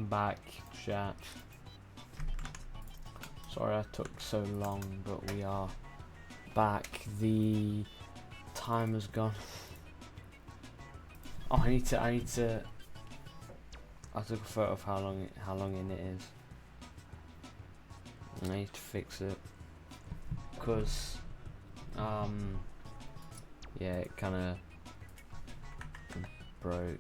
back, chat. Sorry I took so long, but we are back. The time has gone. Oh, I need to. I took a photo of how long in it is. I need to fix it, cause yeah, it kind of broke.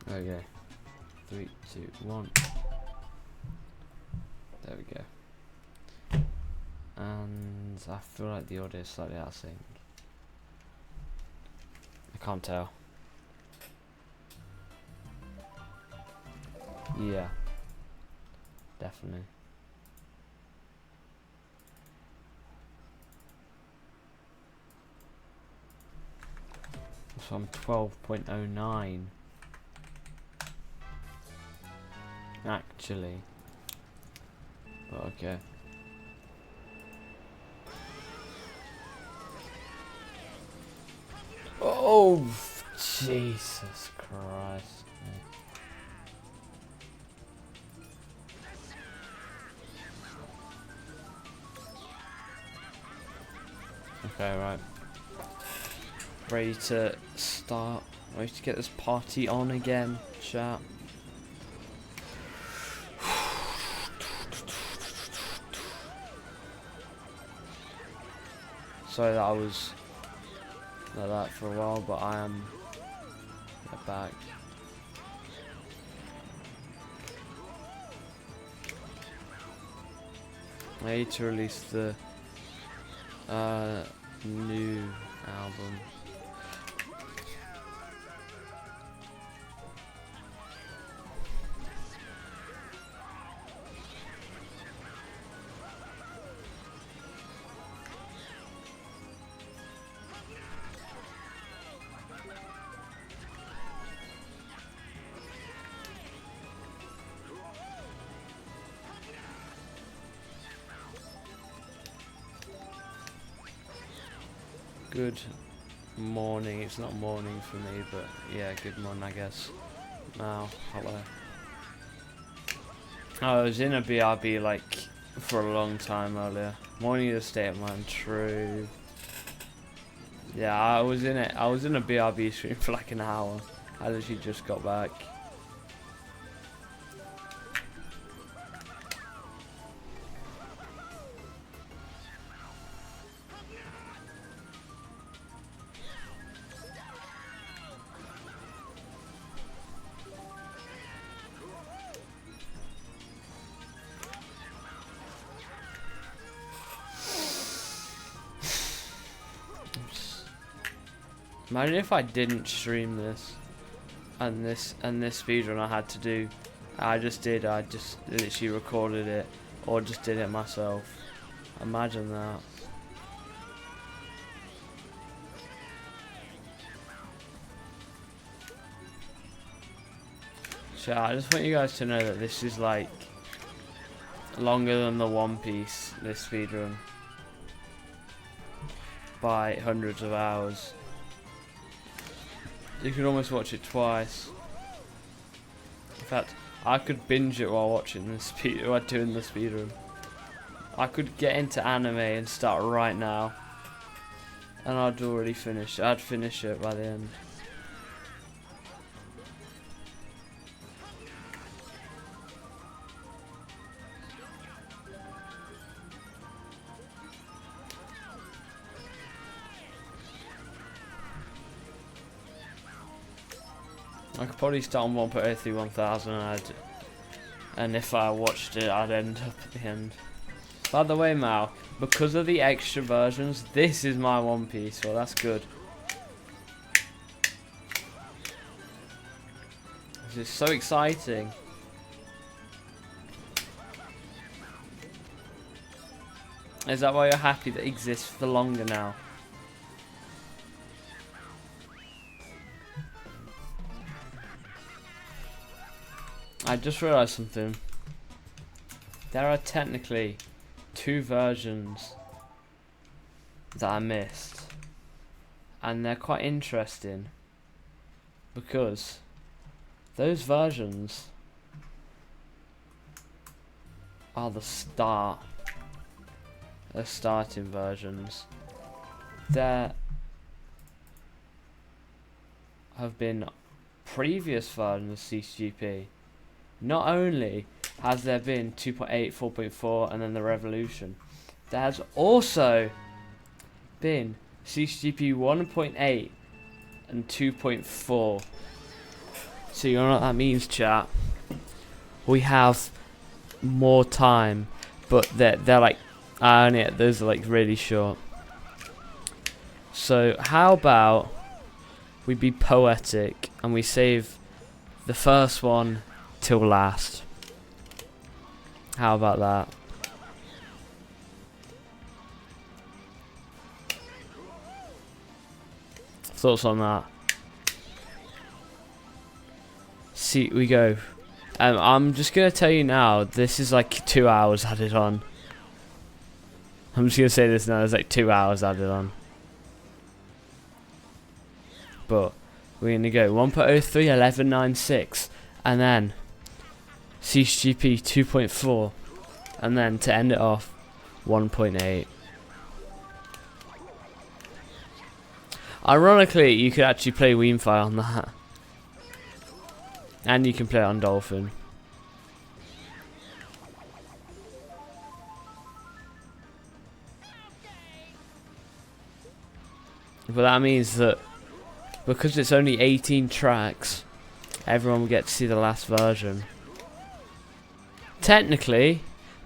Okay, 3, 2, 1. There we go. And I feel like the audio is slightly out of sync. I can't tell. Yeah, definitely. So I'm 12.09. Actually. But okay. Oh, Jesus Christ. Okay, right. Ready to start. Ready to get this party on again, chat. Sorry that I was like that for a while, but I am back. I need to release the new album. Good morning. It's not morning for me, but yeah, good morning, I guess. Now, hello. I was in a BRB like for a long time earlier. Morning of the state of mind, true. Yeah, I was in it. I was in a BRB stream for like an hour. I literally just got back. Imagine if I didn't stream this, and this speedrun I had to do. I just literally recorded it, or just did it myself. Imagine that. So I just want you guys to know that this is like longer than the One Piece, this speedrun, by hundreds of hours. You can almost watch it twice. In fact, I could binge it while watching while doing the speedrun. I could get into anime and start right now, and I'd already finish. I'd finish it by the end. I could probably start on 1.03 1000 and if I watched it I'd end up at the end. By the way, Mal, because of the extra versions, this is my One Piece, well that's good. This is so exciting. Is that why you're happy that it exists for longer now? I just realised something. there are technically 2 versions that I missed, and they're quite interesting because those versions are the starting versions. There have been previous versions of CTGP. Not only has there been 2.8, 4.4, and then the Revolution, there has also been CTGP 1.8 and 2.4. So you know what that means, chat? We have more time, but they're like, those are like really short. So how about we be poetic and we save the first one till last? How about that? Thoughts on that? See, we go. I'm just gonna tell you now, this is like 2 hours added on. I'm just gonna say this now, there's like 2 hours added on. But we're gonna go 1.03, 11.96, and then CTGP 2.4, and then to end it off 1.8. Ironically, you could actually play Weemfire on that. And you can play it on Dolphin. But that means that because it's only 18 tracks, everyone will get to see the last version. Technically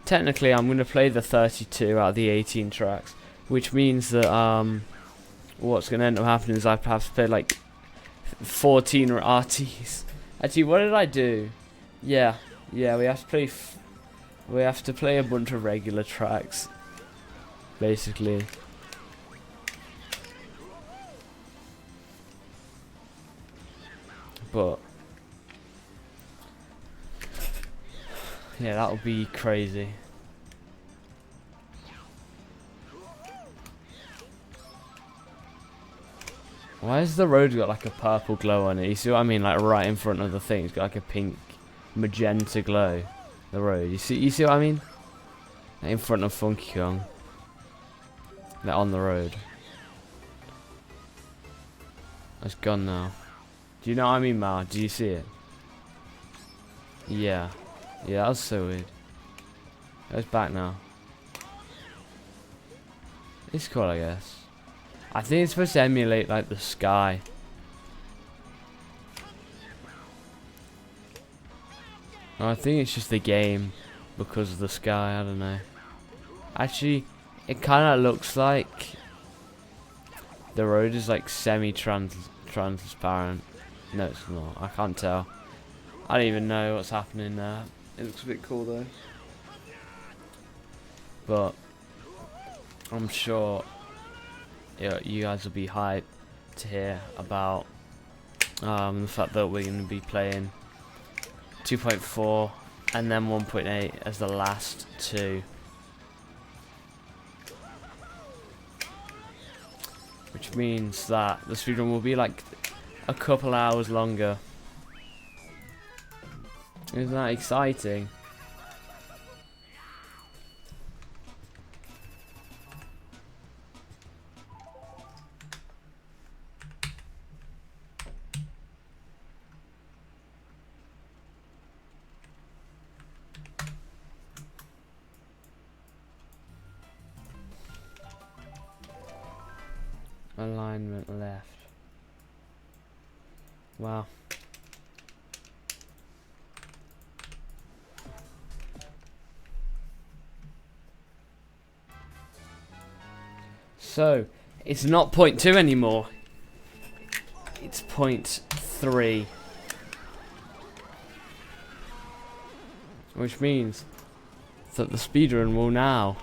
I'm going to play the 32 out of the 18 tracks, which means that what's going to end up happening is I have to play like 14 RTs. Actually, what did I do? Yeah, we have to play a bunch of regular tracks, basically. But yeah, that'll be crazy. Why has the road got like a purple glow on it? You see what I mean? Like right in front of the thing, it's got like a pink, magenta glow. The road. You see what I mean? Like in front of Funky Kong. Like on the road. It's gone now. Do you know what I mean, Mal? Do you see it? Yeah. Yeah, that was so weird. It's back now. It's cool, I guess. I think it's supposed to emulate like the sky. Or I think it's just the game because of the sky, I don't know. Actually, it kind of looks like the road is like semi-transparent. No, it's not. I can't tell. I don't even know what's happening there. It looks a bit cool though. But I'm sure you guys will be hyped to hear about the fact that we're going to be playing 2.4 and then 1.8 as the last two. Which means that the speedrun will be like a couple hours longer. Isn't that exciting? Alignment left. Wow. So, it's not 0.2 anymore. It's 0.3. Which means that the speedrun will now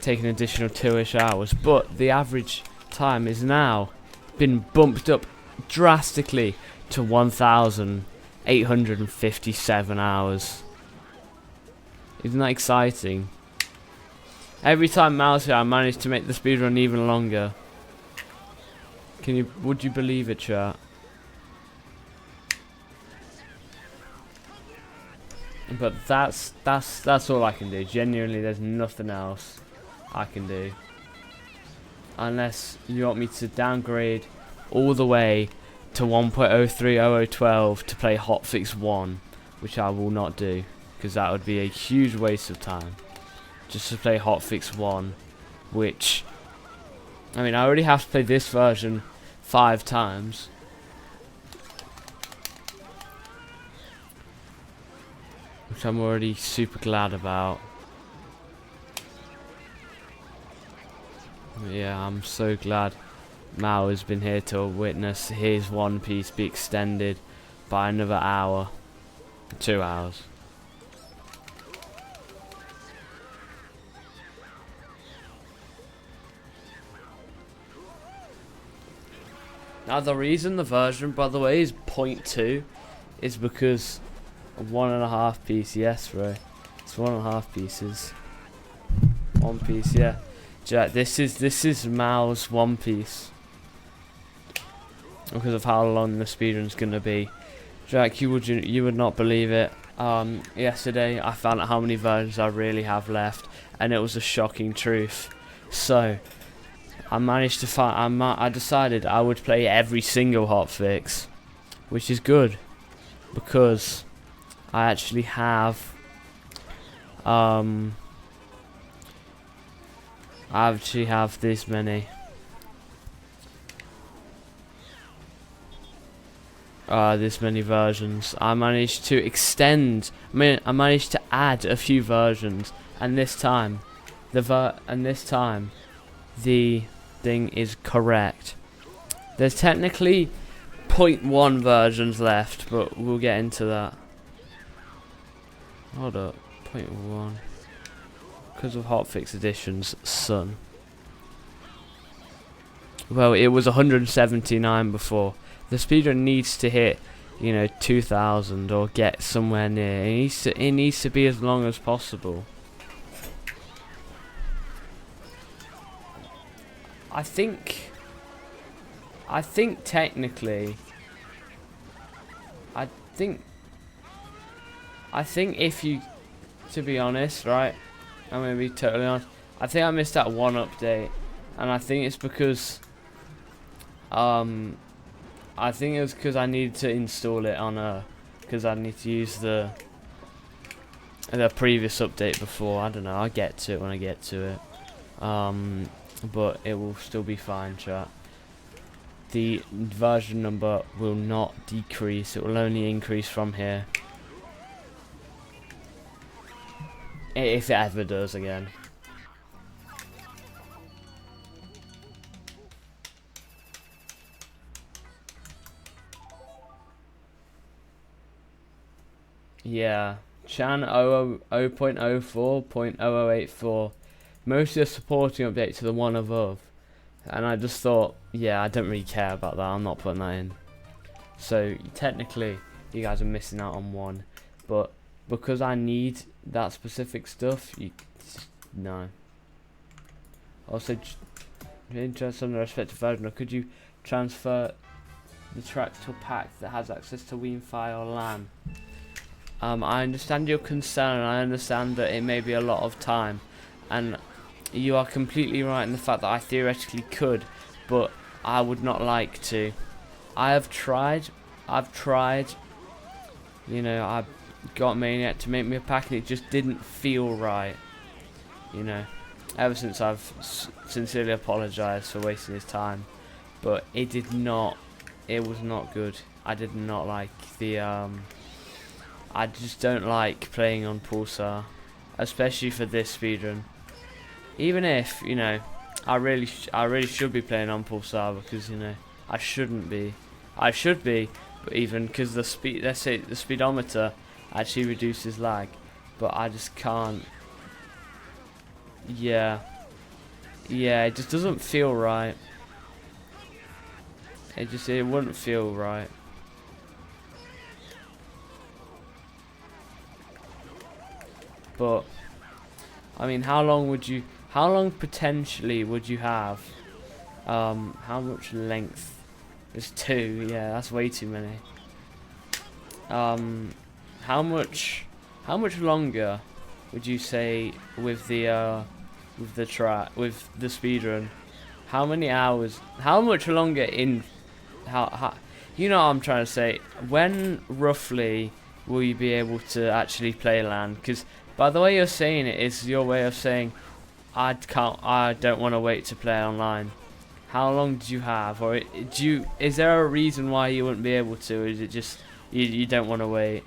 take an additional 2-ish hours, but the average time is now been bumped up drastically to 1,857 hours. Isn't that exciting? Every time Mal's here, I manage to make the speedrun even longer. Would you believe it, chat? But that's all I can do. Genuinely, there's nothing else I can do. Unless you want me to downgrade all the way to 1.030012 to play Hotfix 1, which I will not do, because that would be a huge waste of time. Just to play Hotfix 1, which, I mean, I already have to play this version 5 times. Which I'm already super glad about. Yeah, I'm so glad Mao has been here to witness his One Piece be extended by another hour. 2 hours. Now the reason the version, by the way, is 0.2 is because 1.5 piece, yes, bro. It's 1.5 pieces. 1 piece, yeah. Jack, this is Mao's One Piece. Because of how long the speedrun's gonna be. Jack, you would not believe it. Yesterday I found out how many versions I really have left, and it was a shocking truth. So I managed to find. I decided I would play every single hotfix, which is good because I actually have this many. This many versions. I managed to extend. I managed to add a few versions, and this time, the thing is correct. There's technically 0.1 versions left, but we'll get into that. Hold up, 0.1. Because of hotfix editions, son. Well, it was 179 before. The speedrun needs to hit, 2,000 or get somewhere near. It needs to be as long as possible. I think technically, I think if you, to be honest, right, I'm gonna be totally honest, I think I missed that one update, and I think it's because, I think it was because I needed to install it on because I need to use the previous update before. I don't know, I'll get to it when I get to it. But it will still be fine, chat. The version number will not decrease, it will only increase from here. If it ever does again. Yeah, Chan 0.04.0084. Mostly a supporting update to the one above. And I just thought, yeah, I don't really care about that, I'm not putting that in. So, technically, you guys are missing out on one. But, because I need that specific stuff, no. Also, just on the respective version, could you transfer the track to a pack that has access to WinFi or LAN? I understand your concern, and I understand that it may be a lot of time, and you are completely right in the fact that I theoretically could, but I would not like to. I've tried, I got Maniac to make me a pack and it just didn't feel right, ever since I've sincerely apologised for wasting his time, but it was not good. I did not like the, I just don't like playing on Pulsar, especially for this speedrun. Even if, I really should be playing on Pulsar because, I shouldn't be. I should be, but even because the speed, let's say the speedometer actually reduces lag, but I just can't. Yeah, it just doesn't feel right. It wouldn't feel right. but I mean, how long potentially would you have? How much length? There's 2. Yeah, that's way too many. How much longer would you say with the speedrun? How many hours? How much longer in? How? You know what I'm trying to say. When roughly will you be able to actually play LAN? Because by the way you're saying it, is your way of saying I don't want to wait to play online. How long do you have, or is there a reason why you wouldn't be able to? Or is it just you don't want to wait?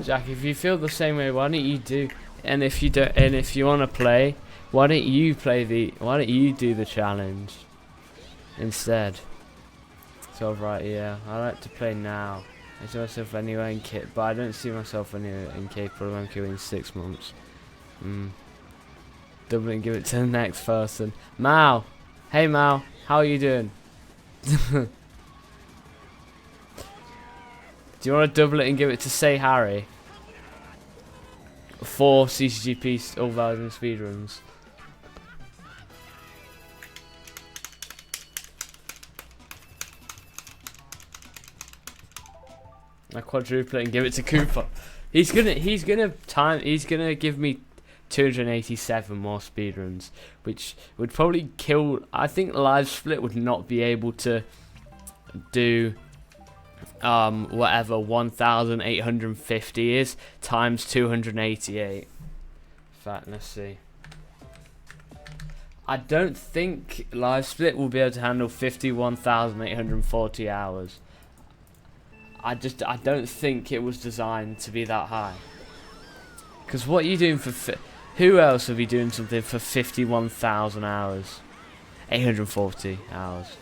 Jack, if you feel the same way, why don't you do? And if you don't, and if you want to play, why don't you do the challenge instead? So right, yeah, I like to play now. I see myself anywhere in but I don't see myself anywhere incapable of MQ in 6 months. Double it and give it to the next person. Mao, hey Mao, how are you doing? Do you want to double it and give it to Say Harry? 4 CTGP all valid speedruns. I quadruple it and give it to Cooper. He's gonna give me 287 more speedruns, which would probably kill. I think Live Split would not be able to do whatever 1,850 is times 288. In fact, let's see. I don't think Live Split will be able to handle 51,840 hours. I don't think it was designed to be that high. Because what are you doing for? Who else will be doing something for 51,000 hours? 840 hours.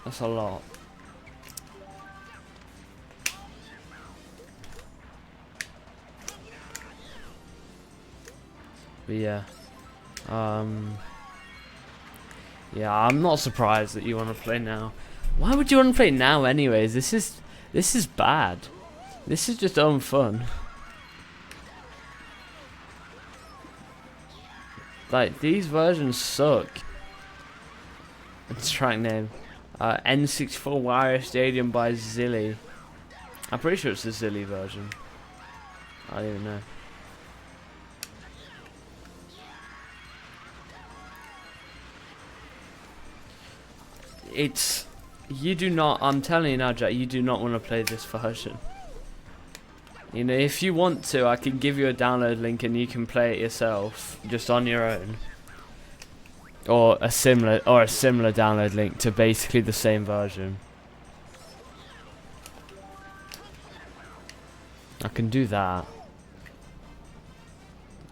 That's a lot. But yeah. Yeah, I'm not surprised that you want to play now. Why would you want to play now anyways? This is bad. This is just unfun. Like, these versions suck. It's track name. N64 Wario Stadium by Zilly. I'm pretty sure it's the Zilly version. I don't even know. You do not, I'm telling you now, Jack, you do not want to play this version. You know, if you want to, I can give you a download link and you can play it yourself, just on your own. Or a similar download link to basically the same version. I can do that.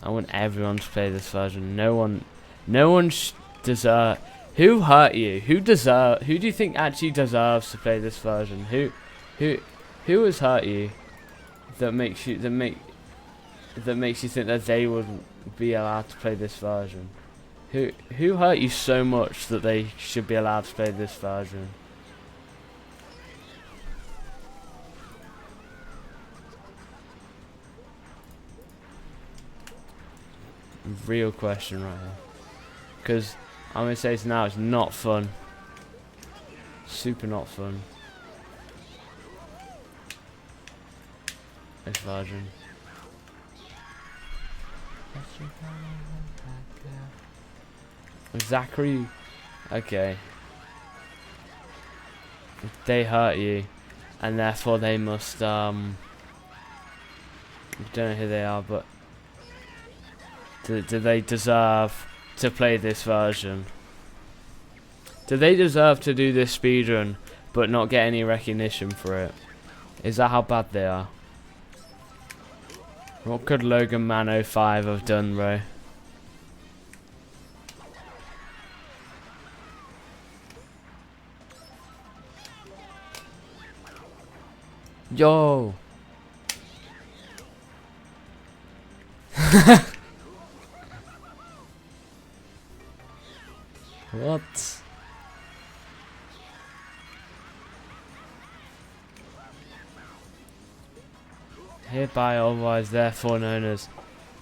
I want everyone to play this version. No one deserve. Who hurt you? Who do you think actually deserves to play this version? Who has hurt you? That makes you think that they would be allowed to play this version? Who hurt you so much that they should be allowed to play this version? Real question right here. Because I'm gonna say this now, it's not fun. Super not fun. This version. Zachary, okay. They hurt you, and therefore they must. I don't know who they are, but do they deserve to play this version? Do they deserve to do this speedrun but not get any recognition for it. Is that how bad they are? What could Logan Man 05 have done, bro? Yo! What? Hereby otherwise therefore known as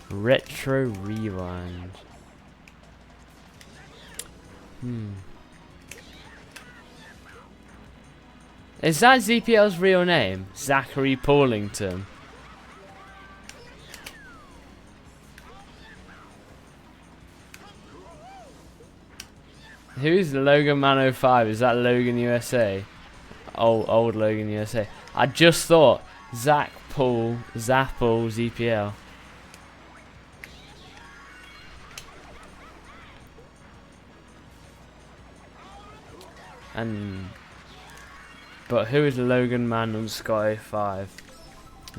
Retro Rewind. Is that ZPL's real name? Zachary Paulington. Who's Logan Man 05? Is that Logan USA? Old Logan USA. I just thought Zach Paul Zapple ZPL. But who is Logan Man _ 05?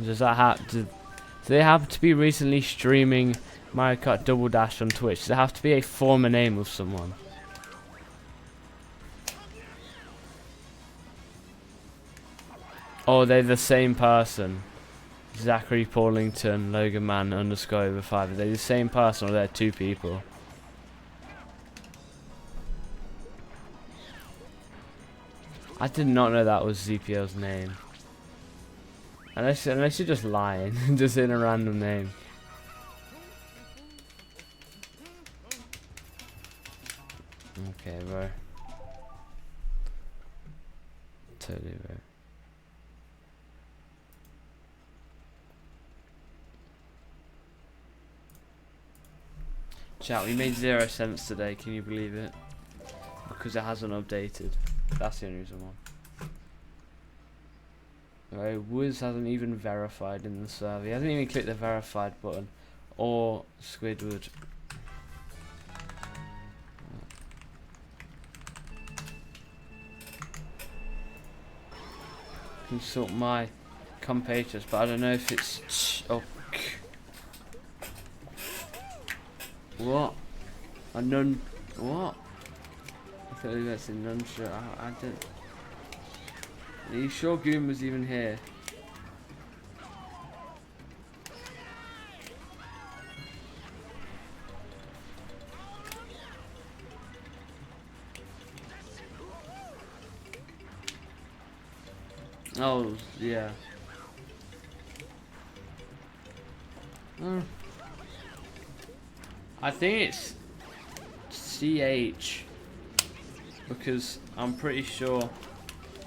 Does that have do they happen to be recently streaming Mario Kart Double Dash on Twitch? Does it have to be a former name of someone? Or they're the same person? Zachary Paulington, Logan Man _ 05. Are they the same person or they're two people? I did not know that was ZPL's name. Unless you're just lying, just in a random name. Okay, bro. Totally, bro. Chat, we made 0 cents today, can you believe it? Because it hasn't updated. That's the only reason why. Right, Woods hasn't even verified in the server. He hasn't even clicked the verified button. Or Squidward. Consult my compatriots, but I don't know if it's... Oh. What? A nun... What? I thought that's a nunchuck. I didn't... Are you sure Goon was even here? Oh, yeah. I think it's CH because I'm pretty sure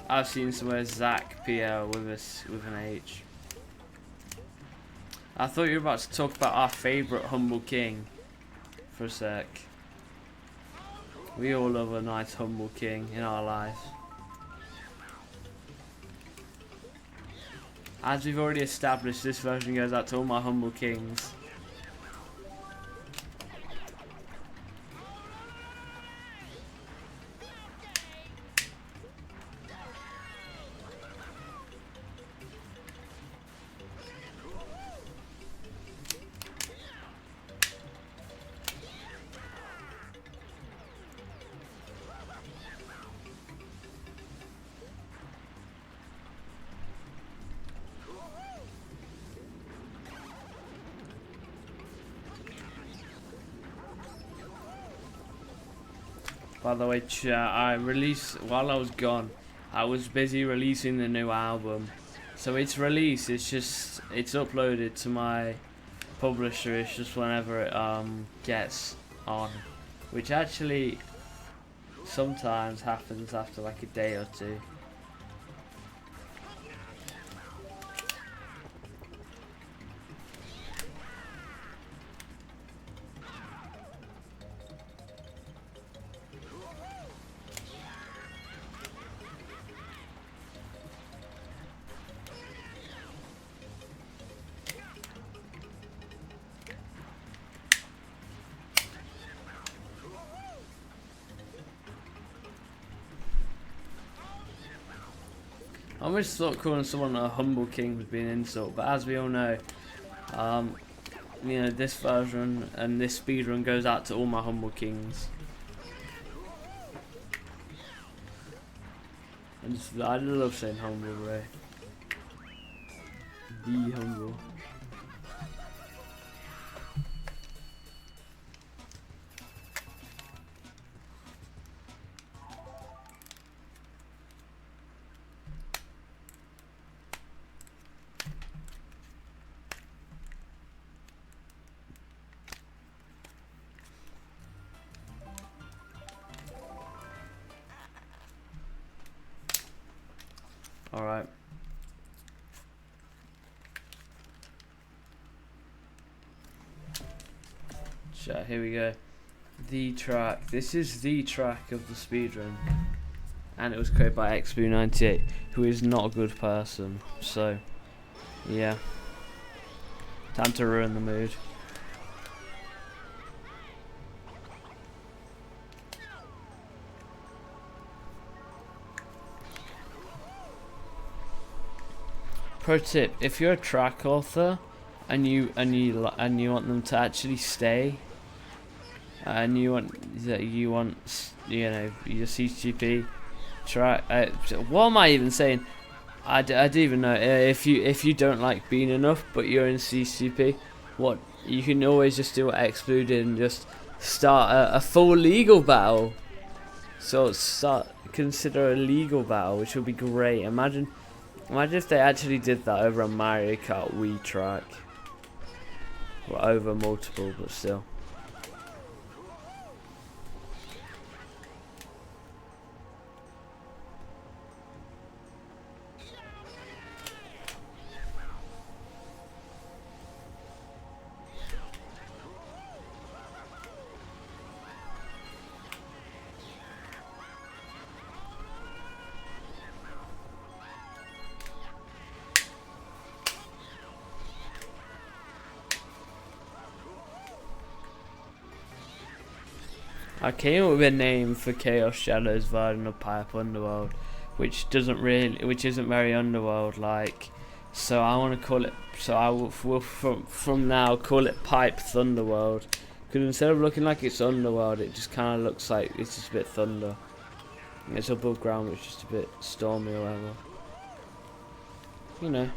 I've seen somewhere Zach PL with an H. I thought you were about to talk about our favourite humble king for a sec. We all love a nice humble king in our lives. As we've already established, this version goes out to all my humble kings. By the way, I released, while I was gone, I was busy releasing the new album. So it's released, it's uploaded to my publisher, it's just whenever it gets on. Which actually sometimes happens after like a day or two. almost thought calling someone a humble king would be an insult, but as we all know, you know, this version and this speedrun goes out to all my humble kings. I love saying humble, Ray. Be humble. Alright. So here we go. The track. This is the track of the speedrun. And it was created by XBoo98, who is not a good person. So, yeah. Time to ruin the mood. Pro tip: if you're a track author and you want them to actually stay, and you want you know, your CTGP track. What am I even saying? I don't even know. If you don't like Bean enough, but you're in CTGP, what you can always just do what XBoo did and just start a full legal battle. So consider a legal battle, which would be great. Imagine if they actually did that over a Mario Kart Wii track. Well, over multiple, but still. I came up with a name for Chaos Shadow's version of Pipe Underworld, which isn't very Underworld like. So I want to call it. So I will from now call it Pipe Thunderworld, because instead of looking like it's Underworld, it just kind of looks like it's just a bit thunder. It's above ground, but it's just a bit stormy or whatever. You know.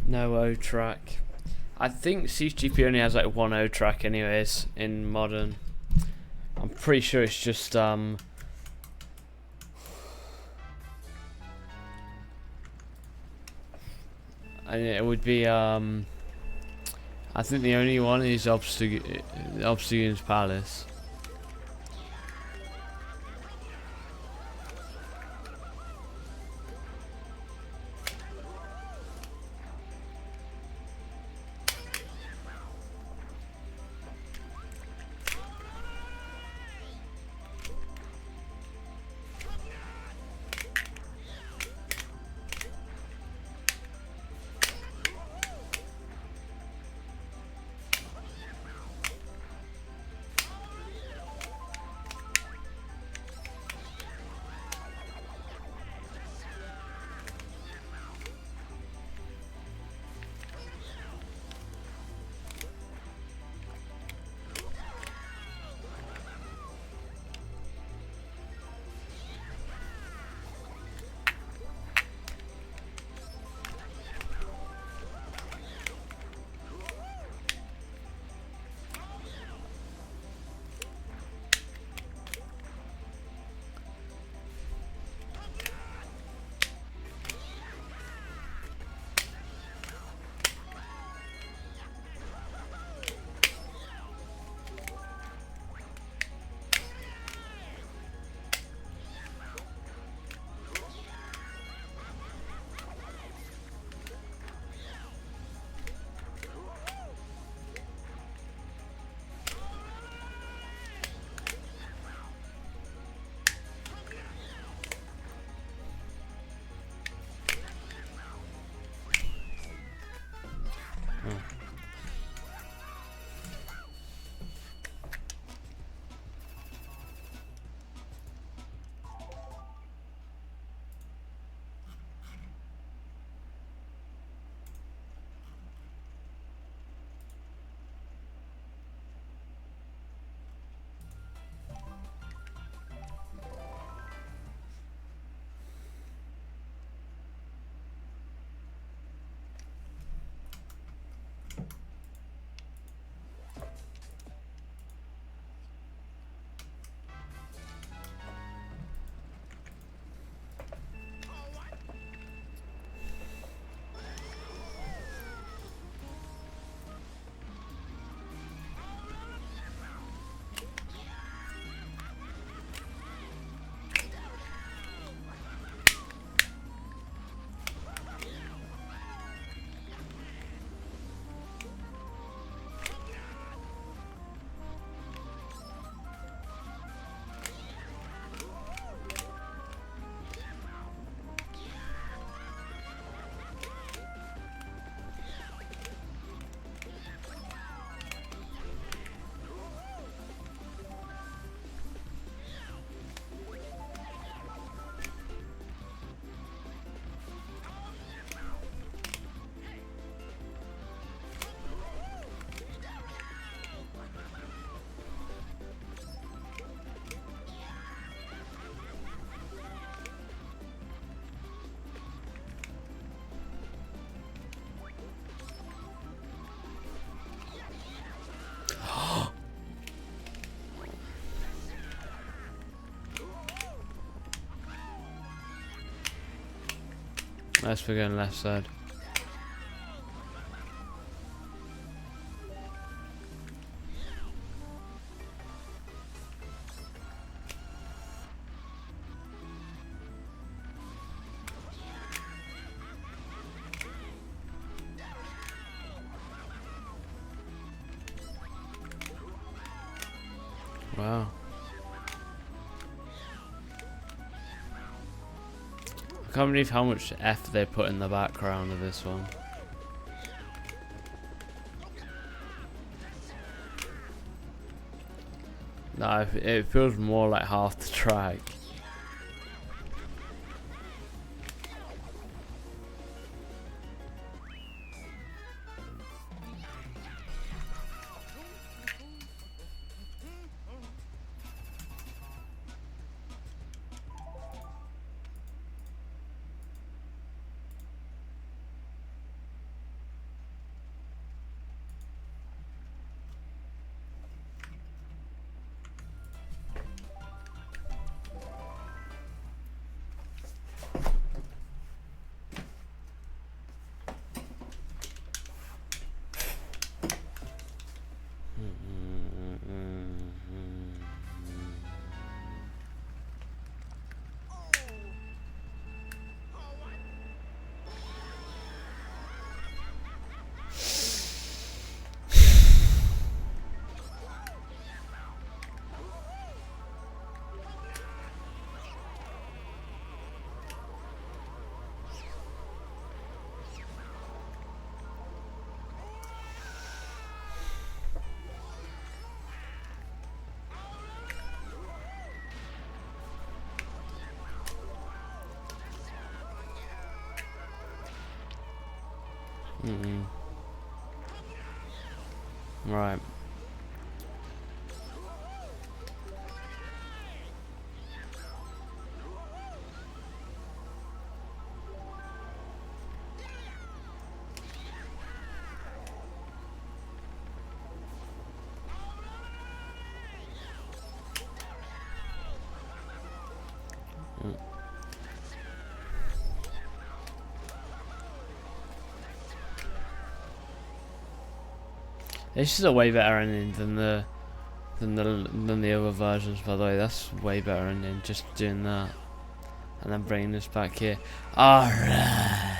No O track. I think CTGP only has like one O track anyways in modern. I'm pretty sure it's just and it would be I think the only one is Obsidian's Palace. Nice, we're going left side. Wow. I can't believe how much effort they put in the background of this one. No, it feels more like half the track. Right. This is a way better ending than the other versions. By the way, that's way better ending. Just doing that and then bringing this back here. Alright,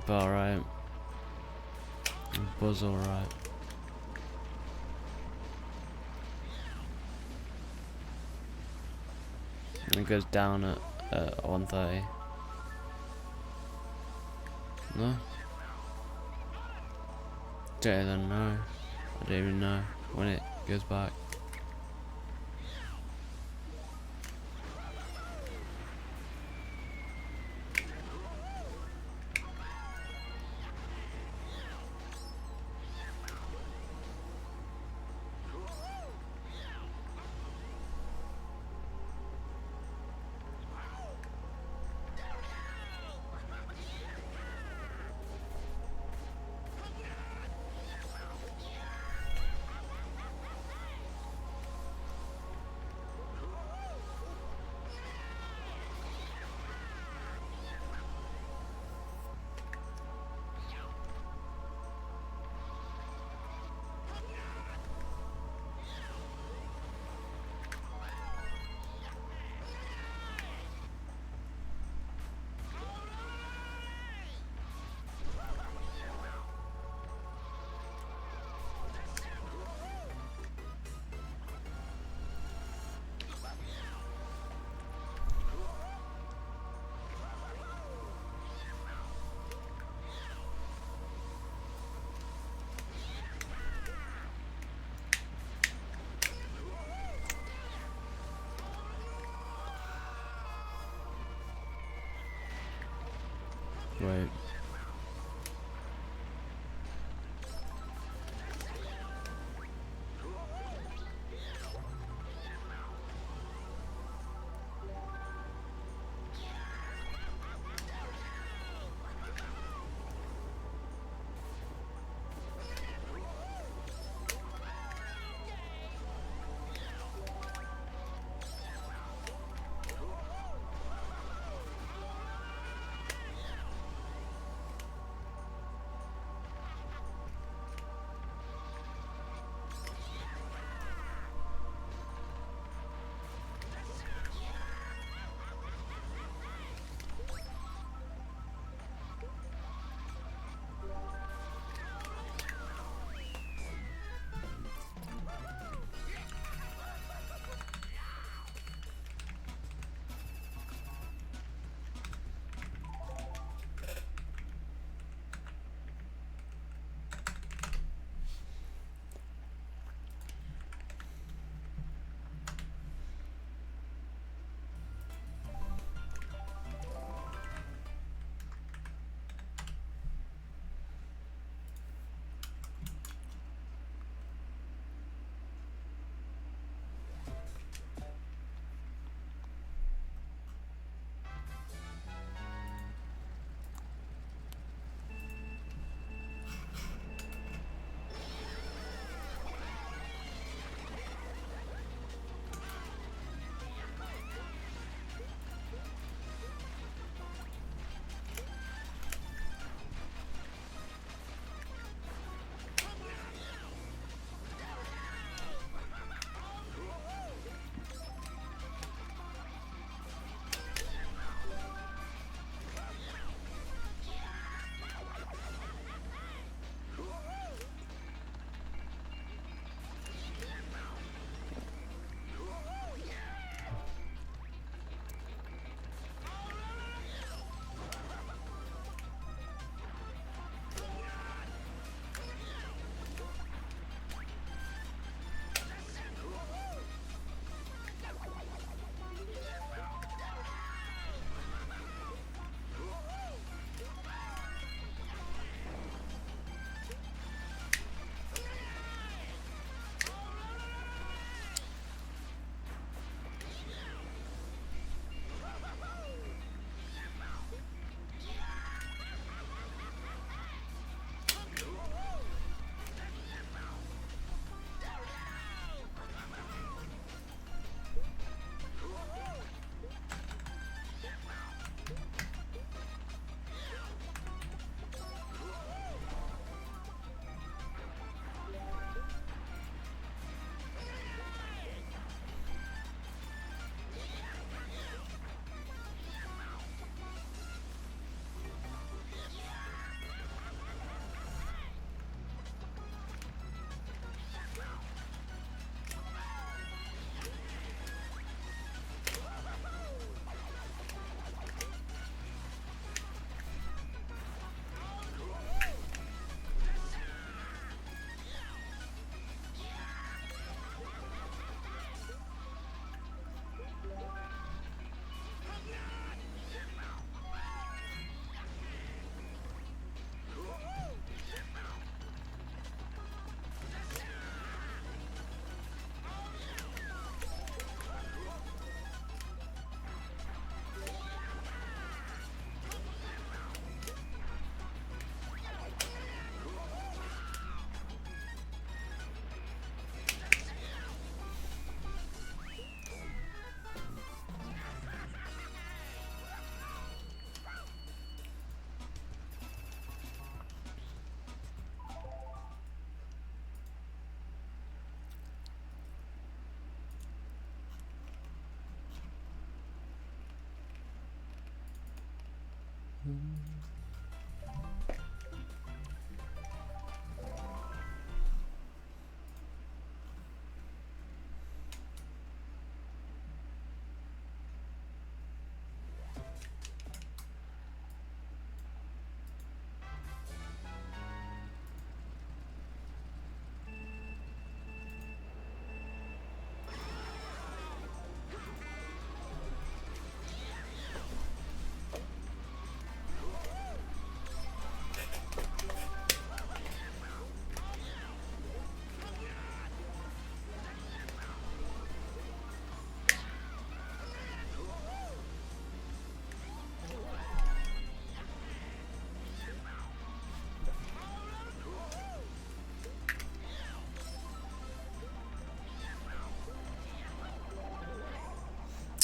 alright. Buzz, alright. And it goes down at 130. No. Don't even know. I don't even know when it goes back. Right.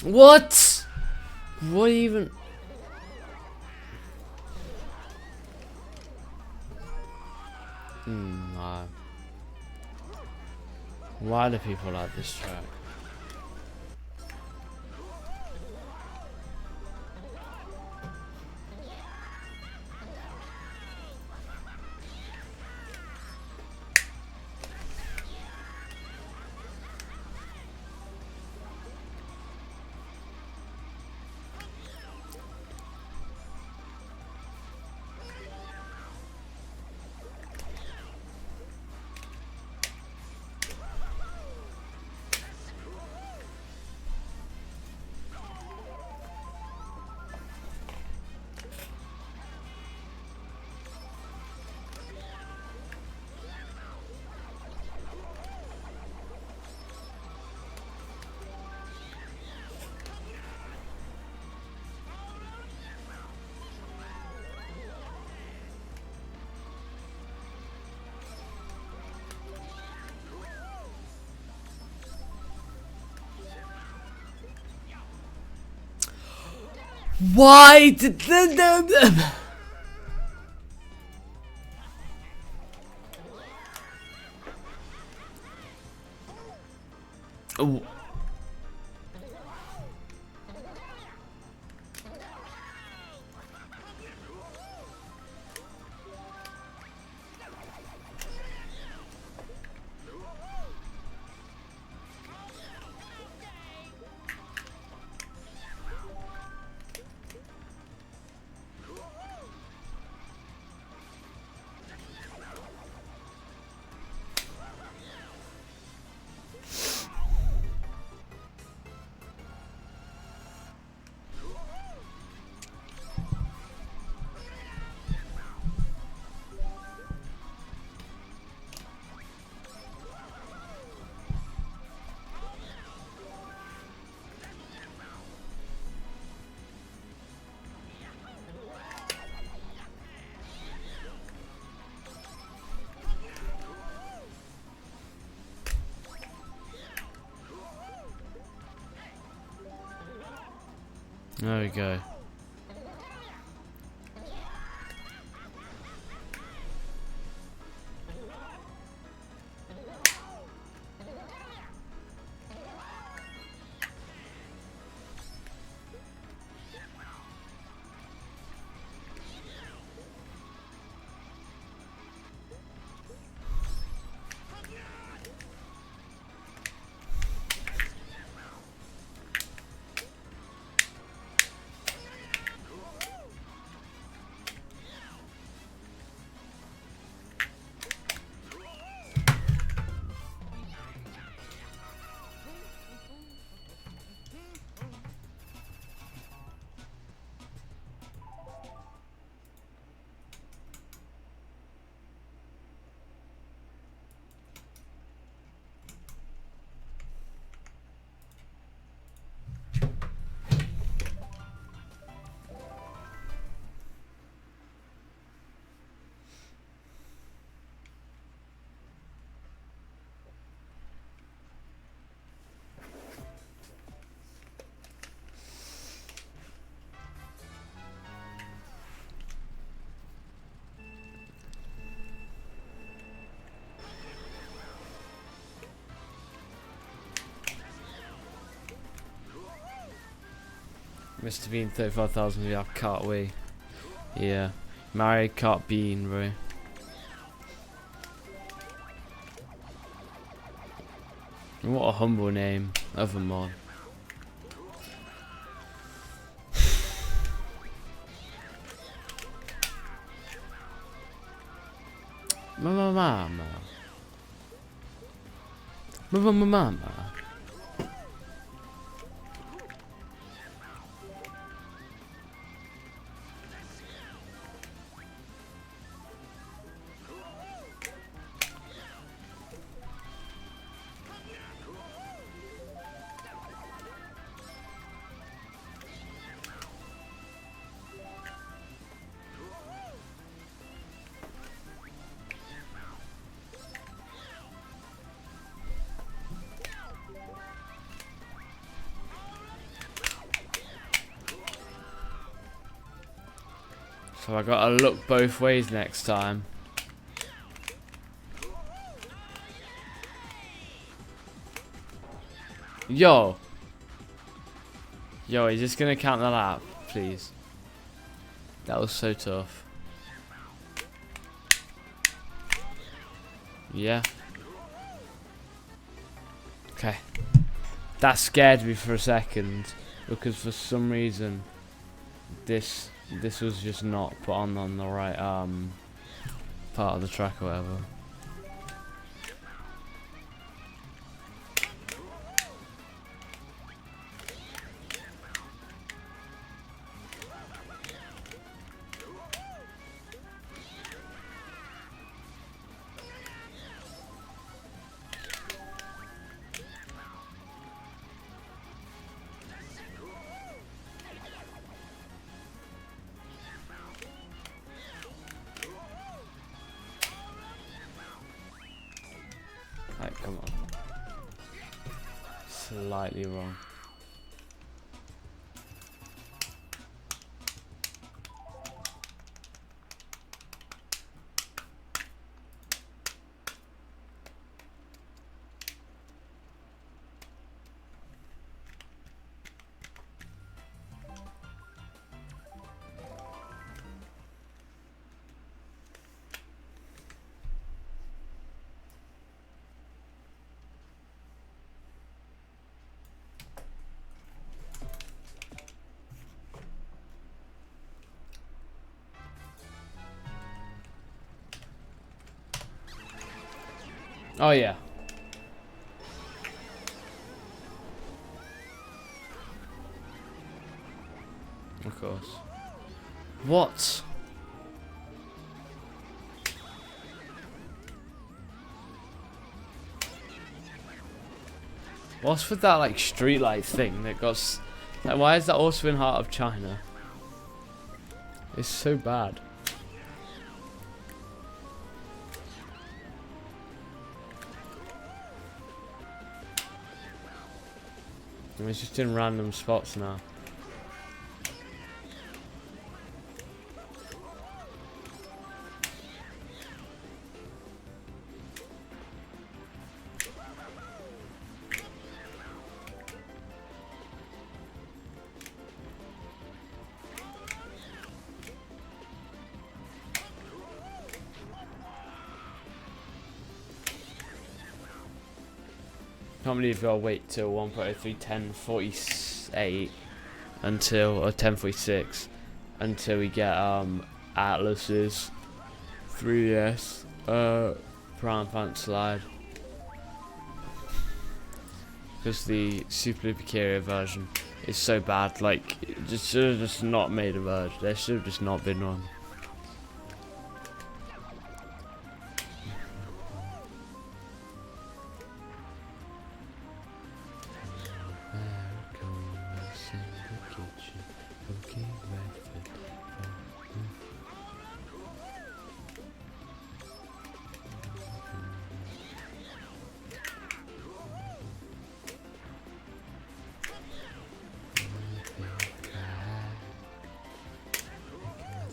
What? What even? No. Why do people like this track? Why did Oh. There we go. Mr. Bean 35,000 VR, can't we? Yeah. Mario Kart Bean, bro. What a humble name of a mod. Mama. Mama. So I gotta look both ways next time. Yo, is this gonna count that out, please? That was so tough. Yeah. Okay. That scared me for a second because for some reason this was just not put on the right part of the track or whatever. Right, come on. Slightly wrong. Oh yeah. Of course. What? What's with that like streetlight thing that got? Like, why is that also in Heart of China? It's so bad. It's just in random spots now. Can't believe you gotta wait till 1.03.10.48 until, or 10.46 until we get Atlas's 3DS Prime Pants Slide, because the Super Duper Curio version is so bad. Like, it just should have just not made a version. There should have just not been one.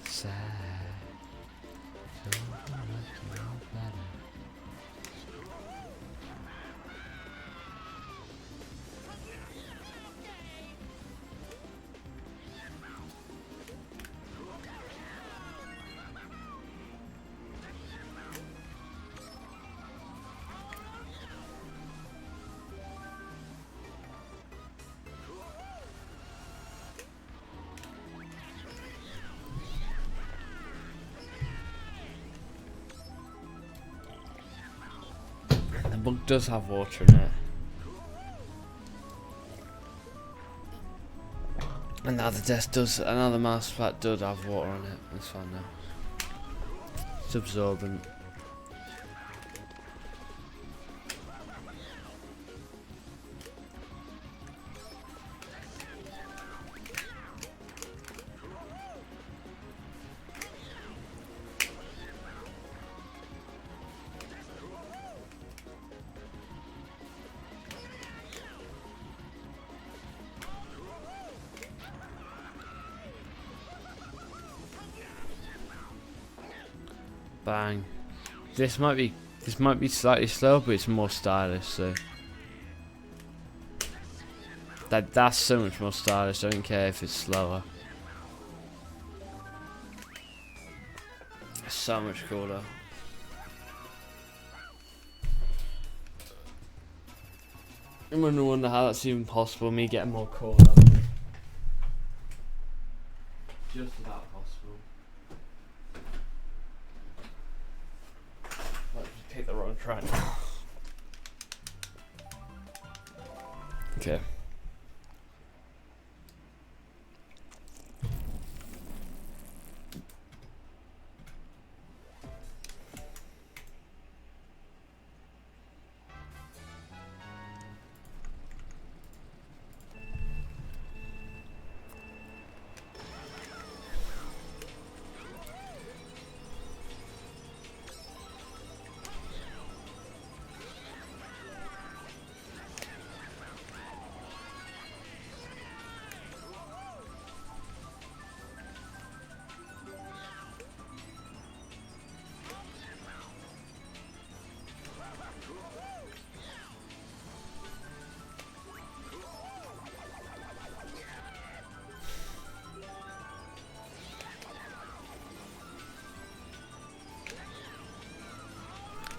Sad. book does have water in it. And now the desk does, another mouse pad does have water on it. That's fine now. It's absorbent. Bang. This might be slightly slow, but it's more stylish, so that's so much more stylish. I don't care if it's slower. It's so much cooler. I'm gonna wonder how that's even possible, me getting more cooler. Just about possible. Pick the wrong track. Okay.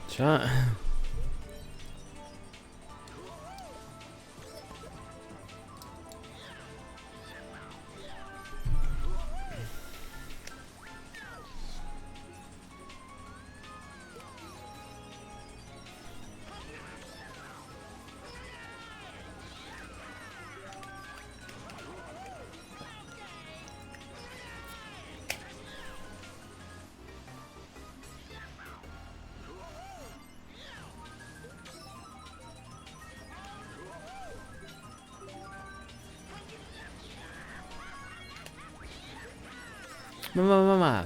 Chat. Mama.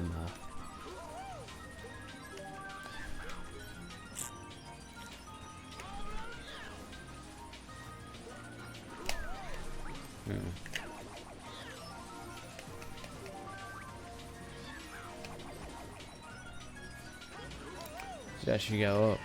That should go up.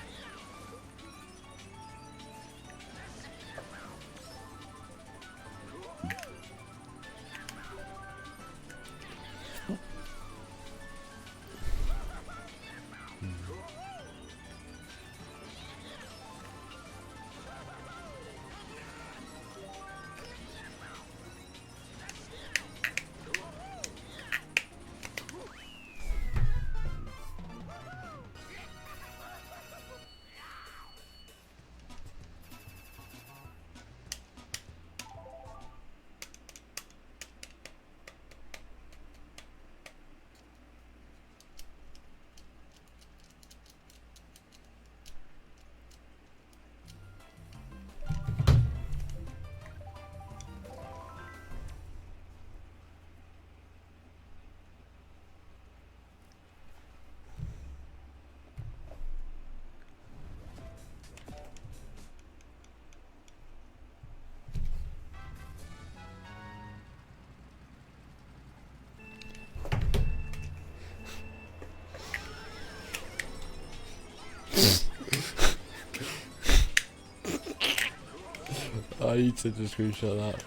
I need to just screenshot that.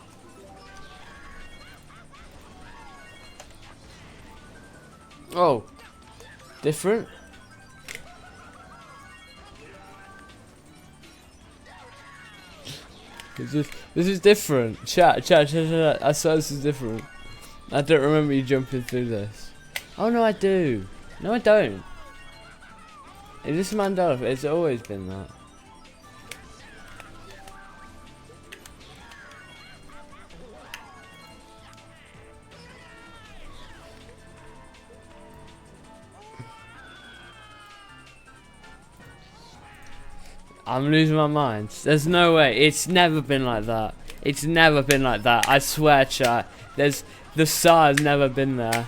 Oh, different. This is different. Chat. I swear this is different. I don't remember you jumping through this. Oh no, I do. No, I don't. It is Mandela. It's always been that. I'm losing my mind. There's no way. It's never been like that. It's never been like that. I swear, chat. The star has never been there.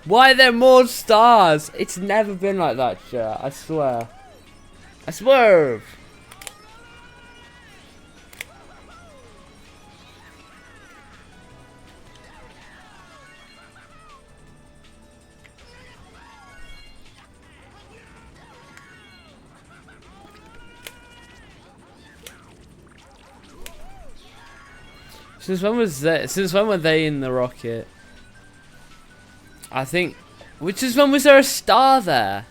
Why are there more stars? It's never been like that, chat. I swear. I swerve. Since when was that? Since when were they in the rocket? I think. Which is when was there a star there?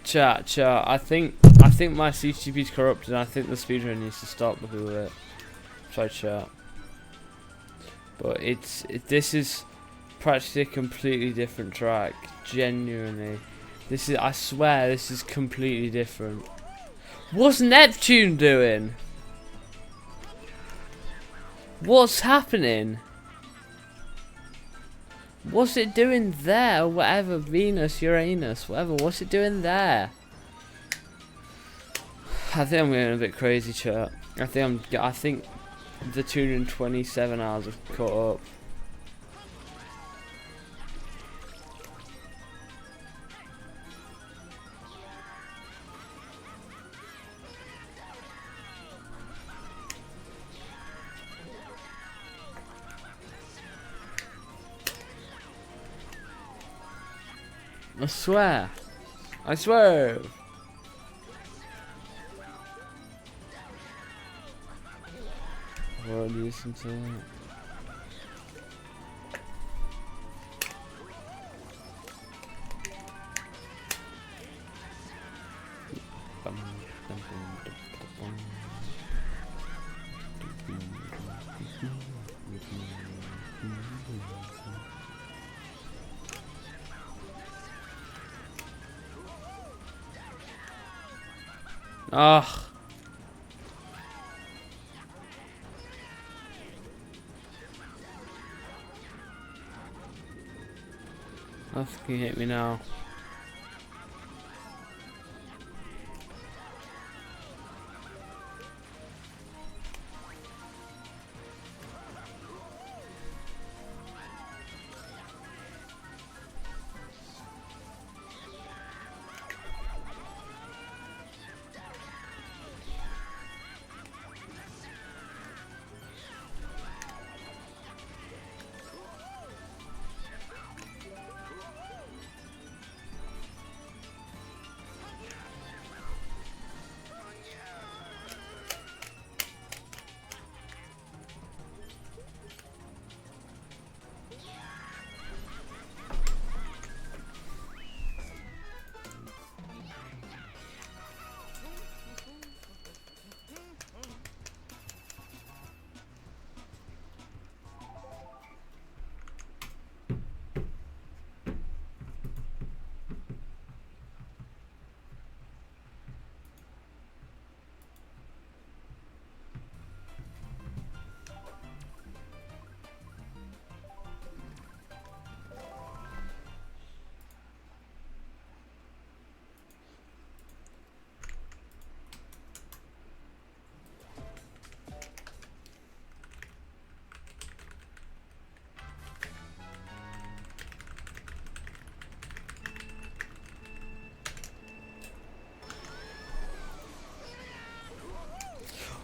Chat. I think my CTGP is corrupted. And I think the speedrun needs to stop because of it. Sorry, chat. But this is practically a completely different track. Genuinely, I swear, this is completely different. What's Neptune doing? What's happening? What's it doing there? Or whatever, Venus, Uranus, whatever. What's it doing there? I think I'm getting a bit crazy, chat. I think the 227 hours have caught up. I swear. I swear. I've already listened to that. Ugh. Oh, fucking hit me now.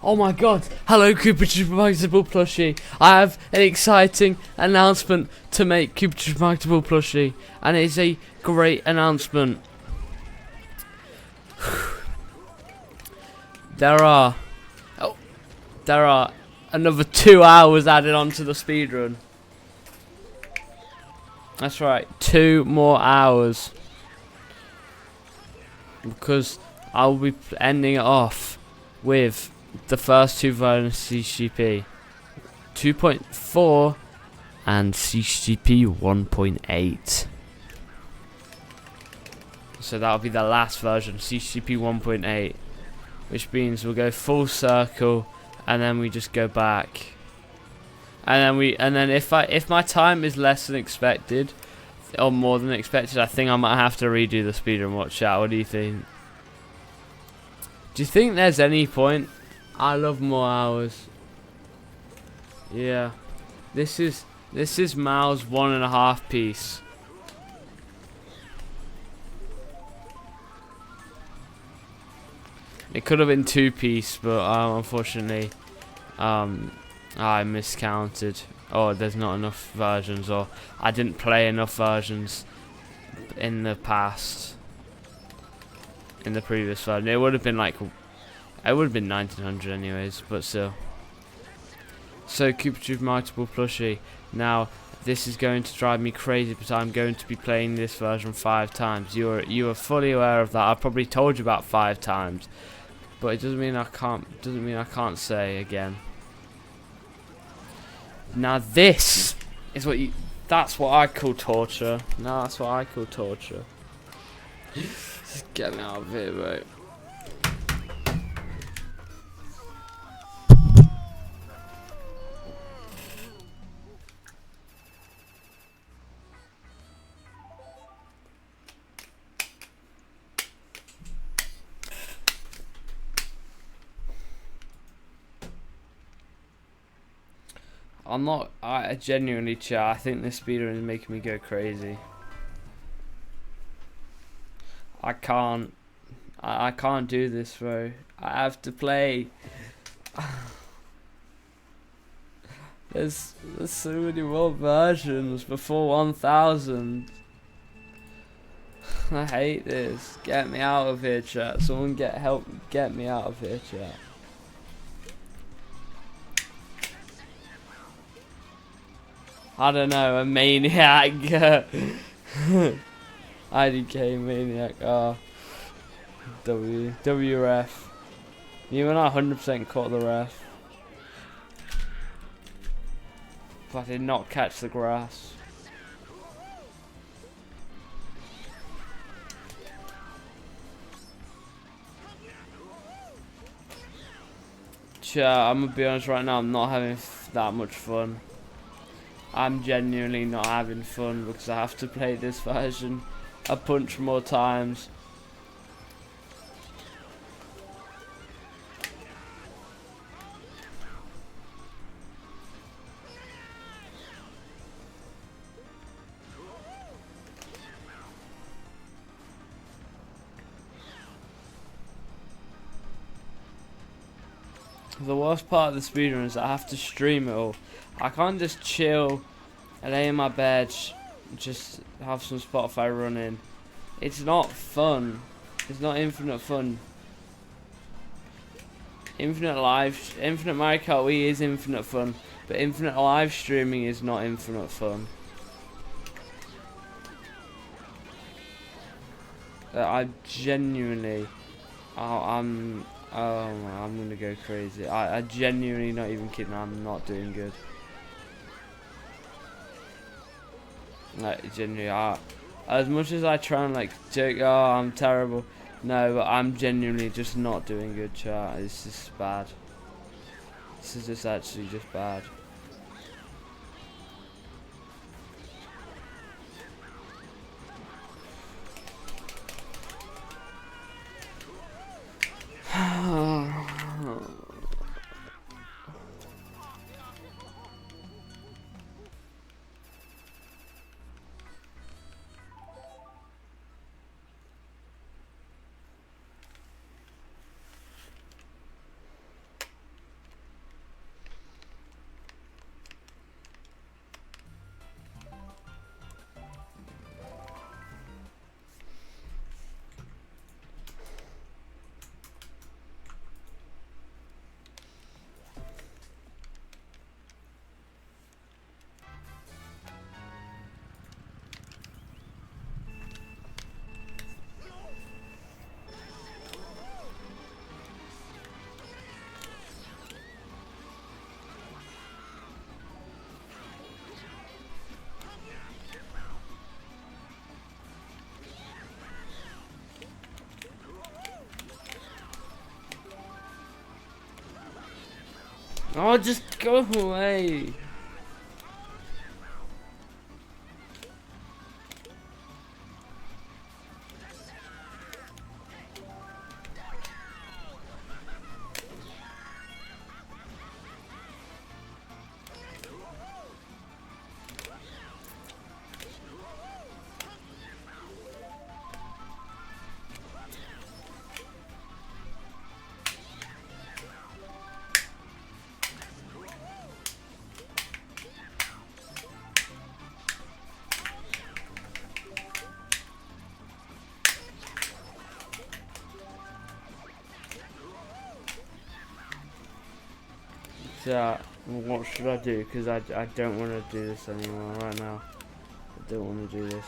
Oh my god, hello Cooper Remarkable Plushie. I have an exciting announcement to make, Cooper Remarkable Plushie, and it is a great announcement. There are another 2 hours added onto the speedrun. That's right, 2 more hours. Because I'll be ending it off with the first 2 versions of CTGP 2.4 and CTGP 1.8. So that'll be the last version, CTGP 1.8, which means we'll go full circle and then we just go back. And then if my time is less than expected or more than expected, I think I might have to redo the speedrun. Watch out, what do you think? Do you think there's any point? I love more hours. Yeah. This is Mal's 1.5 piece. It could have been 2 piece, but unfortunately, I miscounted. Or there's not enough versions, or I didn't play enough versions in the past. In the previous version, it would have been like, it would have been 1900 anyways, but still. So Cooper Tube multiple plushie. Now this is going to drive me crazy, but I'm going to be playing this version 5 times. You are fully aware of that. I've probably told you about 5 times, but it doesn't mean I can't. Doesn't mean I can't say again. Now this is what you. That's what I call torture. No, that's what I call torture. Just get me out of here, mate. I'm not. I genuinely, chat. I think this speedrun is making me go crazy. I can't. I can't do this, bro. I have to play. There's so many more versions before 1000. I hate this. Get me out of here, chat. Someone help get me out of here, chat. I don't know, a maniac. IDK maniac. WRF. You and I 100% caught the ref. But I did not catch the grass. Chat, I'm gonna be honest right now, I'm not having that much fun. I'm genuinely not having fun because I have to play this version a bunch more times. The worst part of the speedrun is I have to stream it all. I can't just chill and lay in my bed, just have some Spotify running. It's not fun. It's not infinite fun. Infinite Mario Kart Wii is infinite fun, but infinite live streaming is not infinite fun. I genuinely, I'm gonna go crazy. I genuinely, not even kidding, I'm not doing good. Like, genuinely, as much as I try and like joke, oh, I'm terrible. No, but I'm genuinely just not doing good, chat. It's just bad. This is just actually just bad. Oh, just go away. So, what should I do? Because I don't want to do this anymore right now. I don't want to do this.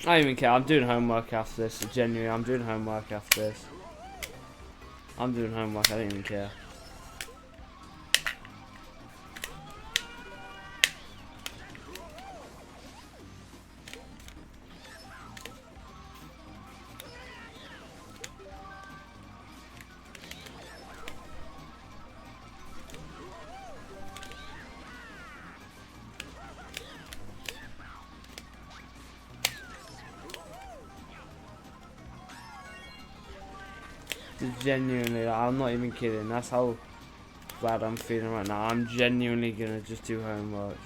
I don't even care. I'm doing homework after this. Genuinely, I'm doing homework after this. I'm doing homework. I don't even care. Genuinely, I'm not even kidding. That's how bad I'm feeling right now. I'm genuinely gonna just do homework.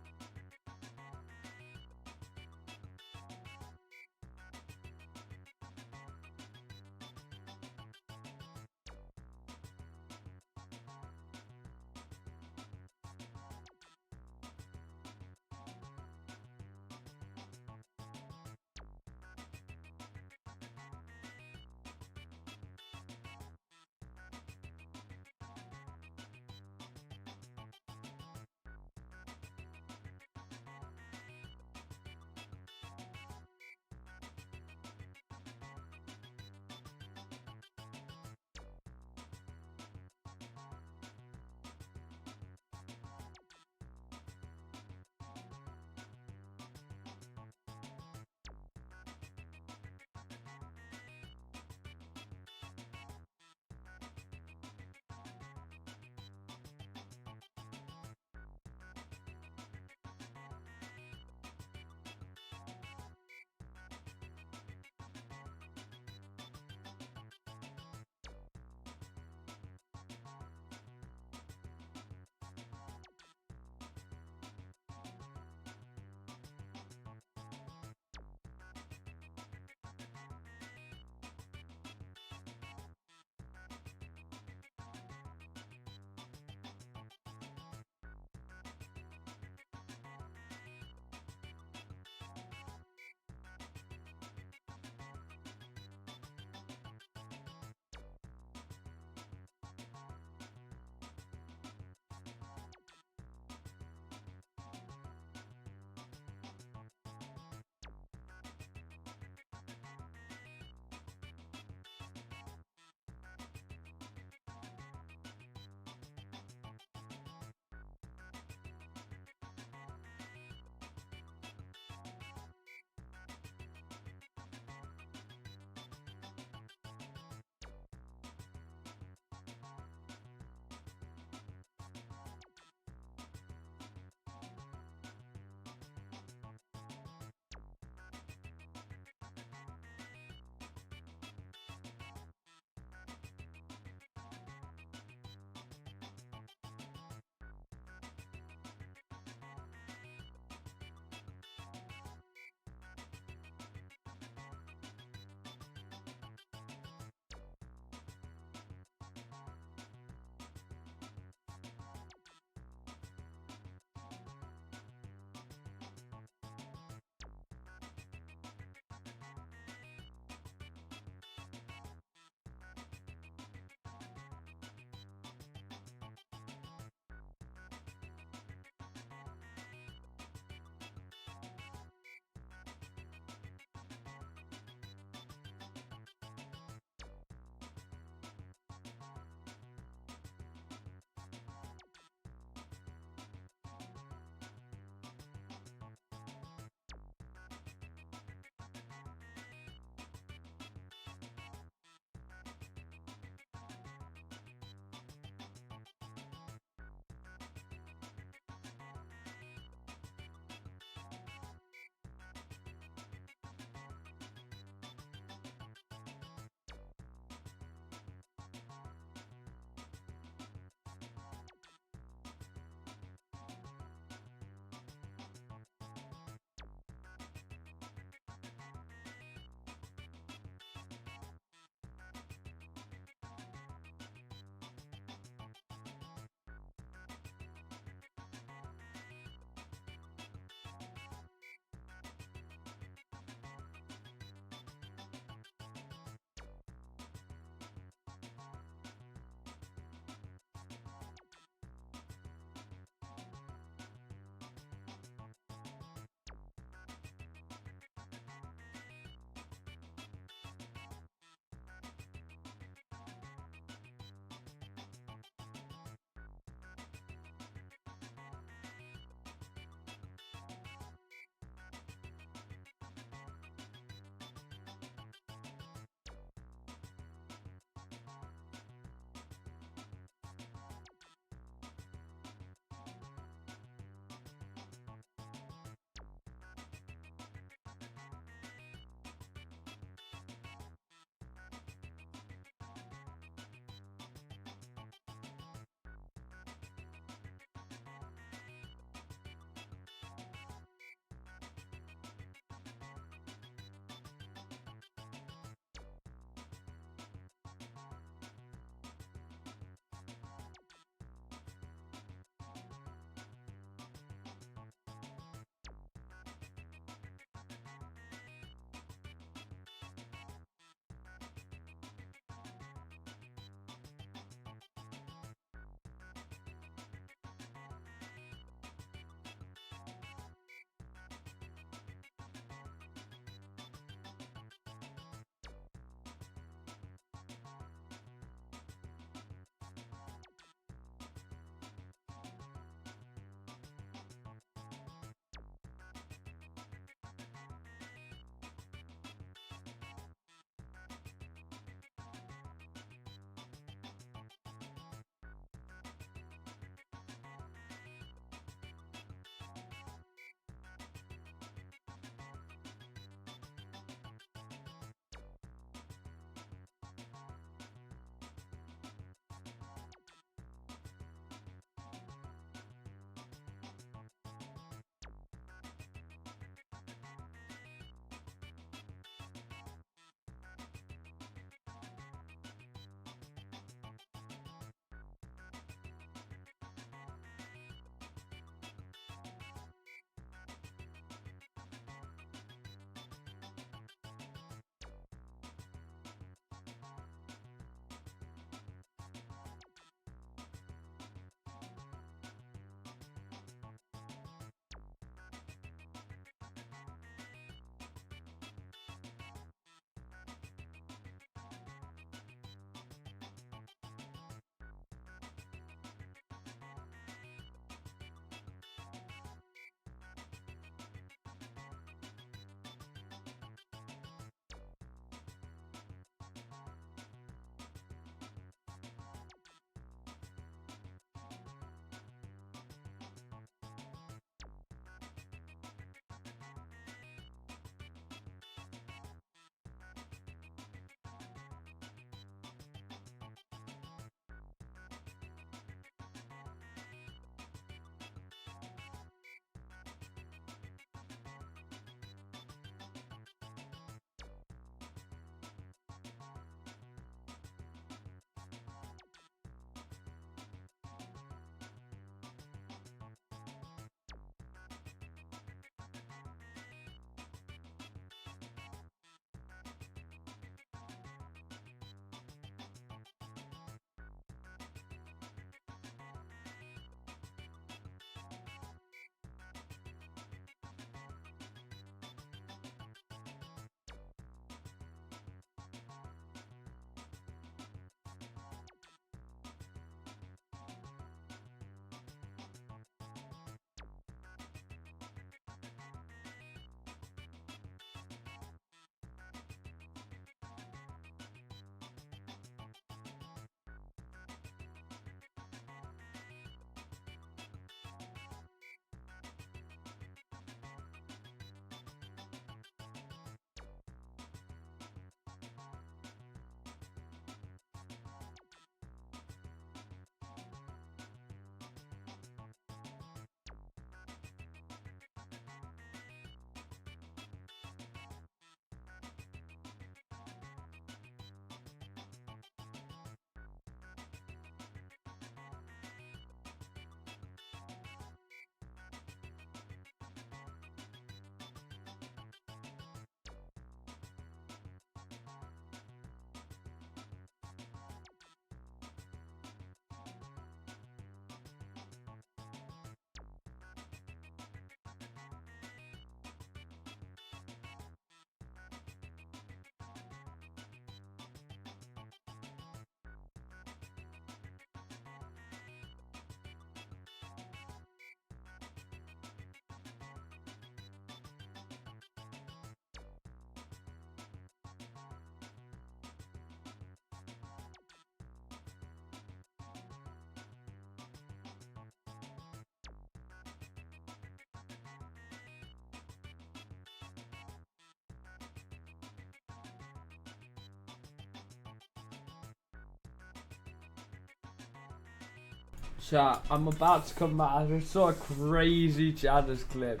Chat, I'm about to come back. I just saw a crazy Chadders clip,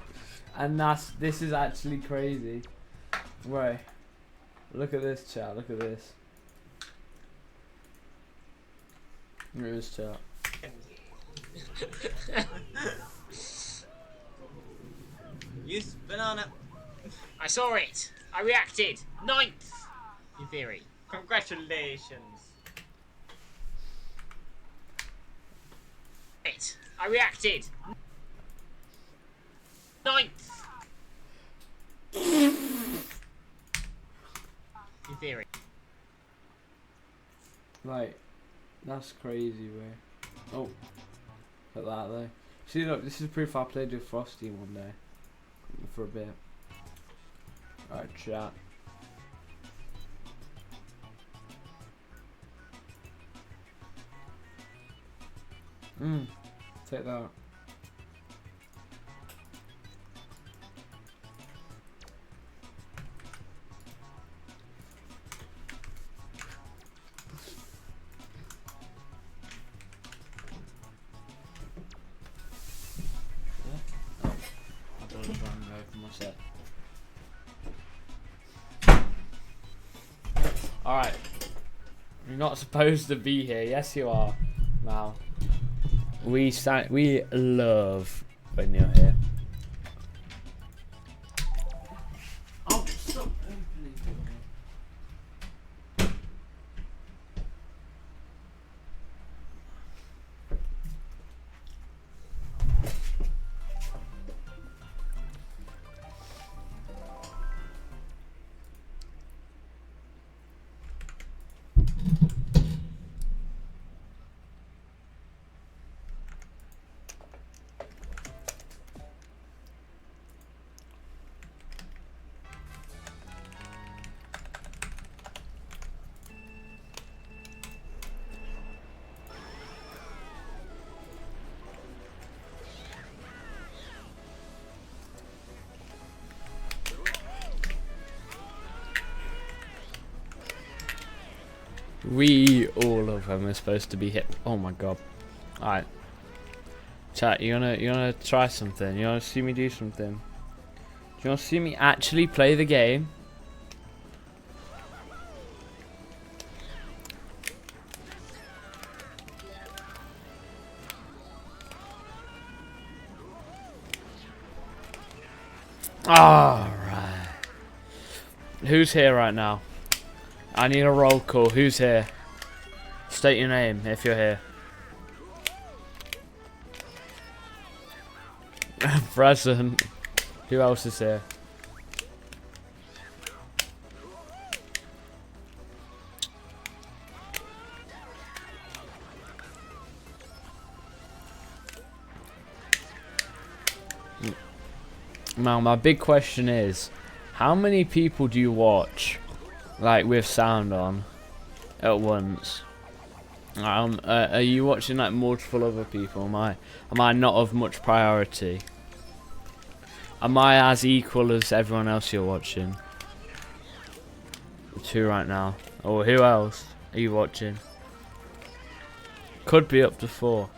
and this is actually crazy. Wait, look at this, chat. Look at this. Look at this, chat. Use banana. I saw it. I reacted. 9th. In theory. Congratulations. I reacted. 9th. In theory. Right, that's crazy, way. Oh, look at that though. See, look, this is proof I played with Frosty one day for a bit. Alright, chat. Take that. Alright. You're not supposed to be here. Yes, you are. Now. We love when you're here. Oh, stop opening it. We all of them are supposed to be hit. Oh my god! All right, chat. You wanna try something? You wanna see me do something? Do you wanna see me actually play the game? Alright. Who's here right now? I need a roll call. Who's here? State your name if you're here. Present. Who else is here? Now, my big question is, how many people do you watch, like, with sound on, at once? Are you watching, like, multiple other people? Am I not of much priority? Am I as equal as everyone else you're watching? 2 right now. Or who else are you watching? Could be up to 4.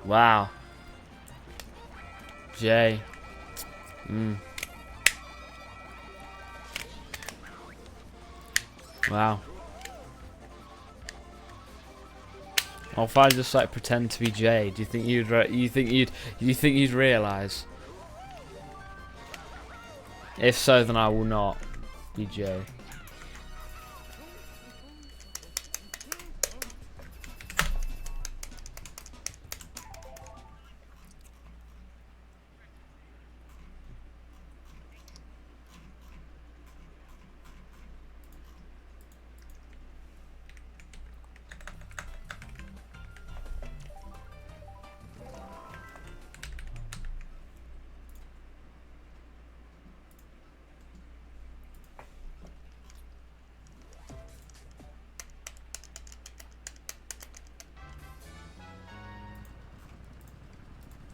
Wow. Jay. Wow. Or if I just like pretend to be Jay, do you think you'd realise? If so, then I will not be Jay.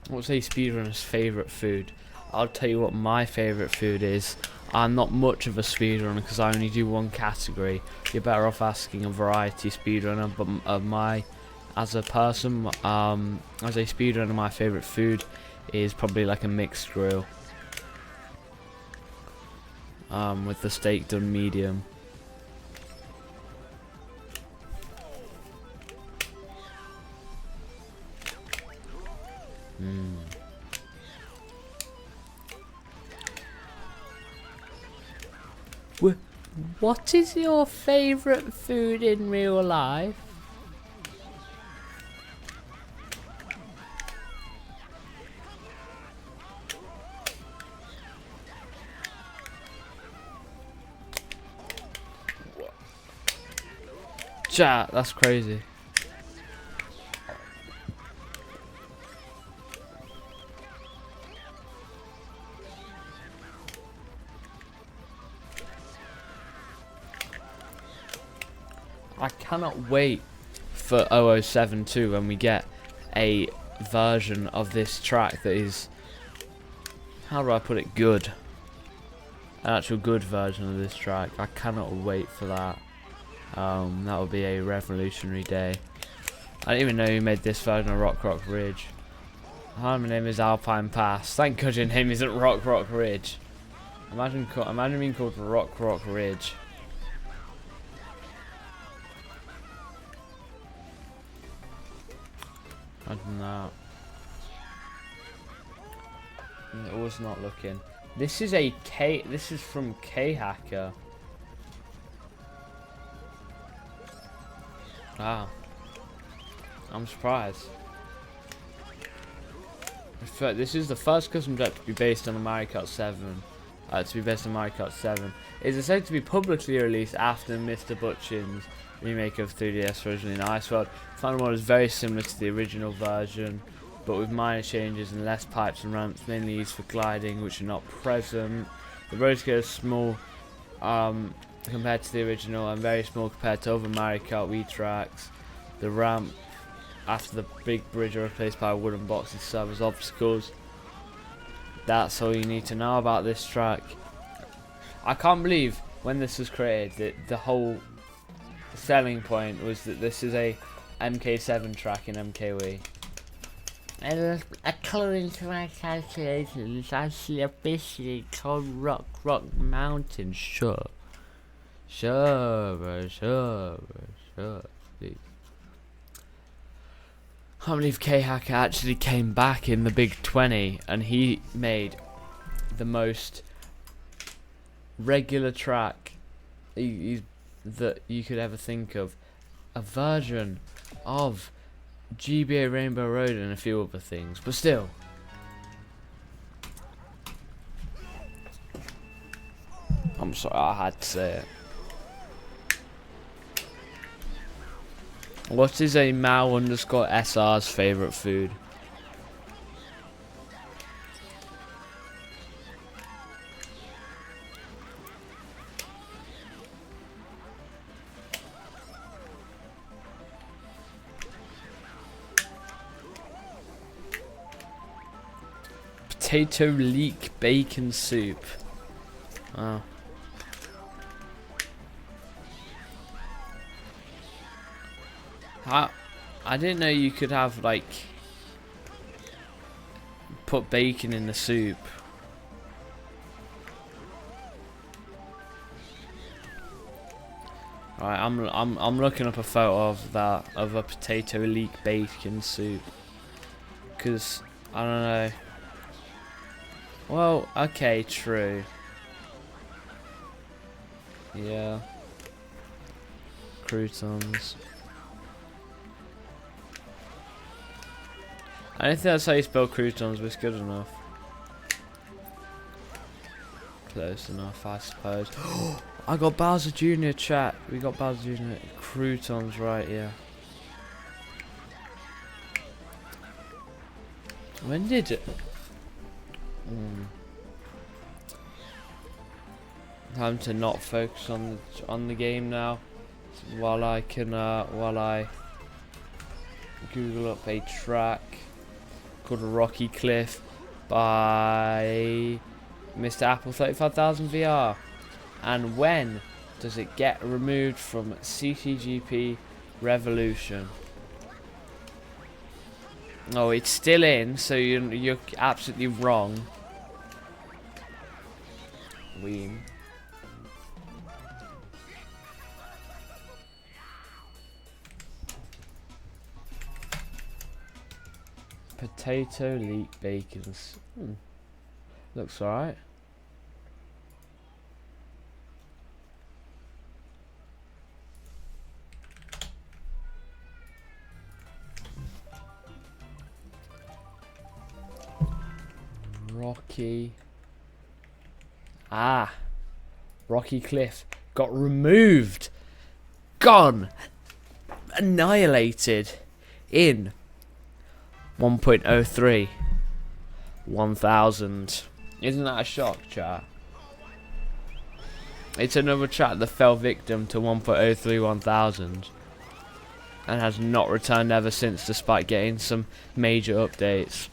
What's a speedrunner's favourite food? I'll tell you what my favourite food is. I'm not much of a speedrunner because I only do one category. You're better off asking a variety speedrunner, but my as a person, as a speedrunner, my favourite food is probably like a mixed grill. With the steak done medium. What is your favourite food in real life? Chat, that's crazy. I cannot wait for 0072 when we get a version of this track that is, how do I put it, good. An actual good version of this track. I cannot wait for that. That will be a revolutionary day. I didn't even know who made this version of Rock Rock Ridge. Hi, my name is Alpine Pass. Thank God your name isn't Rock Rock Ridge. Imagine being called Rock Rock Ridge. Imagine that. It was not looking. This is a K. This is from K Hacker. Wow. I'm surprised. This is the first custom track to be based on a Mario Kart 7. To be based on Mario Kart 7. It is said to be publicly released after Mr. Butchin's remake of 3DS originally in Ice World. The final one is very similar to the original version, but with minor changes and less pipes and ramps, mainly used for gliding, which are not present. The road scale is small compared to the original and very small compared to other Mario Kart Wii tracks. The ramp after the big bridge are replaced by wooden boxes to serve as obstacles. That's all you need to know about this track. I can't believe when this was created that the whole selling point was that this is a MK7 track in MKW. And according to my calculations, it's actually officially called Rock Rock Mountain. Sure, bro, please. I can't believe K-Hacker actually came back in the Big 20 and he made the most regular track that you could ever think of. A version of GBA Rainbow Road and a few other things, but still. I'm sorry, I had to say it. What is a Mao_SR's favourite food? Potato leek bacon soup. Oh. I didn't know you could have, like, put bacon in the soup. Alright, I'm looking up a photo of that, of a potato leek bacon soup, cause I don't know. Well, okay, true. Yeah. Croutons. I don't think that's how you spell croutons, but it's good enough. Close enough, I suppose. I got Bowser Jr. chat. We got Bowser Jr. Croutons, right? Yeah. When did it? Time to not focus on the game now, while I Google up a track called Rocky Cliff by Mr. Apple 35,000 VR. And when does it get removed from CTGP Revolution? Oh, it's still in, so you're absolutely wrong. Weem. Potato leek bacons. Looks alright. Rocky. Rocky Cliff got removed. Gone. Annihilated in 1.03 1000. Isn't that a shock, chat? It's another track that fell victim to 1.03 1000 and has not returned ever since, despite getting some major updates.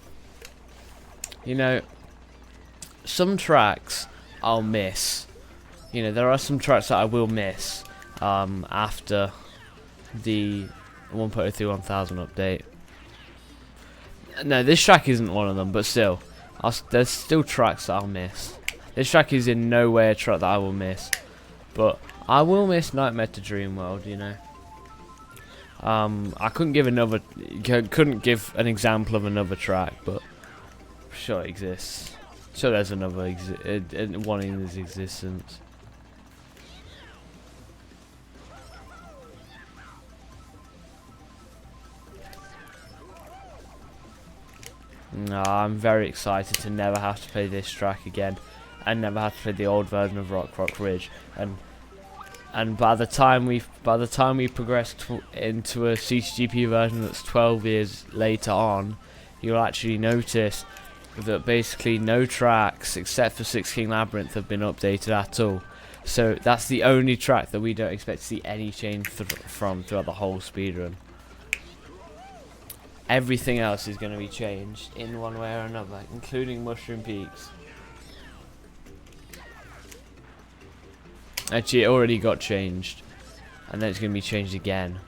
You know, some tracks I'll miss. You know, there are some tracks that I will miss after the 1.03 1000 update. No, this track isn't one of them, but still, there's still tracks that I'll miss. This track is in no way a track that I will miss, but I will miss Nightmare to Dream World. You know, I couldn't give an example of another track, but I'm sure it exists. Sure, there's another one in his existence. No, I'm very excited to never have to play this track again, and never have to play the old version of Rock Ridge. And by the time we progress into a CTGP version that's 12 years later on, you'll actually notice that basically no tracks except for Six King Labyrinth have been updated at all. So that's the only track that we don't expect to see any change from throughout the whole speedrun. Everything else is going to be changed in one way or another, including Mushroom Peaks. Actually, it already got changed, and then it's going to be changed again.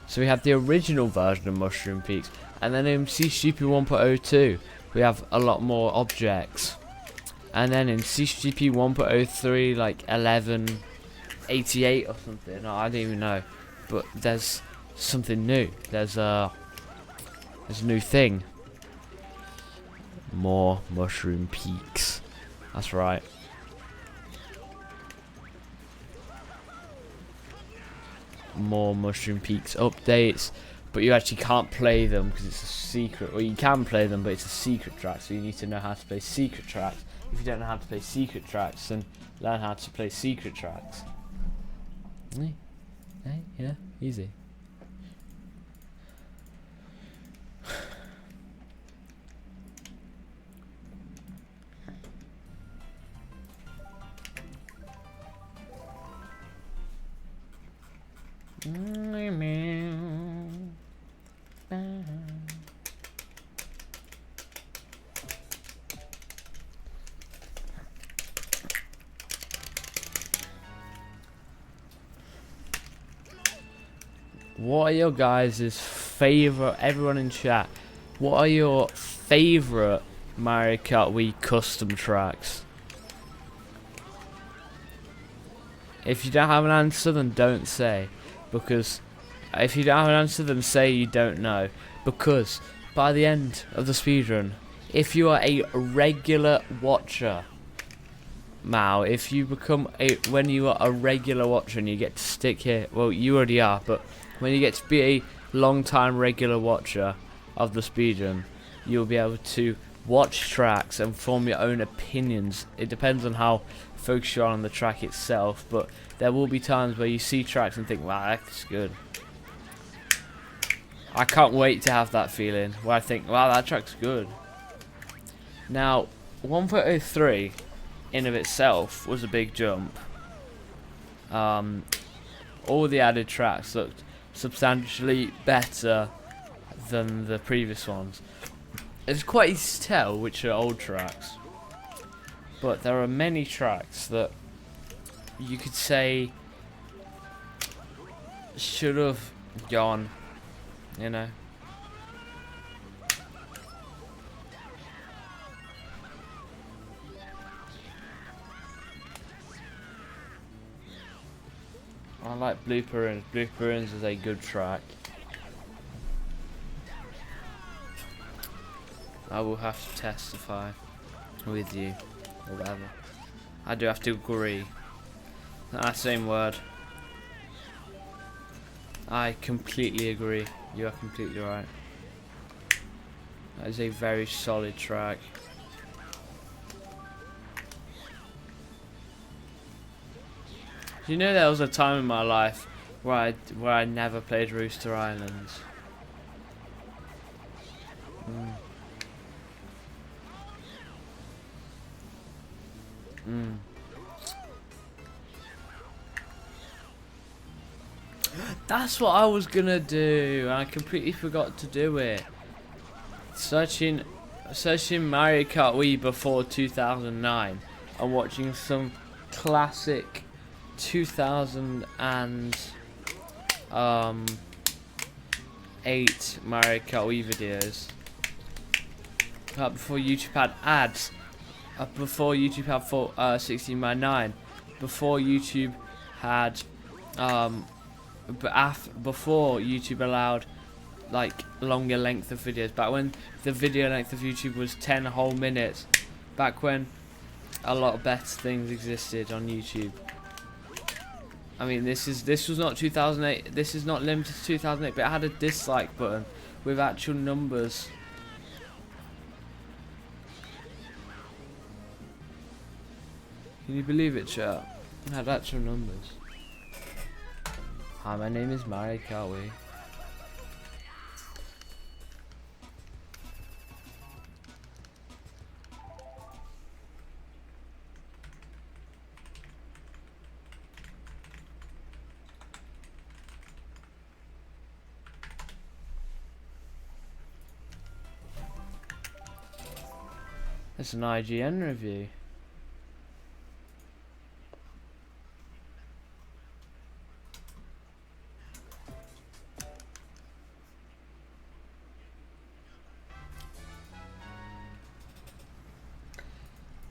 So we have the original version of Mushroom Peaks, and then in CTGP 1.02 we have a lot more objects. And then in CTGP 1.03, like 1188 or something, I don't even know. But there's something new. There's a new thing. More Mushroom Peaks. That's right. More Mushroom Peaks updates. But you actually can't play them because it's a secret. Or you can play them, but it's a secret track. So you need to know how to play secret tracks. If you don't know how to play secret tracks, then learn how to play secret tracks. Hey, yeah, easy. What are your guys' favourite, everyone in chat, what are your favourite Mario Kart Wii custom tracks? If you don't have an answer, then don't say. Because if you don't have an answer, then say you don't know. Because by the end of the speedrun, if you are a regular watcher, Mao, if you when you are a regular watcher and you get to stick here, well, you already are, but when you get to be a long-time regular watcher of the speedrun, you'll be able to watch tracks and form your own opinions. It depends on how focused you are on the track itself, but there will be times where you see tracks and think, wow, that's good. I can't wait to have that feeling where I think, wow, that track's good. Now, 1.03 in of itself was a big jump. All the added tracks looked substantially better than the previous ones. It's quite easy to tell which are old tracks, but there are many tracks that you could say should have gone, you know. I like Blooper Ruins. Blooper Ruins is a good track. I will have to testify with you, or whatever. I do have to agree. That same word. I completely agree. You are completely right. That is a very solid track. You know, there was a time in my life where I never played Rooster Islands. That's what I was gonna do, and I completely forgot to do it. Searching Mario Kart Wii before 2009 and watching some classic 2008 Mario Kart Wii videos. Before YouTube had ads. Before YouTube had 16:9. Before YouTube had before YouTube allowed like longer length of videos. Back when the video length of YouTube was 10 whole minutes. Back when a lot of better things existed on YouTube. I mean, this was not 2008. This is not limited to 2008, but it had a dislike button with actual numbers. Can you believe it, chat? It had actual numbers. Hi, my name is Mario Kart Wii. It's an IGN review.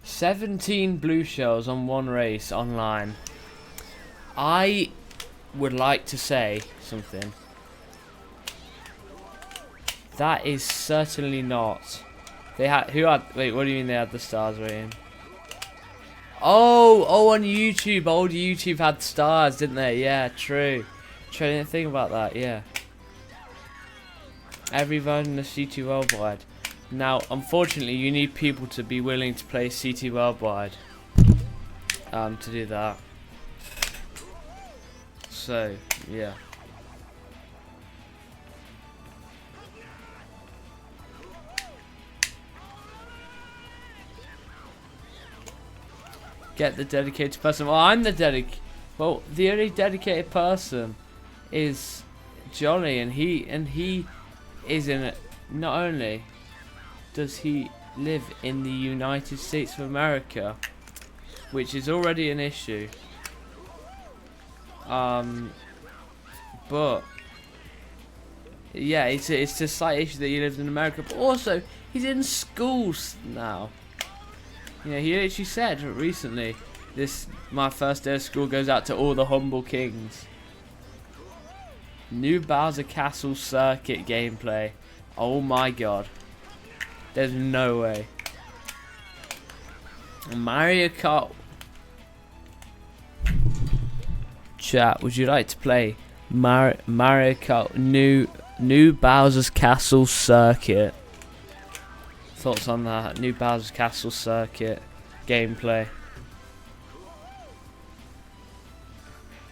"17 blue shells on one race online." I would like to say something. That is certainly not. They had wait, what do you mean they had the stars rating? Oh, on YouTube. Old YouTube had stars, didn't they? Yeah, true. I didn't think about that, yeah. Every version of CT Worldwide. Now, unfortunately, you need people to be willing to play CT Worldwide to do that. So, yeah. Get the dedicated person. Well, I'm the well, the only dedicated person is Johnny, and he is in it. Not only does he live in the United States of America, which is already an issue, but yeah, it's a slight issue that he lives in America, but also he's in schools now. You know, he actually said recently, my first day of school goes out to all the humble kings. New Bowser Castle Circuit gameplay. Oh my god. There's no way. Mario Kart. Chat, would you like to play Mario Kart new Bowser's Castle Circuit? Thoughts on that? New Bowser's Castle Circuit gameplay.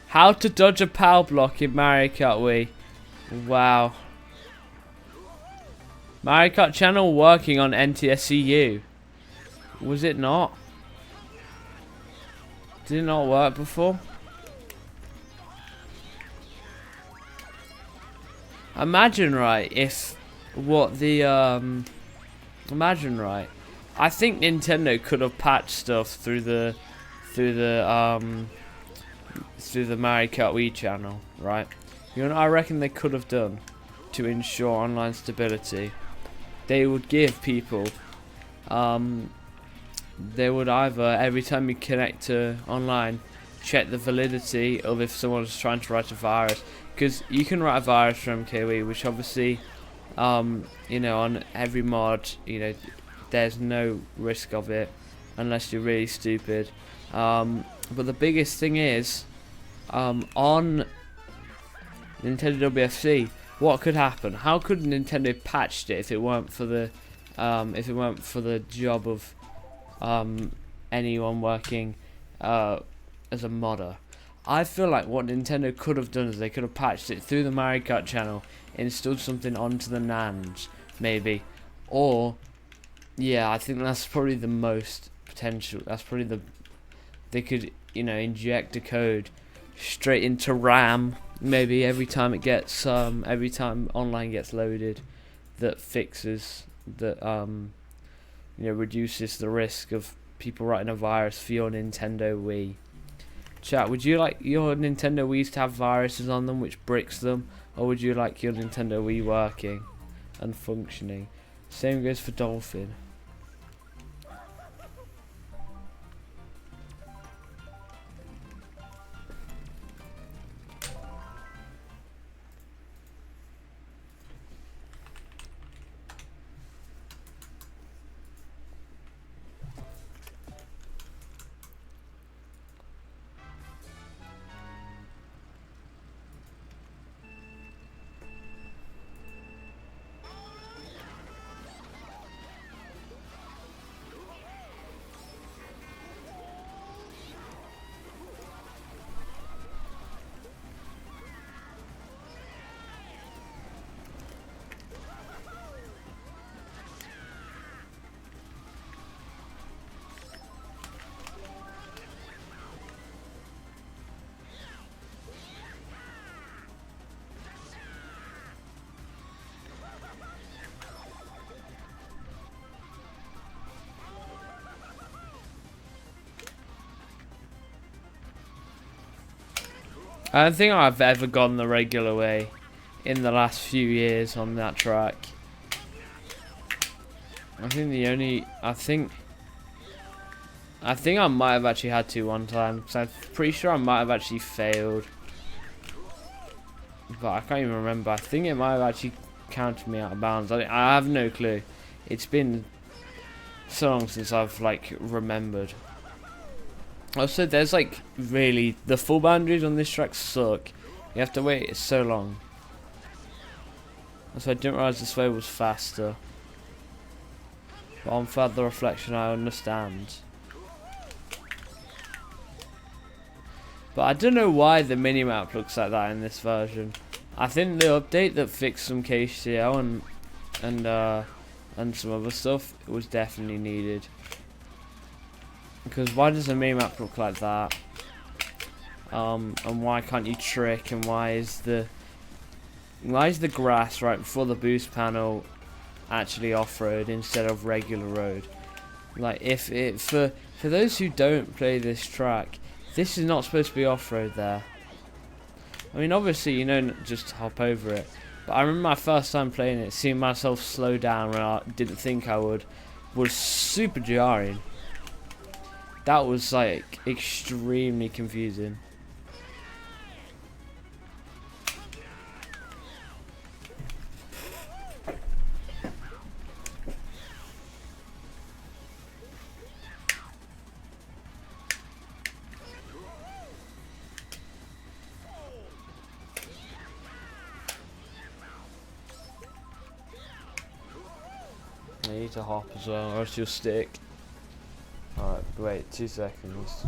How to dodge a power block in Mario Kart Wii. Wow. Mario Kart channel working on NTSCU. Was it not? Did it not work before? Imagine, right, if what the imagine, right, I think Nintendo could have patched stuff through the through the Mario Kart Wii channel, right? You know what I reckon they could have done to ensure online stability? They would give people, they would either, every time you connect to online, check the validity of if someone's trying to write a virus, because you can write a virus from MKWii, which obviously, you know, on every mod, you know, there's no risk of it unless you're really stupid. But the biggest thing is, on Nintendo WFC, what could happen? How could Nintendo patched it if it weren't for the job of anyone working as a modder? I feel like what Nintendo could have done is they could have patched it through the Mario Kart channel, installed something onto the NAND, maybe, or yeah, I think that's probably the most potential. That's probably they could, you know, inject a code straight into RAM, maybe every time it gets every time online gets loaded, that fixes that you know, reduces the risk of people writing a virus for your Nintendo Wii. Chat, would you like your Nintendo Wii's to have viruses on them which bricks them, or would you like your Nintendo Wii working and functioning? Same goes for Dolphin. I don't think I've ever gone the regular way in the last few years on that track. I think I might have actually had to one time, because I'm pretty sure I might have actually failed. But I can't even remember. I think it might have actually counted me out of bounds. I have no clue. It's been so long since I've like remembered. Also, there's like really the full boundaries on this track suck. You have to wait so long. Also, I didn't realise this way was faster. But on further reflection, I understand. But I don't know why the minimap looks like that in this version. I think the update that fixed some KCL and some other stuff was definitely needed. Because why does the minimap look like that? And why can't you trick? And why is the grass right before the boost panel actually off-road instead of regular road? Like, if it for those who don't play this track, this is not supposed to be off-road there. I mean, obviously, you know, just hop over it. But I remember my first time playing it, seeing myself slow down when I didn't think I would, was super jarring. That was like extremely confusing. I need to hop as well, or else you'll stick. Alright, wait 2 seconds.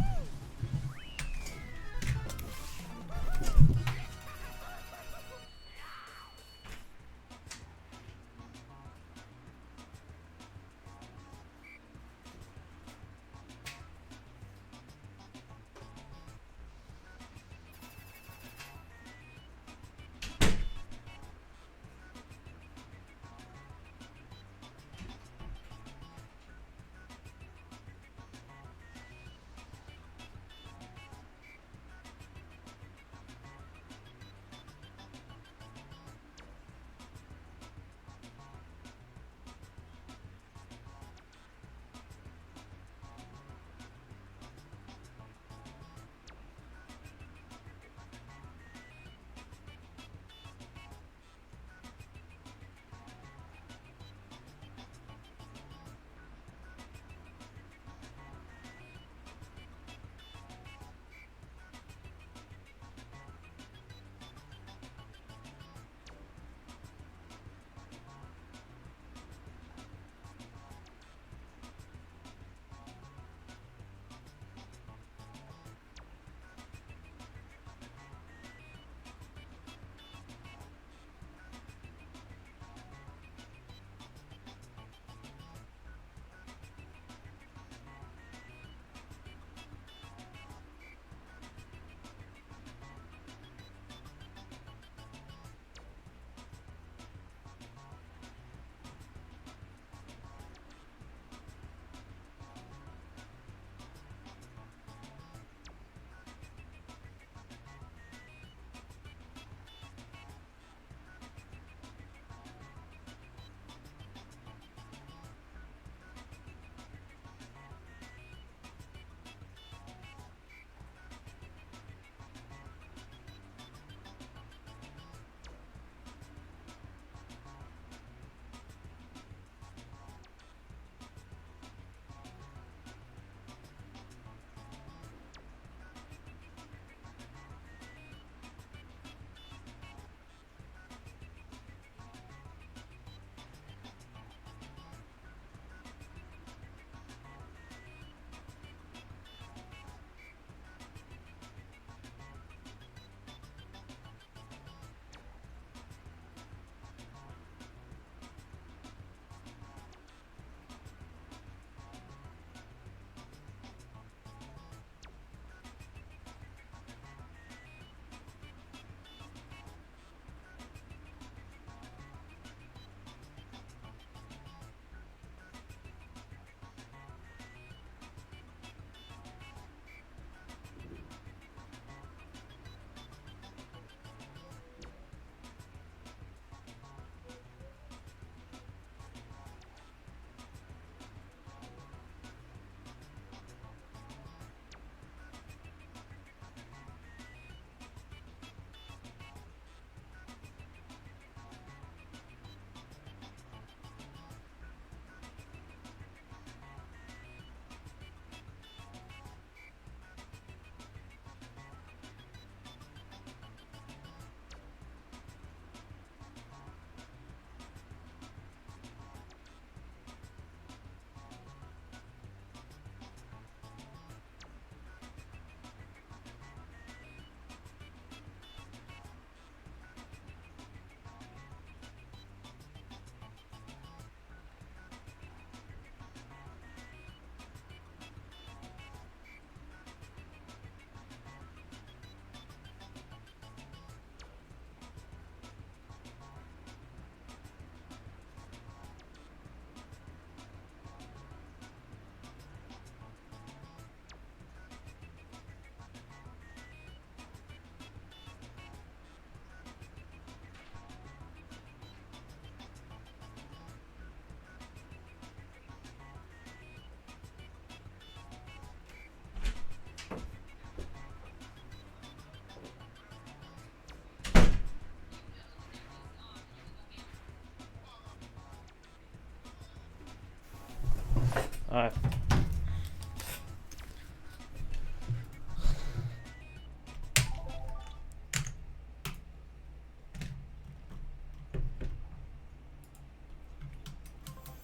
Alright.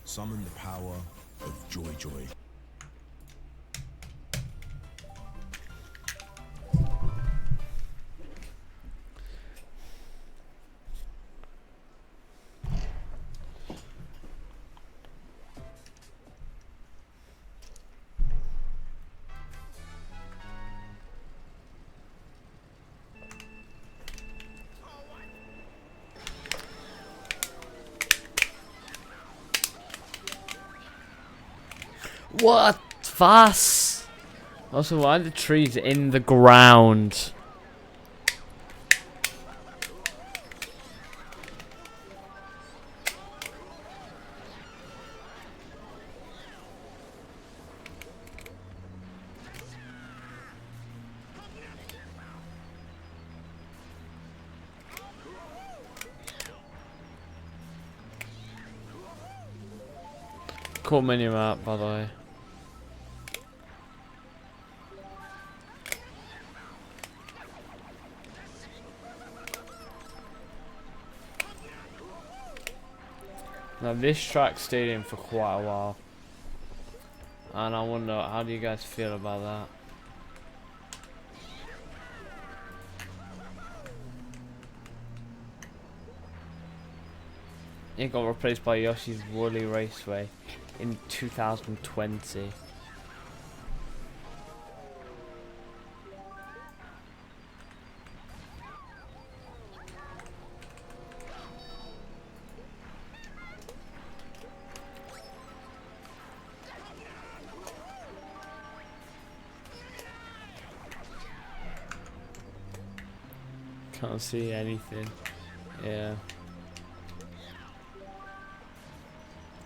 Summon the power of Joy Joy. What? Fast. Also, why are the trees in the ground? Cool mini map, by the way. Now this track stayed in for quite a while, and I wonder, how do you guys feel about that? It got replaced by Yoshi's Woolly Raceway in 2020. Can't see anything. Yeah.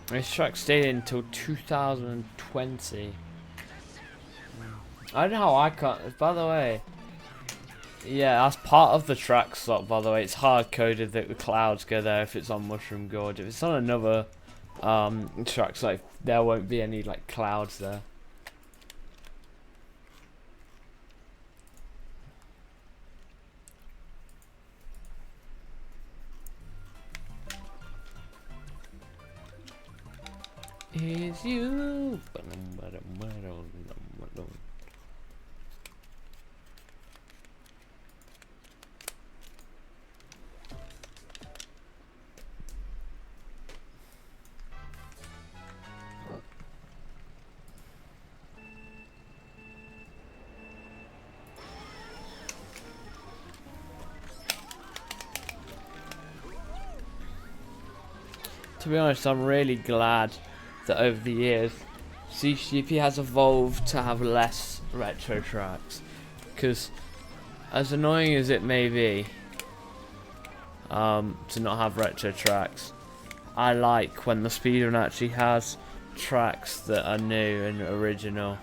This track stayed in until 2020. I don't know how I can't. By the way, yeah, that's part of the track slot. By the way, it's hard coded that the clouds go there if it's on Mushroom Gorge. If it's on another track slot, there won't be any like clouds there. Is you. To be honest, I'm really glad that over the years CTGP has evolved to have less retro tracks, because as annoying as it may be to not have retro tracks, I like when the speedrun actually has tracks that are new and original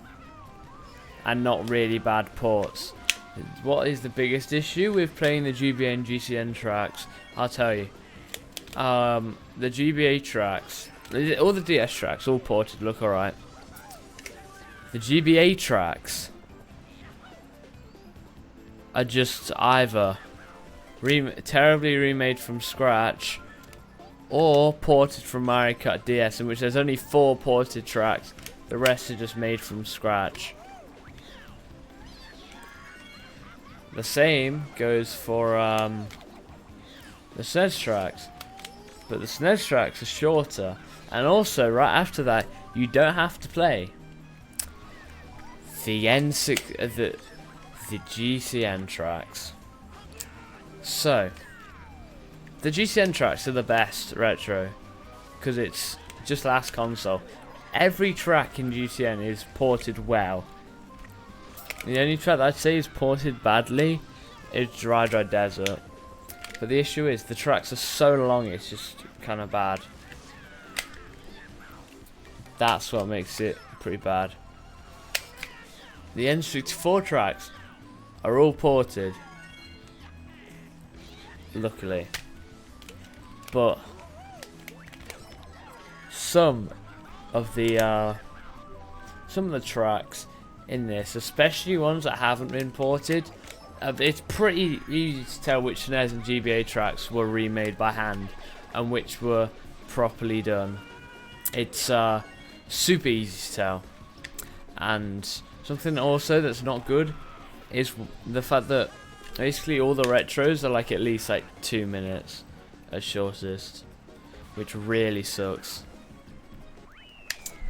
and not really bad ports. What is the biggest issue with playing the GBA and GCN tracks? I'll tell you. The GBA tracks, all the DS tracks, all ported, look alright. The GBA tracks are just either terribly remade from scratch or ported from Mario Kart DS, in which there's only 4 ported tracks, the rest are just made from scratch. The same goes for the SNES tracks. But the SNES tracks are shorter, and also right after that, you don't have to play the the GCN tracks. So the GCN tracks are the best retro because it's just last console. Every track in GCN is ported well. The only track that I'd say is ported badly is Dry Dry Desert. But the issue is the tracks are so long, it's just kind of bad. That's what makes it pretty bad. The N64 tracks are all ported, luckily. But some of the some of the tracks in this, especially ones that haven't been ported, it's pretty easy to tell which SNES and GBA tracks were remade by hand and which were properly done. It's super easy to tell. And something also that's not good is the fact that basically all the retros are like at least like 2 minutes at shortest, which really sucks.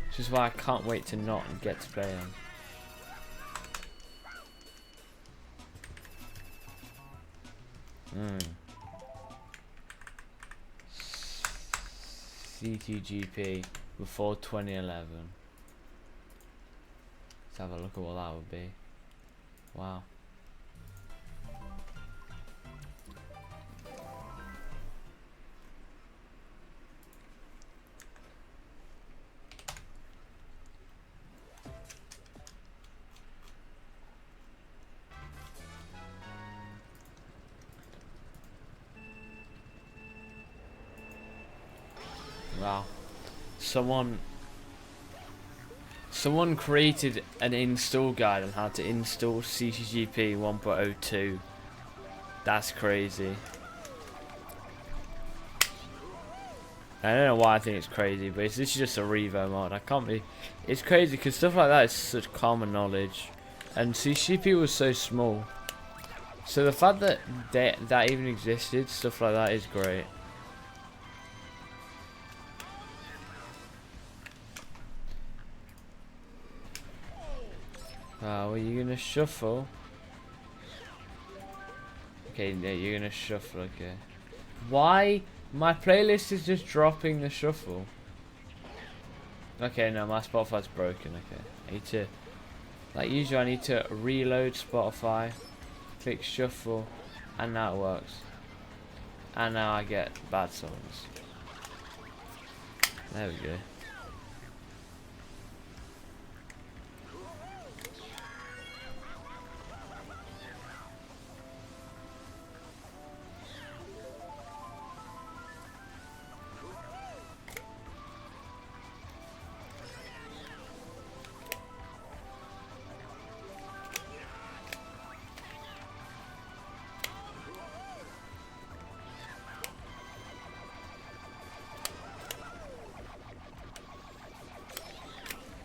Which is why I can't wait to not get to play them. CTGP before 2011. Let's have a look at what that would be. Wow. Wow. Someone created an install guide on how to install CTGP 1.02. That's crazy. I don't know why I think it's crazy, but this is just a Revo mod. I can't be. It's crazy because stuff like that is such common knowledge, and CTGP was so small. So the fact that that even existed, stuff like that, is great. Well, you're gonna shuffle. Okay, yeah, you're gonna shuffle, okay. Why? My playlist is just dropping the shuffle. Okay, no, my Spotify's broken, okay. I need to, like usual, I need to reload Spotify, click shuffle, and now it works. And now I get bad songs. There we go.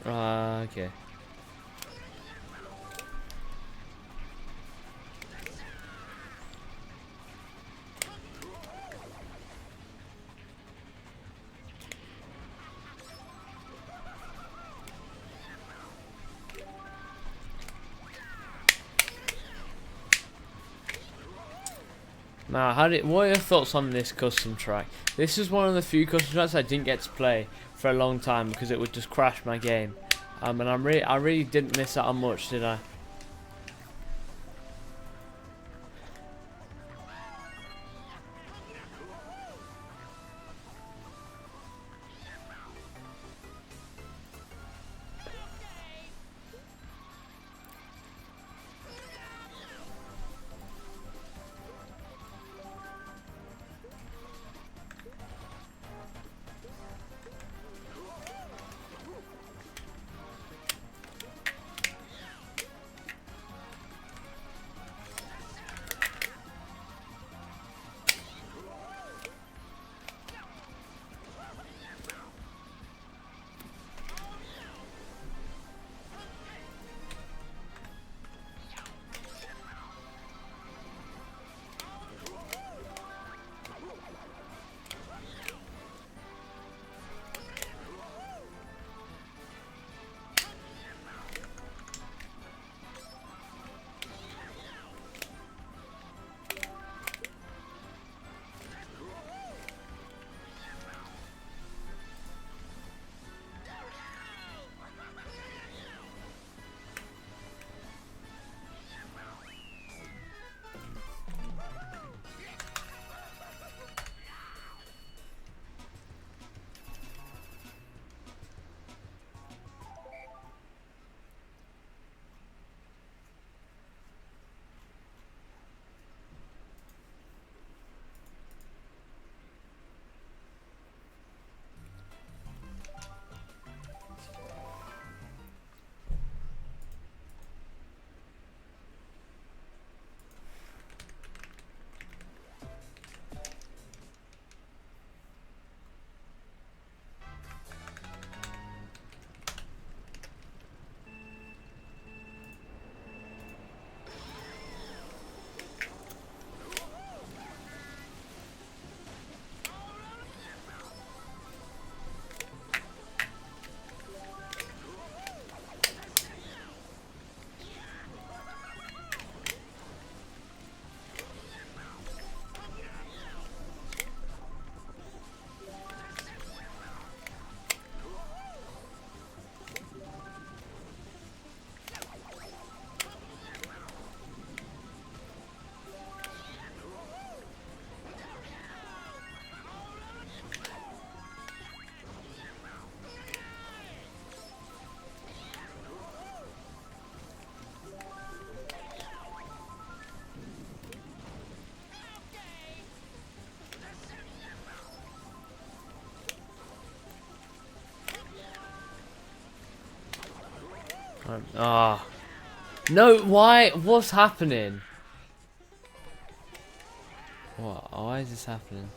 Okay. Now, what are your thoughts on this custom track? This is one of the few custom tracks I didn't get to play for a long time because it would just crash my game. And I really didn't miss out on much, did I? Ah. No, why? What's happening? What? Why is this happening?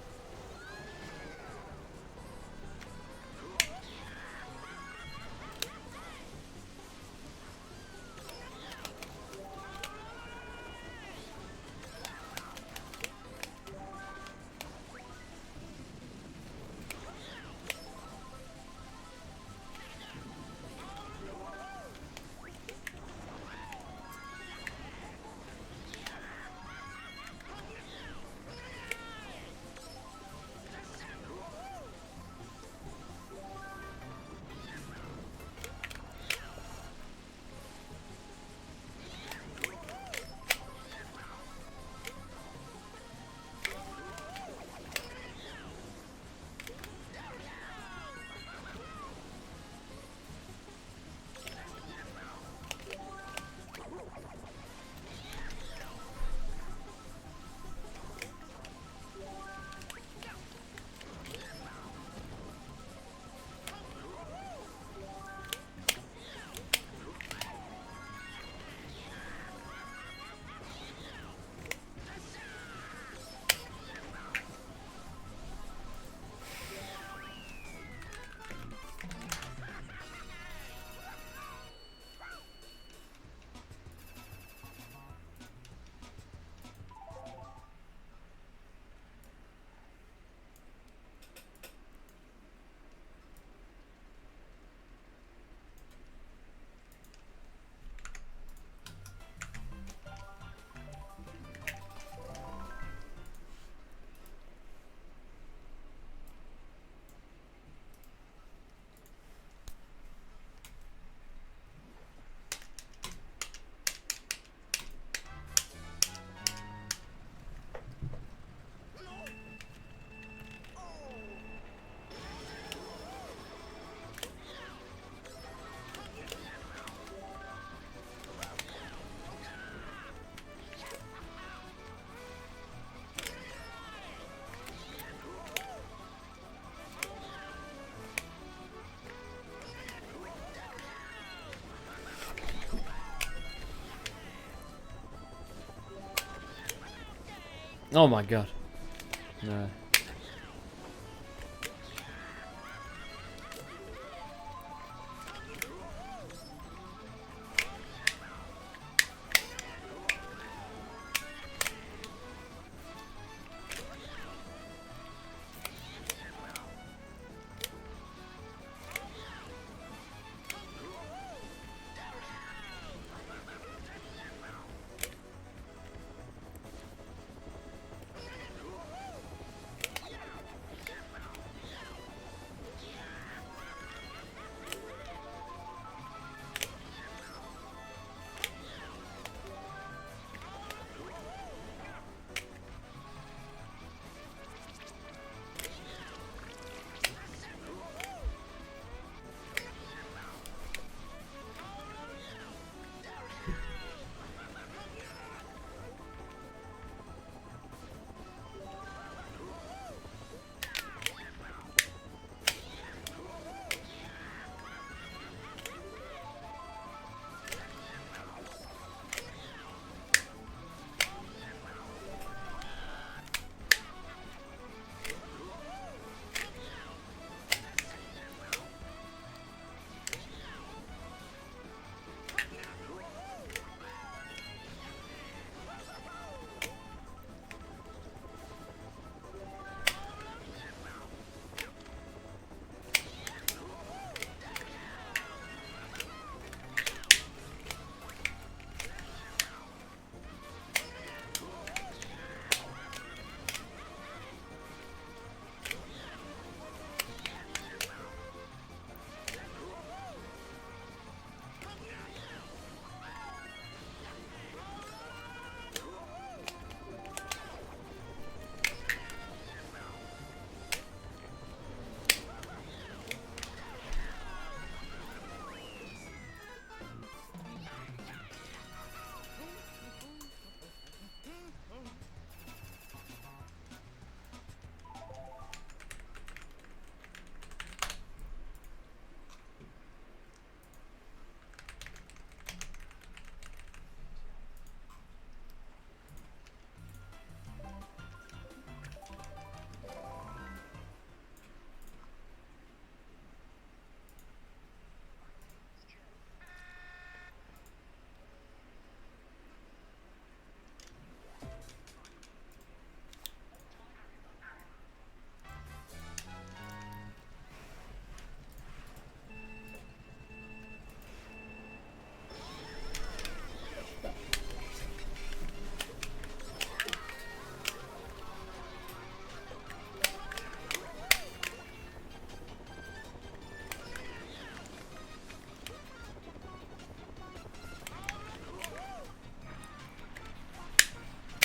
Oh my god. No.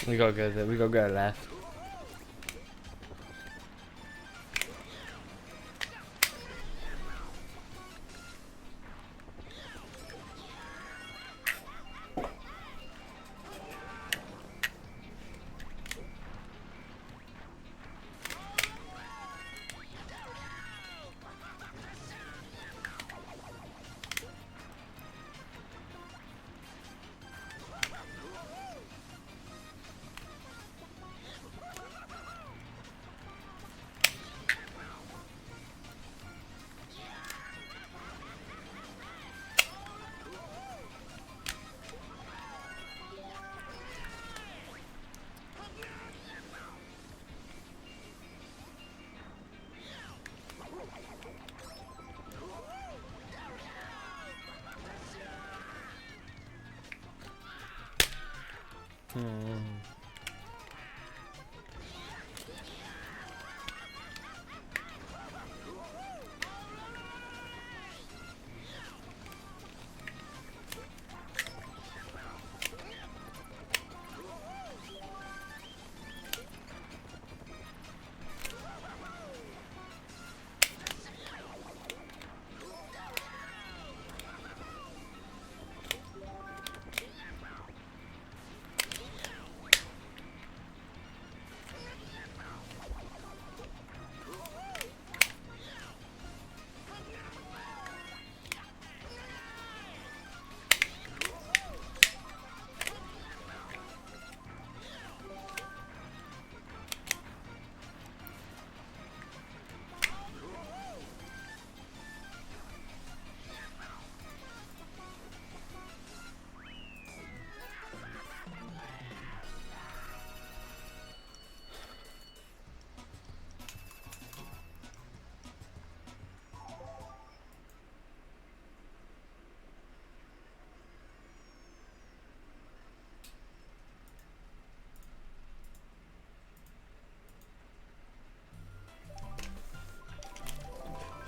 We gotta go there. We gotta go left.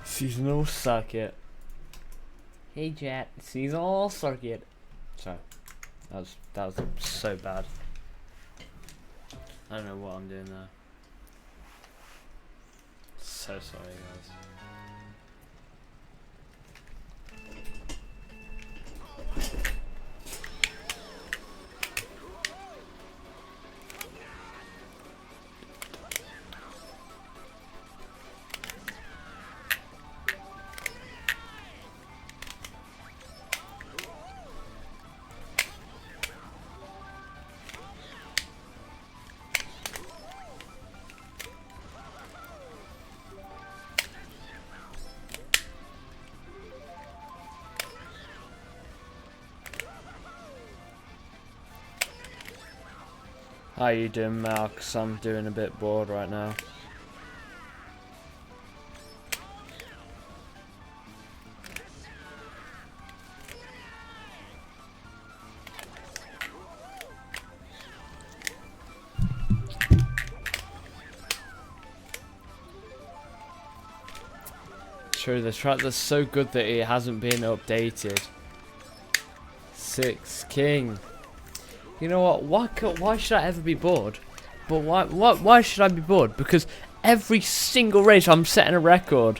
Seasonal circuit. Hey Jet, seasonal circuit. Sorry, that was so bad. I don't know what I'm doing there. So sorry, guys. How you doing, Mal? 'Cause I'm doing a bit bored right now. True, the track is so good that it hasn't been updated. 6 King. You know what? Why should I ever be bored? But why should I be bored? Because every single race I'm setting a record.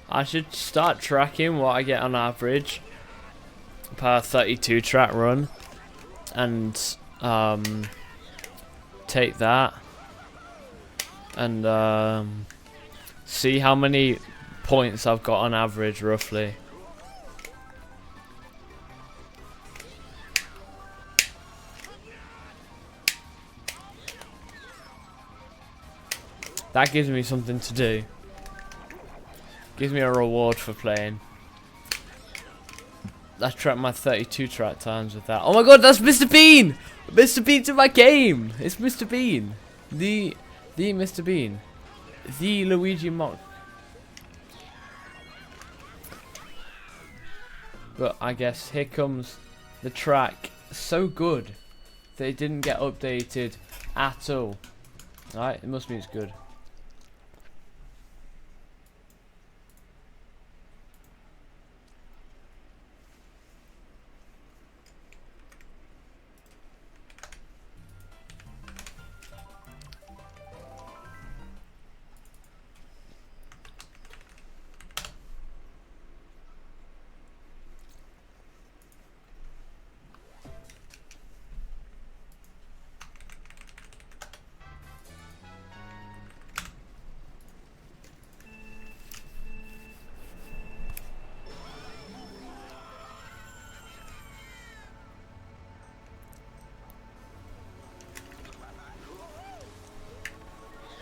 I should start tracking what I get on average per 32 track run, and take that and see how many points I've got on average roughly. That gives me something to do. Gives me a reward for playing. I track my 32 track times with that. Oh my god, that's Mr. Bean! Mr. Bean's in my game! It's Mr. Bean. The Mr. Bean. The Luigi Mock. But I guess here comes the track. So good. they didn't get updated at all. Right, it must mean it's good.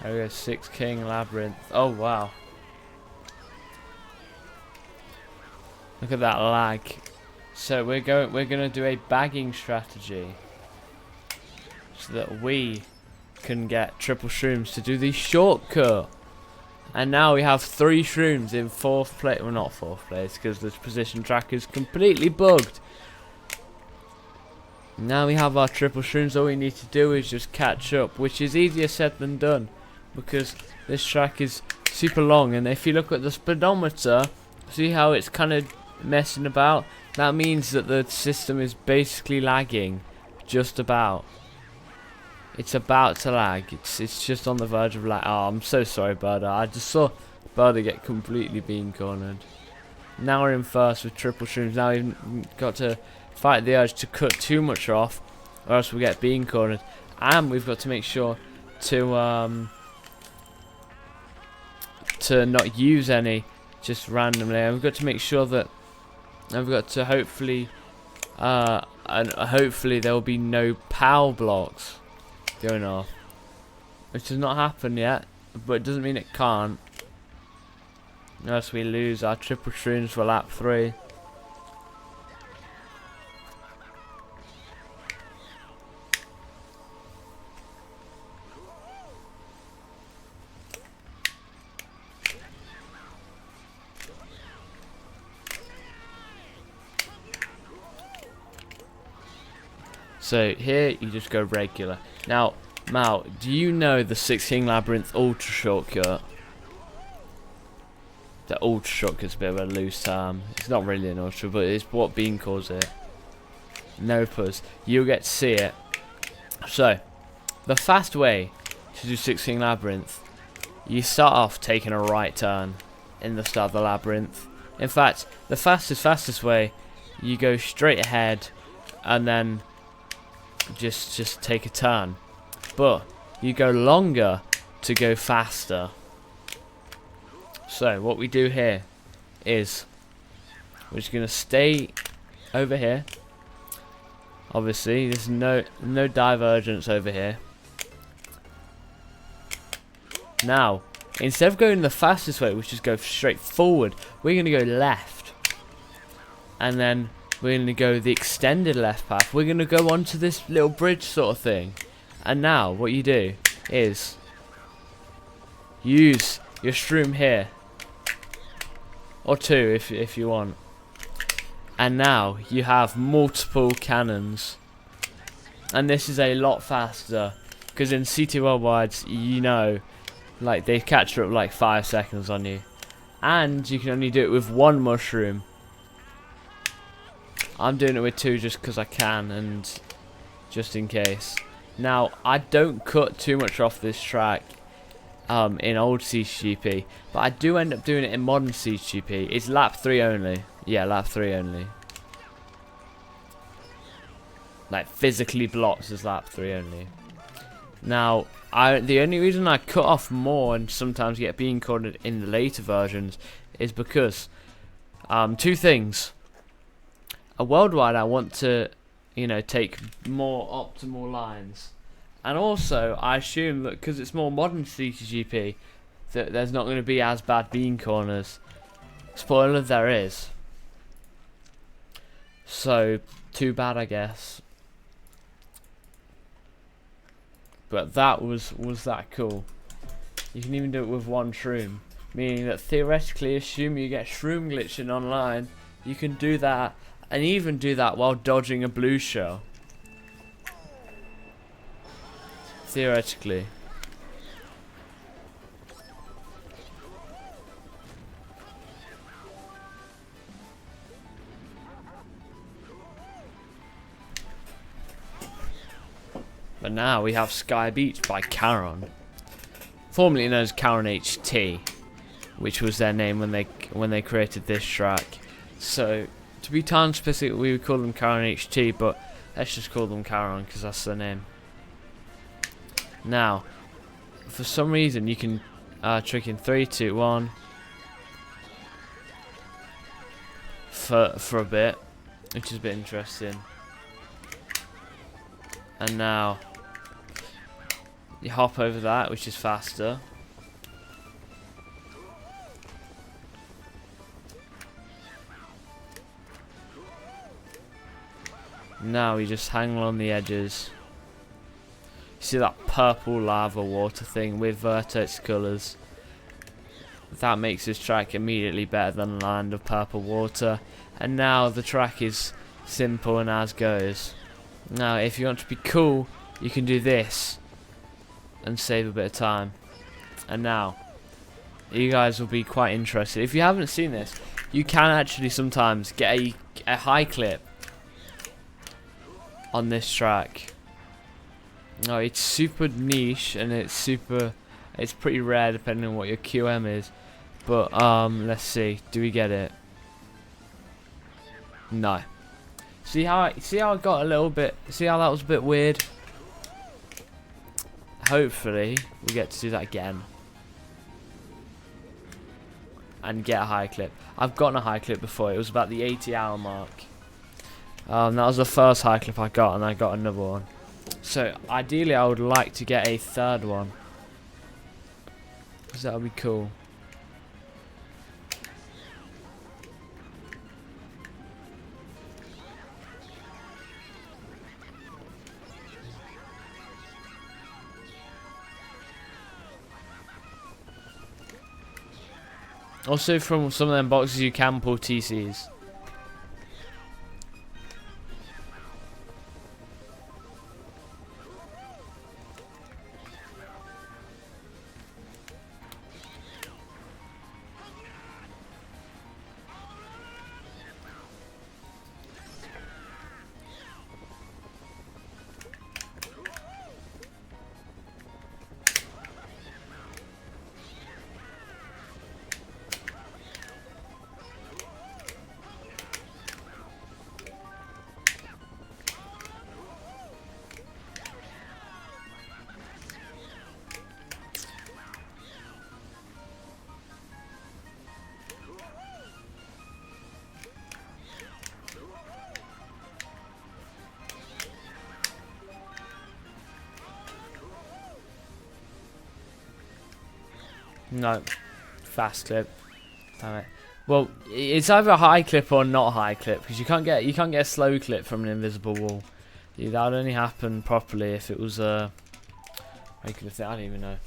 There we go, 6 King Labyrinth. Oh wow. Look at that lag. So we're gonna do a bagging strategy so that we can get triple shrooms to do the shortcut. And now we have 3 shrooms in 4th place. Well, not 4th place because the position track is completely bugged. Now we have our triple shrooms. All we need to do is just catch up, which is easier said than done because this track is super long. And if you look at the speedometer, see how it's kind of messing about? That means that the system is basically lagging, just about. It's about to lag. It's just on the verge of lag. Oh, I'm so sorry, Berda. I just saw Berda get completely bean cornered. Now we're in first with triple shrooms. Now we've got to fight the urge to cut too much off, or else we get bean cornered. And we've got to make sure to not use any just randomly. And we've got to make sure that I've got to hopefully there will be no POW blocks going off, which has not happened yet, but it doesn't mean it can't. Unless we lose our triple shrooms for lap 3. So here you just go regular. Now, Mal, do you know the 6 King Labyrinth Ultra Shortcut? The Ultra Shortcut's a bit of a loose term. It's not really an Ultra, but it's what Bean calls it. No puzz. You'll get to see it. So, the fast way to do 6 King Labyrinth, you start off taking a right turn in the start of the labyrinth. In fact, the fastest way, you go straight ahead and then just take a turn, but you go longer to go faster. So what we do here is we're just gonna stay over here. Obviously there's no divergence over here. Now instead of going the fastest way, which is go straight forward, we're gonna go left, and then we're going to go the extended left path. We're going to go onto this little bridge sort of thing. And now what you do is use your shroom here, or 2 if you want. And now you have multiple cannons. And this is a lot faster because in CT Worldwides, you know, like they catch up like 5 seconds on you. And you can only do it with 1 mushroom. I'm doing it with 2 just because I can and just in case. Now, I don't cut too much off this track in old CTGP, but I do end up doing it in modern CTGP. It's lap 3 only. Yeah, lap 3 only. Like, physically blocks is lap 3 only. Now, the only reason I cut off more and sometimes get bean cornered in the later versions is because 2 things. Worldwide, I want to, you know, take more optimal lines, and also I assume that because it's more modern CTGP, that there's not going to be as bad bean corners. Spoiler, there is. So too bad, I guess. But that was that cool. You can even do it with 1 shroom, meaning that theoretically, assume you get shroom glitching online, you can do that. And even do that while dodging a blue shell. Theoretically. But now we have Sky Beach by Charon, formerly known as Charon HT, which was their name when they created this track. So to be time specific, we would call them Charon HT, but let's just call them Charon because that's their name. Now, for some reason, you can trick in 3, 2, 1 for a bit, which is a bit interesting. And now you hop over that, which is faster. Now we just hang along the edges. You see that purple lava water thing with vertex colours? That makes this track immediately better than Land of Purple Water. And now the track is simple and as goes. Now if you want to be cool, you can do this and save a bit of time. And now you guys will be quite interested. If you haven't seen this, you can actually sometimes get a high clip on this track. No, it's super niche and it's pretty rare depending on what your QM is. But let's see, do we get it? No. See how I got a little bit, see how that was a bit weird? Hopefully we get to do that again and get a high clip. I've gotten a high clip before. It was about the 80-hour mark. That was the first high clip I got, and I got another one. So ideally I would like to get a third one, because that would be cool. Also, from some of them boxes you can pull TCs. No, fast clip. Damn it. Well, it's either a high clip or not a high clip, because you can't get a slow clip from an invisible wall. Yeah, that would only happen properly if it was a regular thing. I don't even know.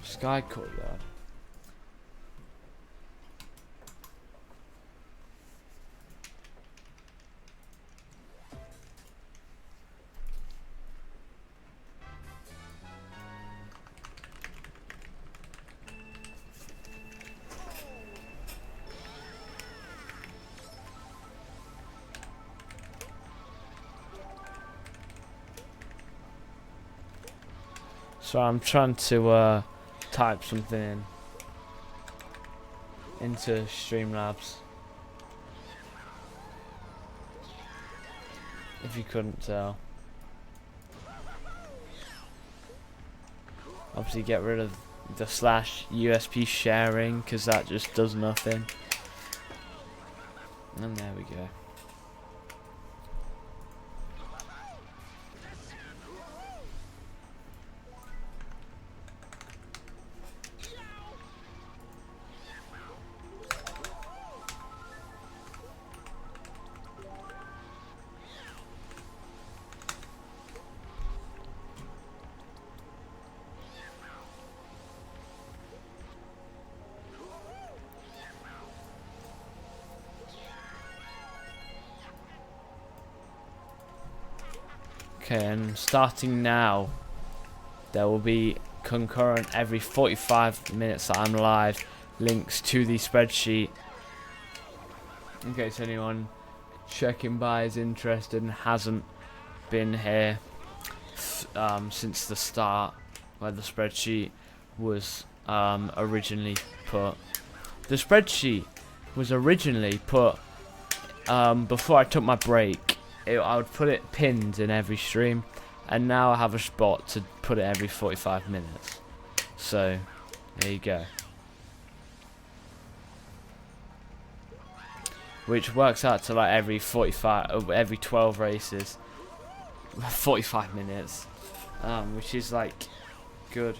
Sky Courtyard. So I'm trying to type something into Streamlabs. If you couldn't tell. Obviously get rid of the /USP sharing, because that just does nothing. And there we go. Okay, and starting now, there will be concurrent every 45 minutes that I'm live links to the spreadsheet. In case anyone checking by is interested and hasn't been here since the start, where the spreadsheet was originally put. The spreadsheet was originally put before I took my break. I would put it pinned in every stream, and now I have a spot to put it every 45 minutes. So there you go. Which works out to like every 12 races, 45 minutes, which is like good.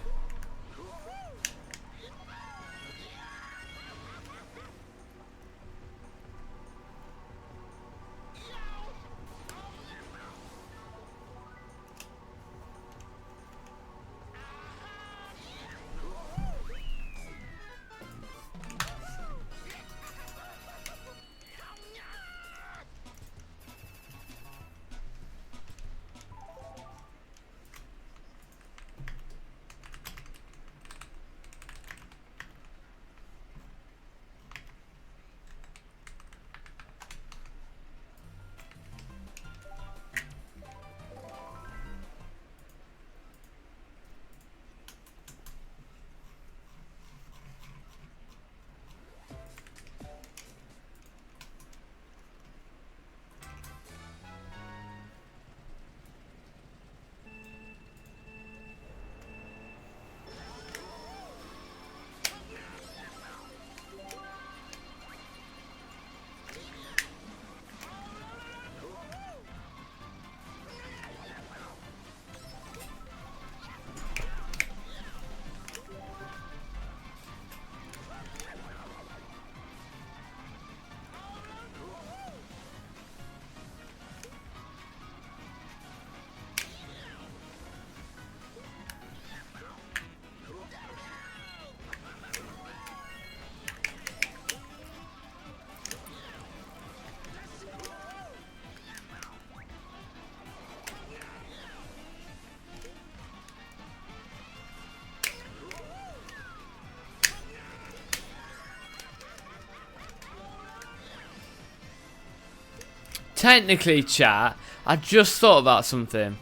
Technically, chat, I just thought about something.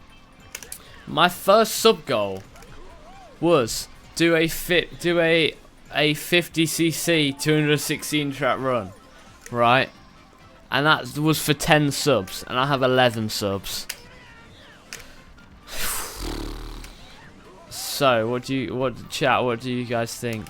My first sub goal was do a 50cc 216 track run, right? And that was for 10 subs, and I have 11 subs. So, what do you guys think?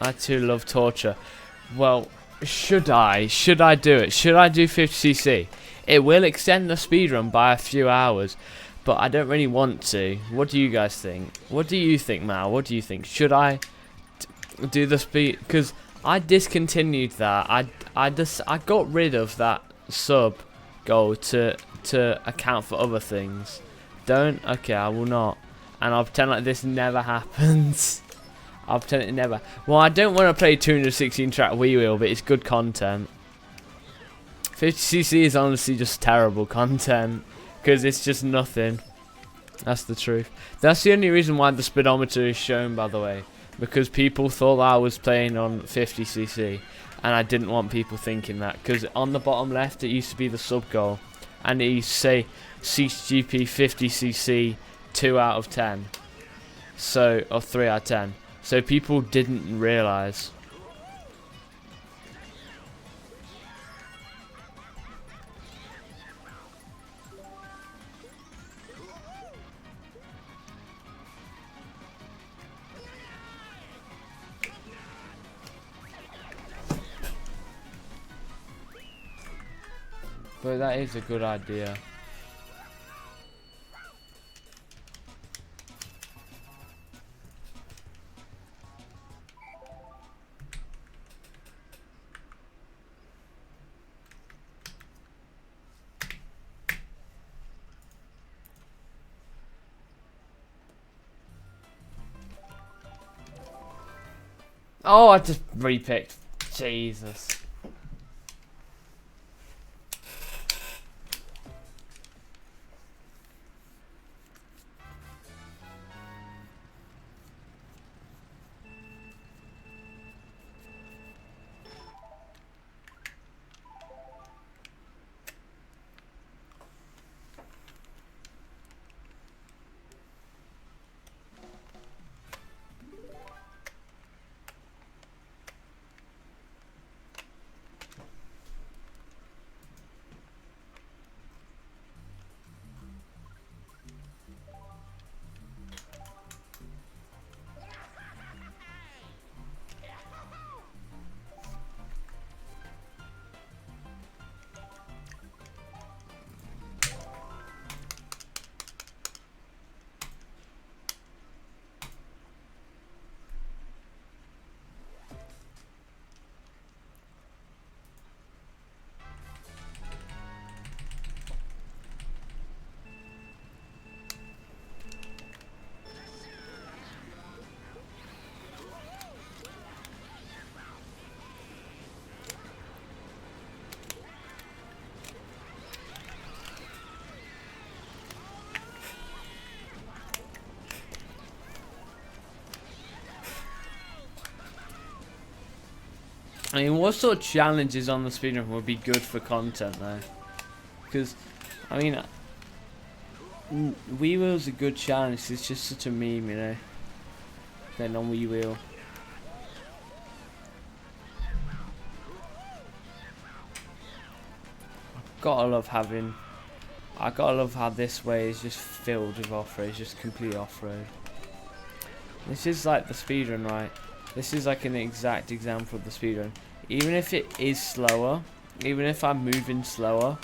I too love torture. Well, should I do it? Should I do 50cc? It will extend the speedrun by a few hours, but I don't really want to. What do you guys think? What do you think, Mal? What do you think? Should I do the speed? Because I discontinued that. I got rid of that sub goal to account for other things. Don't? Okay, I will not. And I'll pretend like this never happens. I'll pretend it never. Well, I don't want to play 216 track Wii Wheel, but it's good content. 50cc is honestly just terrible content, because it's just nothing. That's the truth. That's the only reason why the speedometer is shown, by the way, because people thought I was playing on 50cc, and I didn't want people thinking that, because on the bottom left it used to be the sub goal, and it used to say CTGP 50cc 2 out of 10, so, or 3 out of 10. So people didn't realise. But that is a good idea. Oh, I just repicked. Jesus. I mean, what sort of challenges on the speedrun would be good for content though? Because, I mean, Wii Wheel's a good challenge. It's just such a meme, you know. Then on Wii Wheel. Gotta love having. I gotta love how this way is just filled with off-road. It's just complete off-road. This is like the speedrun, right? This is like an exact example of the speedrun. Even if it is slower, even if I'm moving slower,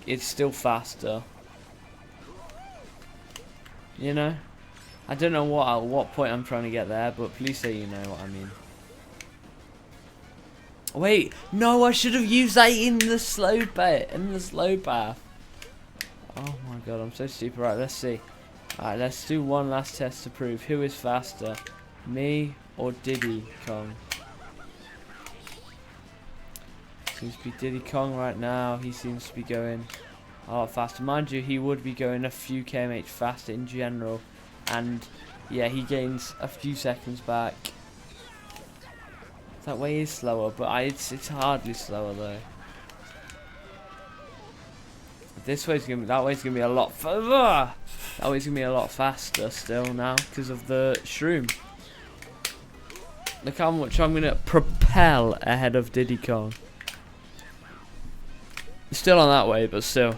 it's still faster. You know? I don't know what point I'm trying to get there, but please say you know what I mean. Wait, no, I should have used that in the slow bit, in the slow path. Oh my god, I'm so stupid. Right, let's see. Alright, let's do one last test to prove who is faster, me or Diddy Kong. Seems to be Diddy Kong right now. He seems to be going a lot faster. Mind you, he would be going a few kmh faster in general. And yeah, he gains a few seconds back. That way is slower, but it's hardly slower though. This way's that way's gonna be a lot further. That way's gonna be a lot faster still now because of the shroom. Look how much I'm gonna propel ahead of Diddy Kong. Still on that way, but still.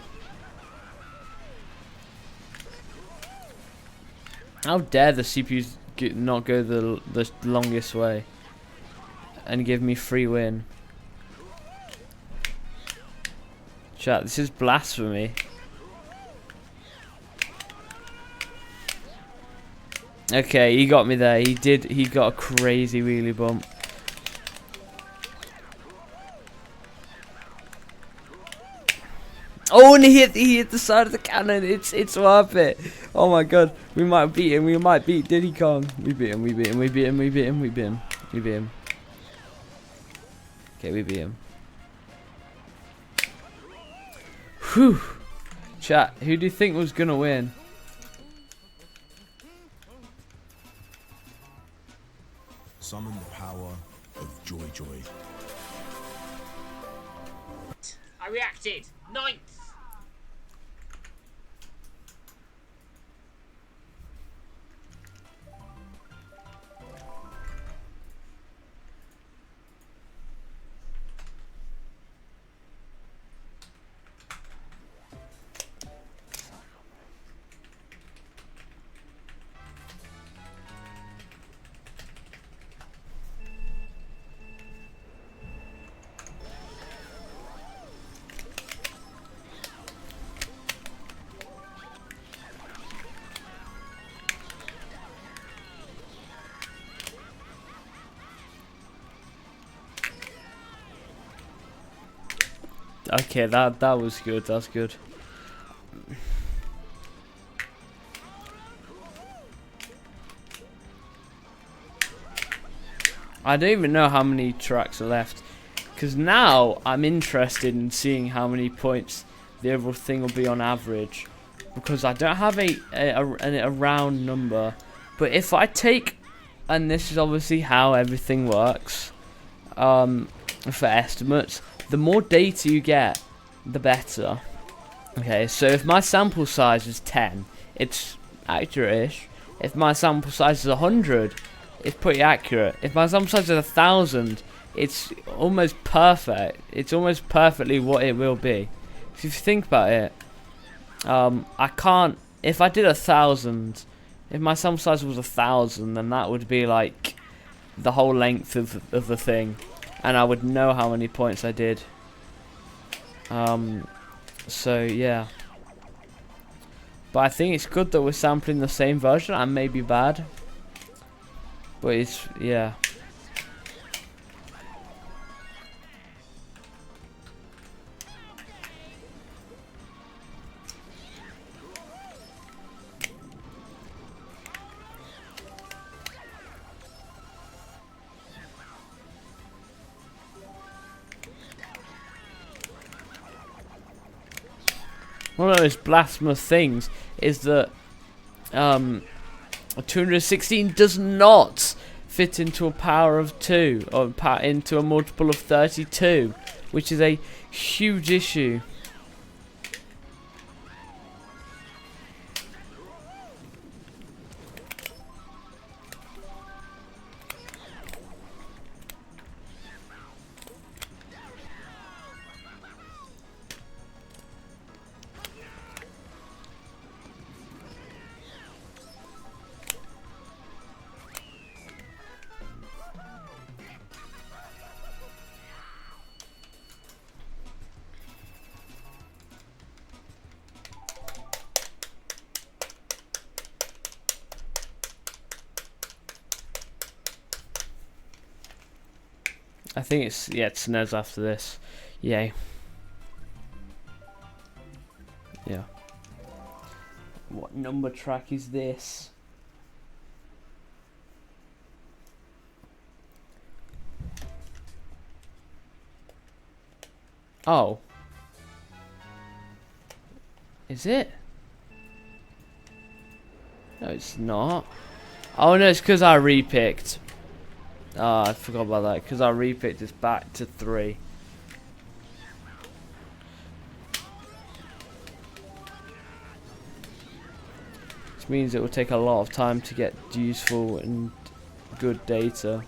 How dare the CPUs not go the longest way and give me free win? Chat, this is blasphemy. Okay, he got me there. He got a crazy wheelie bump. Oh, and he hit the side of the cannon. It's worth it. Oh my god, we might beat him. We might beat Diddy Kong. We beat him. We beat him. We beat him. We beat him. We beat him. We beat him. Okay, we beat him. Whew. Chat, who do you think was gonna win? Summon the power of Joy. I reacted. 9th. Okay, that was good. That's good. I don't even know how many tracks are left, because now I'm interested in seeing how many points the overall thing will be on average, because I don't have a round number. But if I take, and this is obviously how everything works, for estimates, the more data you get, the better. Okay, so if my sample size is 10, it's accurate-ish. If my sample size is 100, it's pretty accurate. If my sample size is 1,000, it's almost perfect. It's almost perfectly what it will be. If you think about it, I can't. If I did 1,000, if my sample size was 1,000, then that would be like the whole length of the thing, and I would know how many points I did. So yeah. But I think it's good that we're sampling the same version. I may be bad, but it's, yeah. One of those blasphemous things is that 216 does not fit into a power of 2 or into a multiple of 32, which is a huge issue. I think it's, yeah, it's Nez after this. Yay. Yeah. What number track is this? Oh. Is it? No, it's not. Oh no, it's because I repicked. Oh, I forgot about that, because I repicked this back to 3. Which means it will take a lot of time to get useful and good data.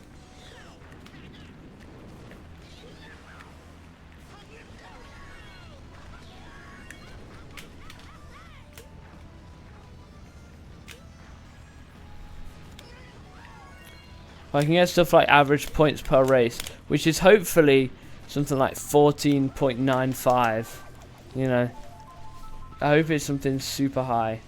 I can get stuff like average points per race, which is hopefully something like 14.95. You know, I hope it's something super high.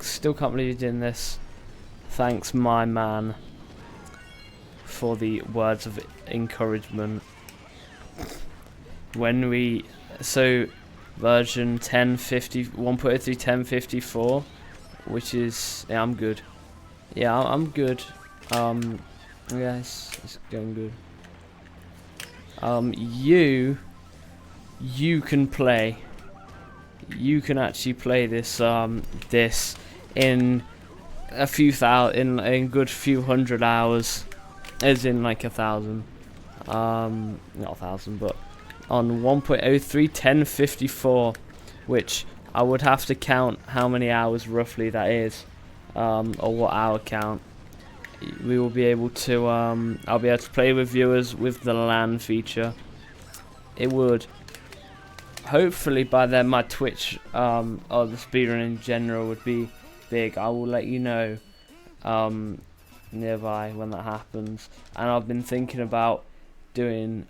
Still can't believe you're doing this. Thanks, my man, for the words of encouragement. When we, so version 1050 1.03 1054, which is, yeah, I'm good. Yeah, I'm good. Yeah, it's going good. You can play. You can actually play this this in a few thousand, in good few hundred hours, as in like 1,000. Not 1,000, but on 1.03 1054, which I would have to count how many hours roughly that is, or what hour count. We will be able to I'll be able to play with viewers with the LAN feature. It would. Hopefully by then my Twitch or the speedrun in general would be big. I will let you know nearby when that happens. And I've been thinking about doing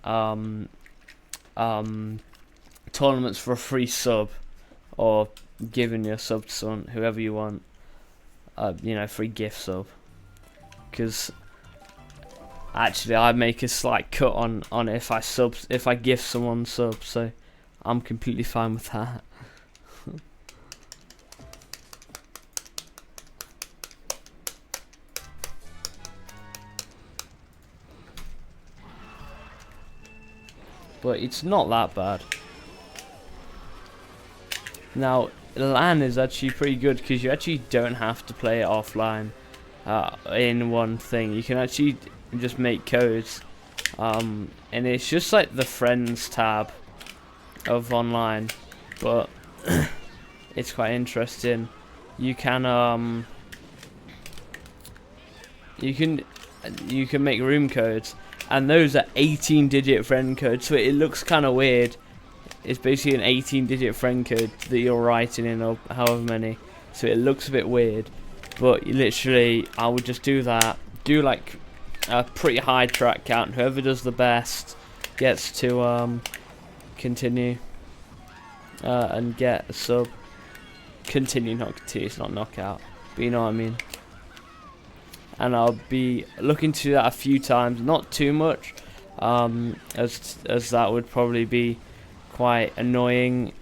tournaments for a free sub, or giving your sub to someone, whoever you want, you know, free gift sub. Because actually, I make a slight cut on it if I gift someone sub, so I'm completely fine with that. But it's not that bad. Now, LAN is actually pretty good because you actually don't have to play it offline in one thing. You can actually just make codes, and it's just like the friends tab of online, but it's quite interesting. You can you can make room codes, and those are 18-digit friend codes, so it looks kind of weird. It's basically an 18-digit friend code that you're writing in, or however many, so it looks a bit weird. But you literally, I would just do that, do like a pretty high track count. Whoever does the best gets to continue and get a sub. Continue, not continue, it's not knockout, but you know what I mean. And I'll be looking to do that a few times, not too much, as that would probably be quite annoying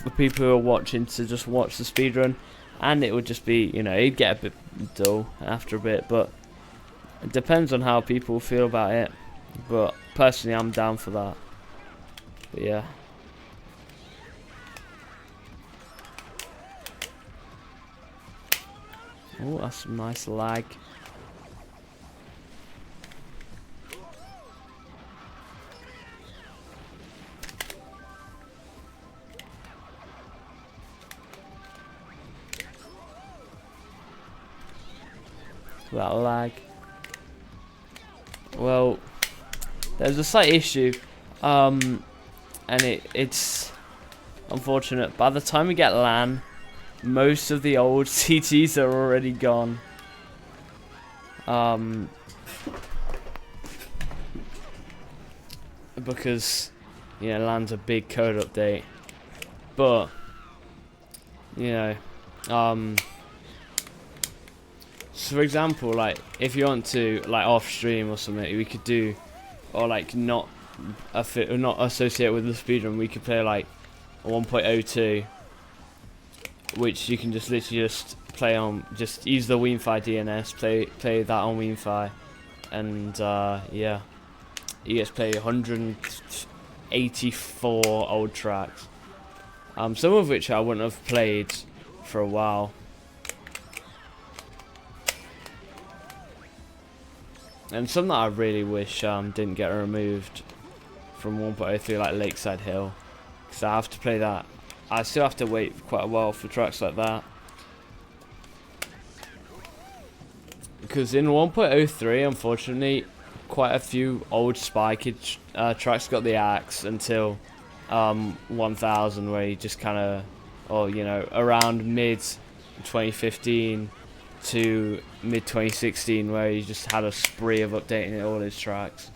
for people who are watching to just watch the speedrun, and it would just be, you know, it'd get a bit dull after a bit, but it depends on how people feel about it. But personally, I'm down for that. But yeah. Oh, that's some nice lag. That lag. Well, there's a slight issue, and it's unfortunate. By the time we get LAN, most of the old CTs are already gone. Because, you know, LAN's a big code update. But, you know, so for example, like, if you want to, like, off stream or something, we could do, or like not associate with the speedrun, we could play like a 1.02, which you can just literally just play on, just use the WeanFi DNS, play that on WeanFi, and yeah, you get to play 184 old tracks, some of which I wouldn't have played for a while. And some that I really wish didn't get removed from 1.03, like Lakeside Hill, because I have to play that. I still have to wait quite a while for tracks like that. Because in 1.03, unfortunately, quite a few old Spiked tracks got the axe until 1000, where you just kind of, or you know, around mid 2015 to mid 2016, where he just had a spree of updating all his tracks.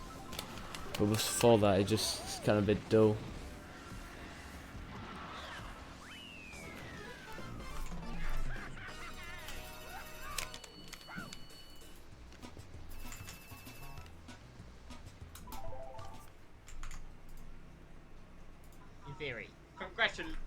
But before that, it just kind of a bit dull. In theory. Congratulations.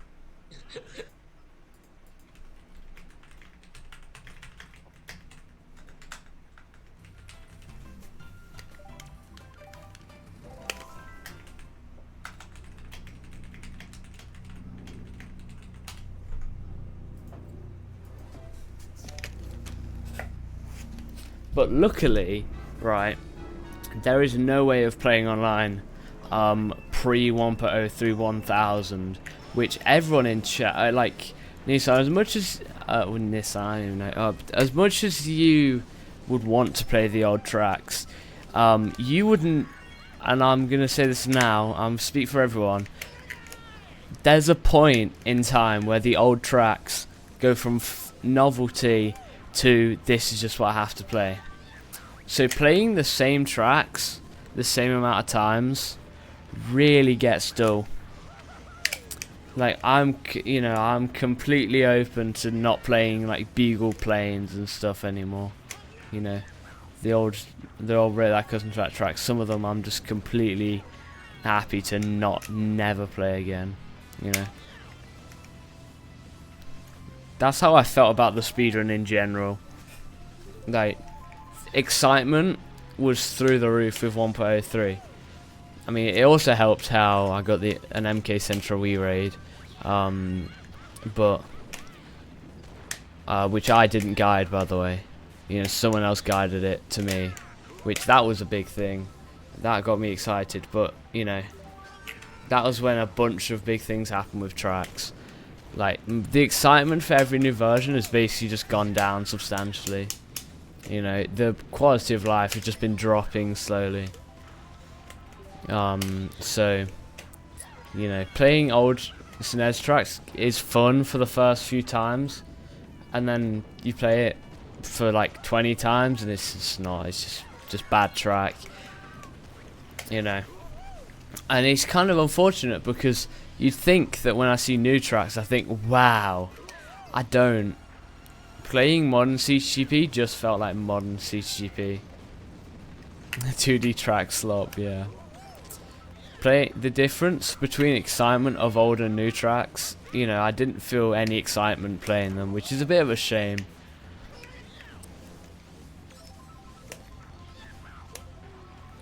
But luckily, right, there is no way of playing online pre 1.03 1000, which everyone in chat, like Nissan, as much as Nissan, I don't even know, as much as you would want to play the old tracks, you wouldn't. And I'm gonna say this now. Speak for everyone. There's a point in time where the old tracks go from novelty to this is just what I have to play. So playing the same tracks the same amount of times really gets dull. Like I'm completely open to not playing like Beagle Plains and stuff anymore. You know, the old Red Custom Track tracks. Some of them I'm just completely happy to never play again. You know, that's how I felt about the speedrun in general. Like, excitement was through the roof with 1.03. I mean, it also helped how I got an MK Central Wii raid, which I didn't guide, by the way. You know, someone else guided it to me, which that was a big thing. That got me excited, but you know, that was when a bunch of big things happened with tracks. Like, the excitement for every new version has basically just gone down substantially. You know, the quality of life has just been dropping slowly. So, you know, playing old SNES tracks is fun for the first few times, and then you play it for like 20 times and it's just not, it's just bad track. You know. And it's kind of unfortunate because you'd think that when I see new tracks, I think, wow. I don't. Playing modern CTGP just felt like modern CTGP. 2D track slop, yeah. The difference between excitement of old and new tracks, you know, I didn't feel any excitement playing them, which is a bit of a shame.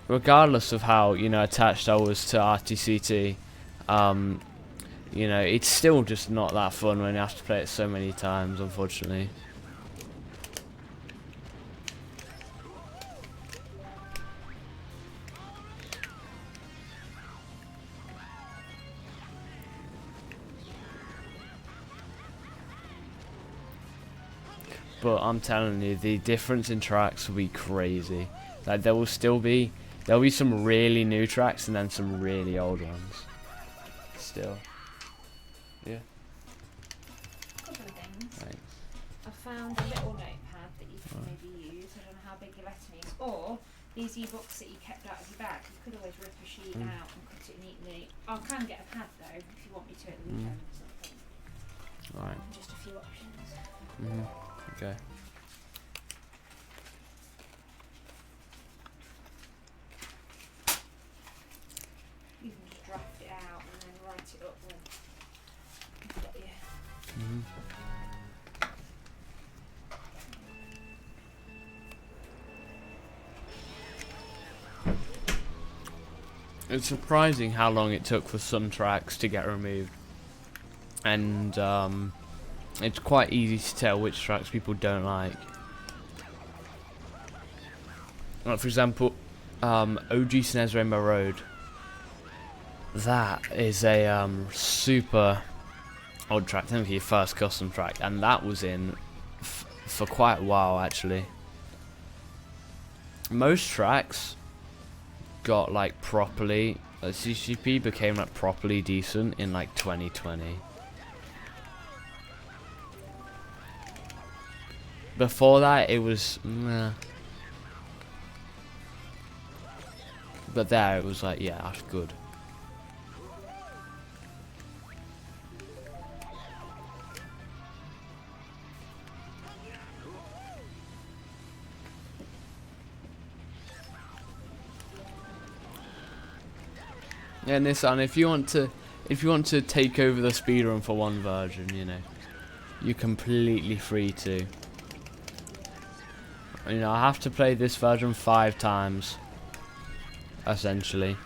Regardless of how, you know, attached I was to RTCT, you know, it's still just not that fun when you have to play it so many times, unfortunately. But I'm telling you, the difference in tracks will be crazy. Like, there'll be some really new tracks and then some really old ones. Still. Yeah. A couple of things. Thanks. I found a little notepad that you can maybe use. I don't know how big your lettering is. Or these e-books that you kept out of your bag. You could always rip a sheet out and cut it neatly. I can get a pad though, if you want me to at the weekend or something. Alright. Just a few options. Okay. You can just draft it out and then write it up when you've got your It's surprising how long it took for some tracks to get removed. And it's quite easy to tell which tracks people don't like. Like, for example, OG SNES Rainbow Road. That is a super old track. I think your first custom track, and that was in for quite a while actually. Most tracks got like properly. CCP became like properly decent in like 2020. Before that, it was meh. But there, it was like, yeah, that's good. Yeah, and if you want to take over the speedrun for one version, you know, you're completely free to. You know, I have to play this version 5 times, essentially.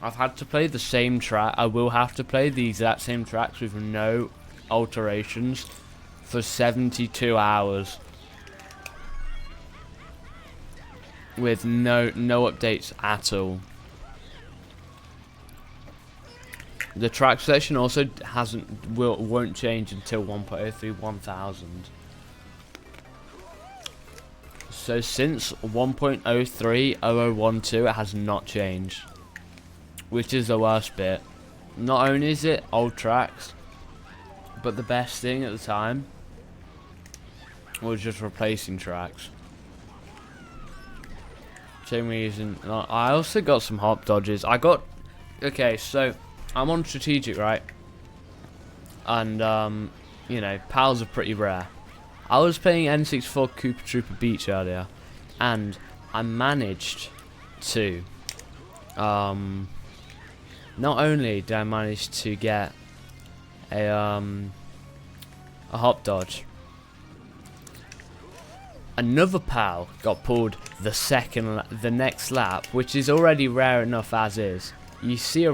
I've had to play the same track. I will have to play the exact same tracks with no alterations for 72 hours. With no updates at all. The track selection also won't change until 1.03 1000. So since 1.03 0012 it has not changed, which is the worst bit. Not only is it old tracks, but the best thing at the time was just replacing tracks. Same reason. I also got some hop dodges. Okay, so I'm on strategic, right? And you know, pals are pretty rare. I was playing N64 Cooper Trooper Beach earlier, and I managed to not only did I manage to get a hop dodge, another pal got pulled the next lap, which is already rare enough as is. You see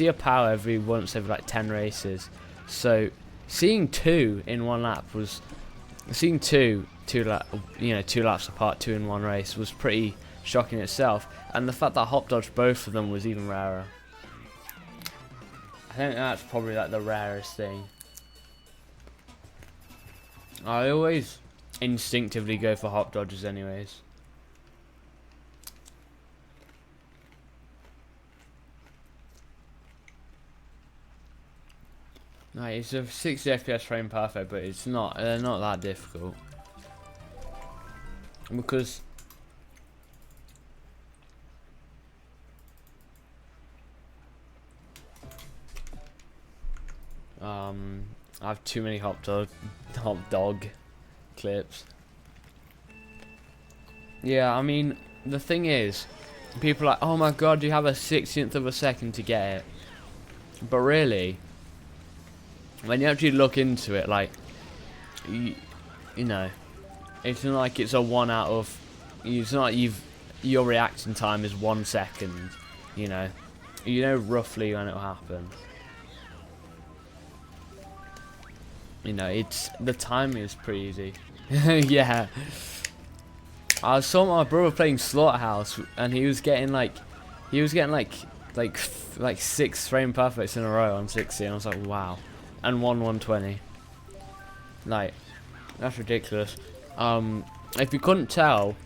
a pal every like 10 races, so seeing two in one lap was two laps apart, two in one race, was pretty shocking itself. And the fact that I hop dodged both of them was even rarer. I think that's probably like the rarest thing. I always instinctively go for hop dodges anyways. No, it's a 60 FPS frame perfect, but it's not. They're not that difficult because I have too many hop dog clips. Yeah, I mean the thing is, people are like, oh my god, you have a 60th of a second to get it, but really, when you actually look into it, like, you know, it's not like it's a 1 out of, it's not like your reaction time is 1 second, you know roughly when it'll happen. You know, the timing is pretty easy. Yeah. I saw my brother playing Slaughterhouse, and he was getting like 6 frame perfects in a row on 60, and I was like, wow. And 120. Like, that's ridiculous. If you couldn't tell,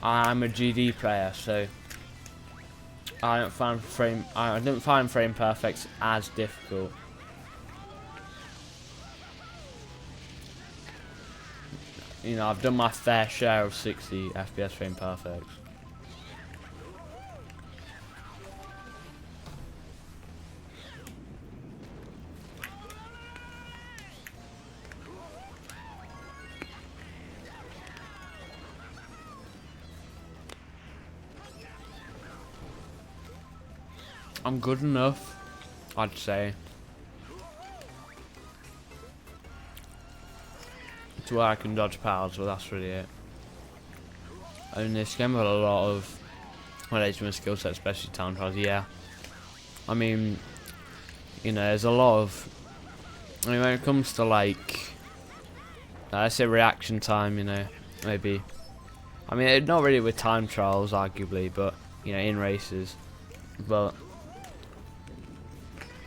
I'm a GD player, so I don't find frame perfects as difficult. You know, I've done my fair share of 60 FPS frame perfects. I'm good enough, I'd say, to where I can dodge pals, but that's really it. I mean, this game had a lot of relation with skill set, especially time trials. Yeah, I mean, you know, there's a lot of. I mean, when it comes to like, let's say reaction time, you know, maybe. I mean, not really with time trials, arguably, but you know, in races, but.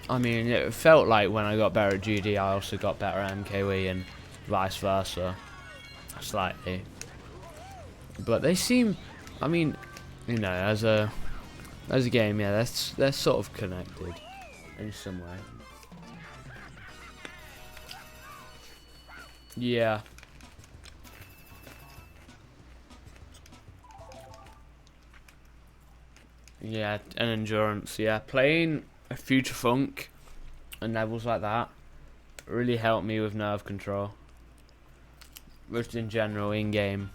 I mean, it felt like when I got better at GD, I also got better at MKW and vice versa, slightly. But they seem, I mean, you know, as a game, yeah, they're sort of connected in some way. Yeah. Yeah, and endurance. Yeah, playing a Future Funk and levels like that really helped me with nerve control, just in general in game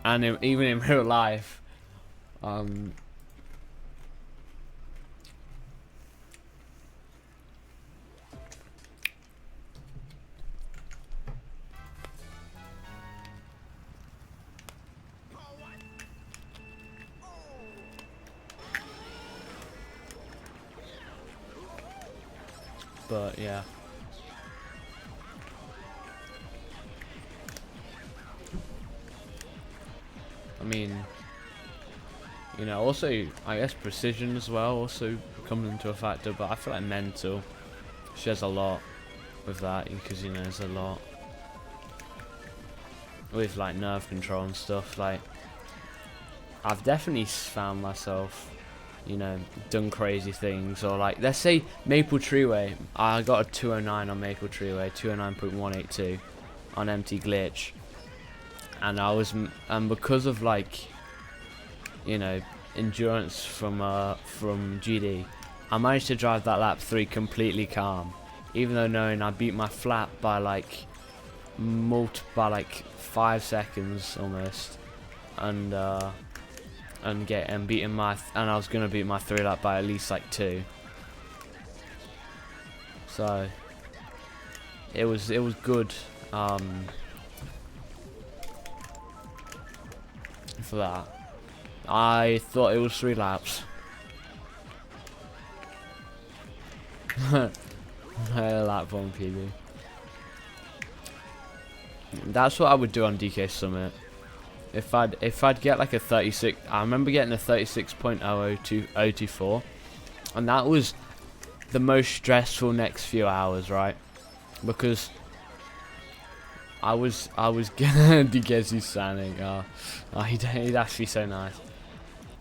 and even in real life. But yeah. I mean, you know, also, I guess precision as well also comes into a factor, but I feel like mental shares a lot with that, because, you know, there's a lot with, like, nerve control and stuff. Like, I've definitely found myself, you know, done crazy things, or like, let's say Maple Treeway, I got a 209 on Maple Treeway, 209.182 on empty glitch, and because of like, you know, endurance from GD, I managed to drive that lap 3 completely calm, even though knowing I beat my flat by like 5 seconds almost, and I was gonna beat my 3 lap by at least like 2. So it was good for that. I thought it was 3 laps. Lap 1 PB. That's what I would do on DK Summit. If I'd get like a 36, I remember getting a 36.002, and that was the most stressful next few hours, right? Because I was gonna DK Sanic. He'd actually so nice.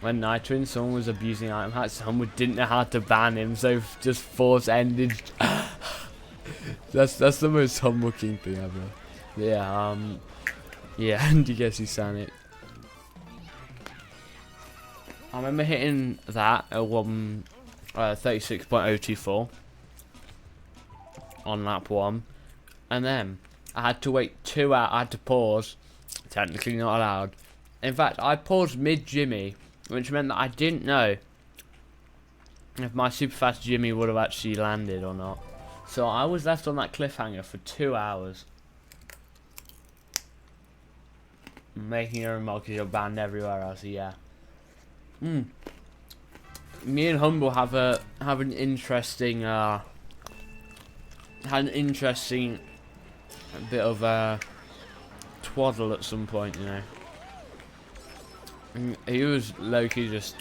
When Nitro, someone was abusing item hacks, someone didn't know how to ban him, so just force ended. that's the most humbucking thing ever. Yeah, yeah, and you guess he's Sanic. I remember hitting that at 36.024 on lap 1, and then I had to wait 2 hours. I had to pause. Technically not allowed. In fact, I paused mid Jimmy, which meant that I didn't know if my super fast Jimmy would have actually landed or not. So I was left on that cliffhanger for 2 hours. Making a remark because you're banned everywhere else, yeah. Me and Humble have an interesting bit of twaddle at some point, you know. And he was low-key just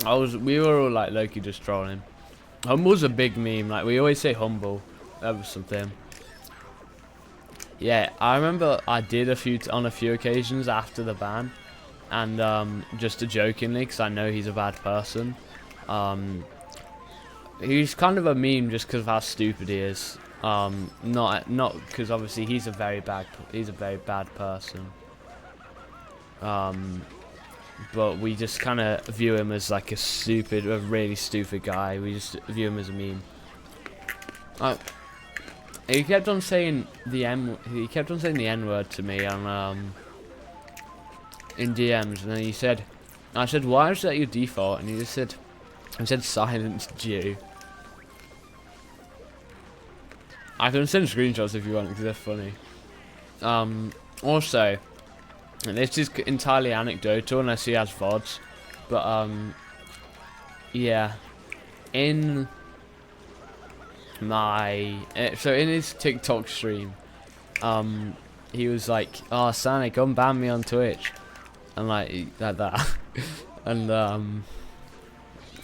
we were all like low-key just trolling. Humble's a big meme, like we always say Humble. That was something. Yeah, I remember I did on a few occasions after the ban, and just jokingly, because I know he's a bad person. He's kind of a meme just because of how stupid he is. Not because obviously he's a very bad person. But we just kind of view him as like a really stupid guy. We just view him as a meme. He kept on saying the N word to me on in DMs, and then I said, why is that your default? And he said silence Jew. I can send screenshots if you want because they're funny. Also, and this is entirely anecdotal unless he has VODs, but yeah, in his TikTok stream, he was like, "Oh, Sanic, unban me on Twitch," and like that, and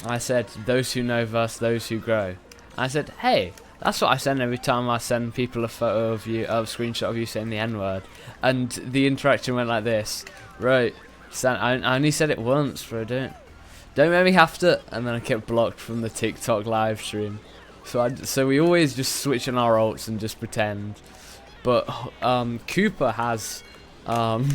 I said, "Those who know versus those who grow." I said, "Hey, that's what I send every time I send people a photo of you, a screenshot of you saying the N-word," and the interaction went like this, right? I only said it once, bro. Don't make me have to. And then I kept blocked from the TikTok live stream. So we always just switch on our ults and just pretend. But Cooper has an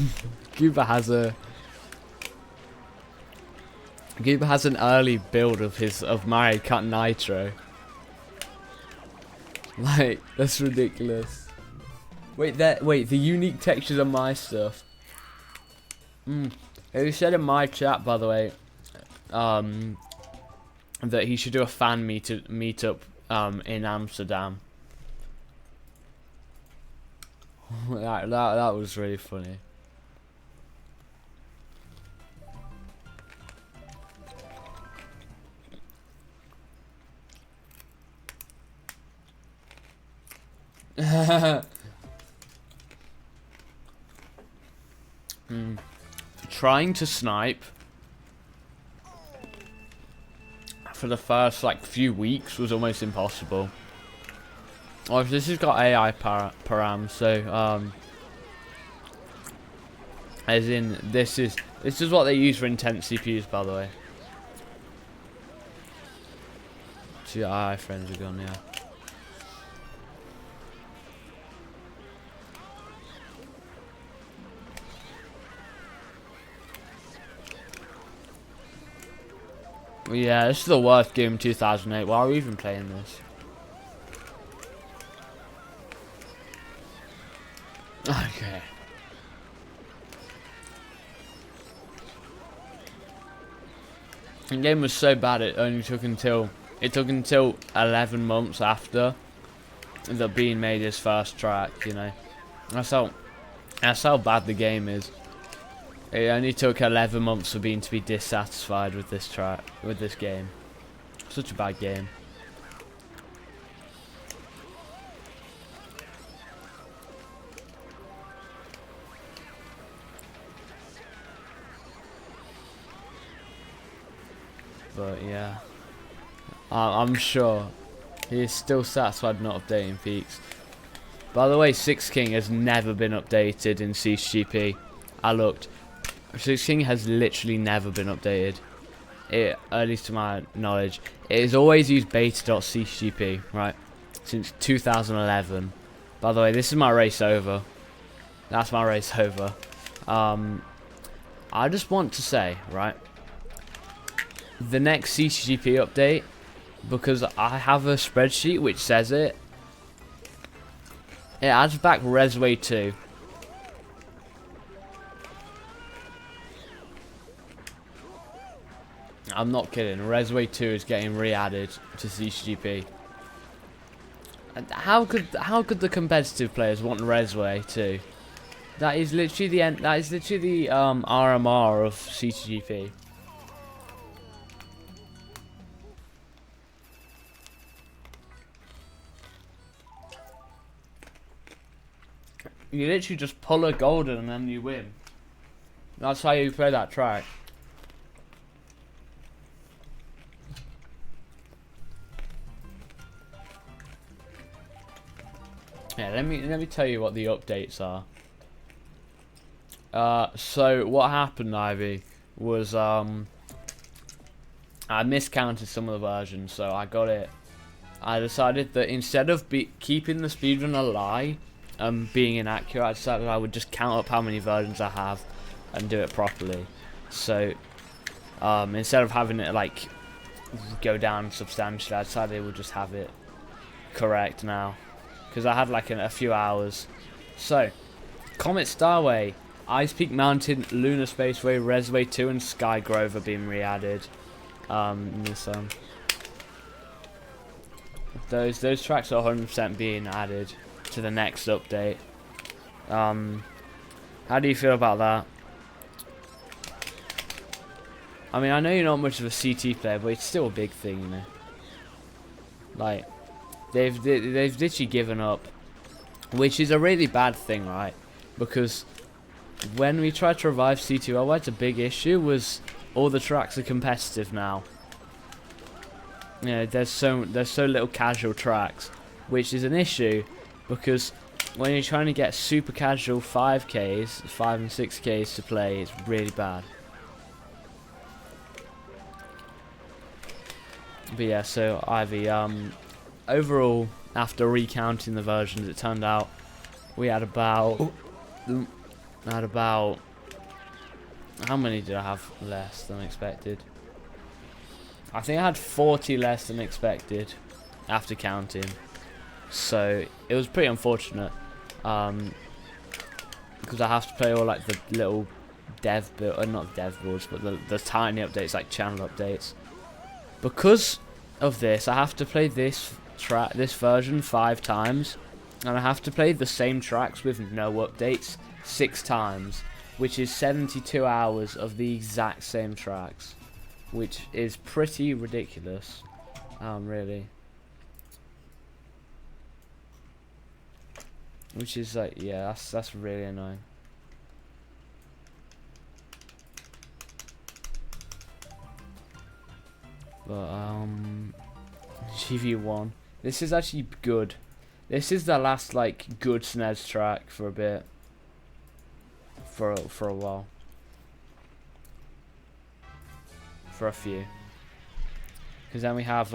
early build of Mario Kart Nitro. Like, that's ridiculous. Wait, the unique textures on my stuff. He said in my chat, by the way, that he should do a fan meetup in Amsterdam. that was really funny. Trying to snipe for the first like few weeks was almost impossible. Oh, this has got AI param, so as in this is what they use for intense CPUs, by the way. So your AI friends are gone, yeah. Yeah, this is the worst game in 2008. Why are we even playing this? Okay. The game was so bad it only took until 11 months after that Bean made his first track, you know. That's how bad the game is. It only took 11 months for Bean to be dissatisfied with this game. Such a bad game. But yeah, I'm sure he is still satisfied not updating peaks. By the way, Six King has never been updated in CTGP. I looked. Six King has literally never been updated. At least to my knowledge. It has always used beta.ctgp, right? Since 2011. By the way, this is my race over. That's my race over. I just want to say, right? The next CTGP update, because I have a spreadsheet which says it adds back Resway 2. I'm not kidding. Resway 2 is getting re-added to CTGP. And how could the competitive players want Resway 2? That is literally the end. That is literally the RMR of CTGP. You literally just pull a golden and then you win. That's how you play that track. Yeah, let me tell you what the updates are. So what happened, Ivy, was I miscounted some of the versions, so I got it. I decided that instead of keeping the speedrun a lie, being inaccurate, I decided I would just count up how many versions I have and do it properly. So instead of having it like go down substantially, I decided I would just have it correct now, because I had like a few hours. So Comet Starway, Ice Peak Mountain, Lunar Spaceway, Resway 2 and Sky Grove are being re-added. Those tracks are 100% being added to the next update. How do you feel about that? I mean, I know you're not much of a CT player, but it's still a big thing, you know. Like, they've literally given up, which is a really bad thing, right? Because when we tried to revive CT Worldwide, a big issue was all the tracks are competitive now. You know, there's so little casual tracks, which is an issue, because when you're trying to get super casual 5Ks, 5 and 6Ks to play, it's really bad. But yeah, so Ivy, overall, after recounting the versions, it turned out we had about how many did I have less than expected? I think I had 40 less than expected after counting, so it was pretty unfortunate, because I have to play all like the little dev build, not dev builds, but the tiny updates, like channel updates. Because of this, I have to play this version 5 times, and I have to play the same tracks with no updates 6 times, which is 72 hours of the exact same tracks, which is pretty ridiculous, really. Which is like, yeah, that's really annoying. But GV1, this is actually good. This is the last like good SNES track for a bit, for a while, for a few. Because then we have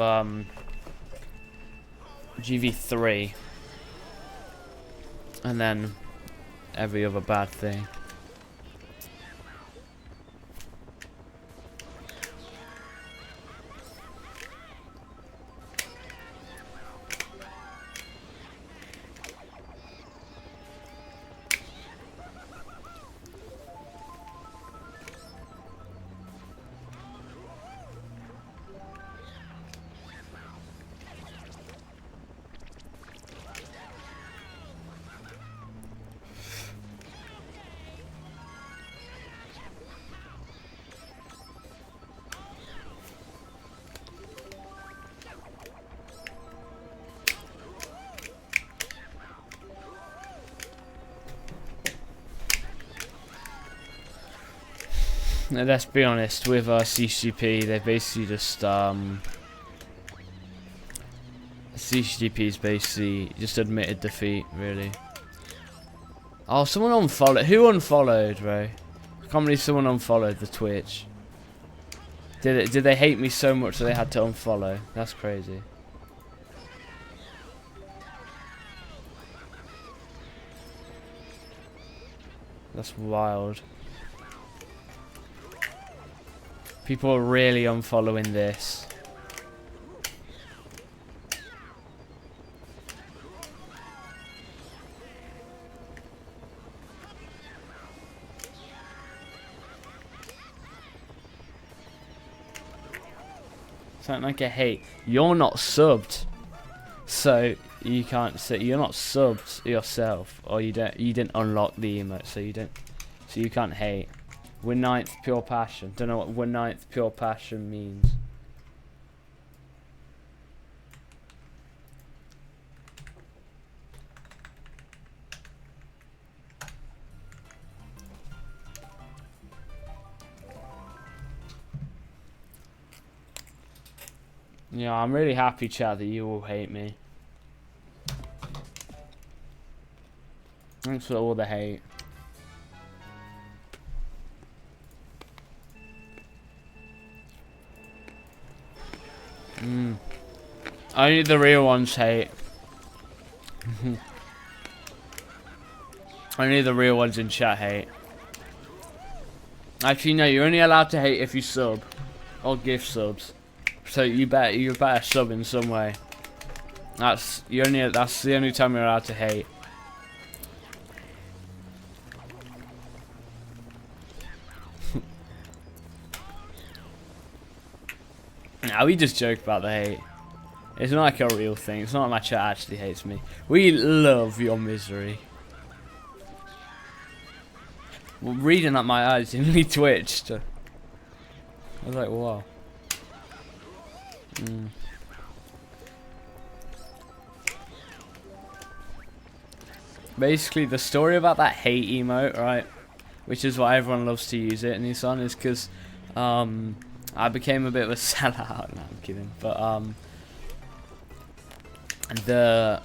GV3, and then every other bad thing. let's be honest, with CTGP, they basically just CTGP's basically just admitted defeat, really. Oh, someone unfollowed. Who unfollowed, bro? I can't believe someone unfollowed the Twitch. Did they hate me so much that they had to unfollow? That's crazy. That's wild. People are really unfollowing this. Something like a hate. You're not subbed, so you can't say you're not subbed yourself, or you didn't unlock the emote, so you can't hate. We're ninth pure passion. Don't know what we're ninth pure passion means. Yeah, I'm really happy, chat, that you all hate me. Thanks for all the hate. Only the real ones hate. Only the real ones in chat hate. Actually, no, you're only allowed to hate if you sub or gift subs. So you better sub in some way. That's the only time you're allowed to hate. Nah, we just joke about the hate. It's not like a real thing. It's not like my chat actually hates me. We love your misery. Well, reading that, my eyes nearly twitched. I was like, wow. Basically, the story about that hate emote, right, which is why everyone loves to use it in Nissan, is because I became a bit of a sellout. No, I'm kidding. But the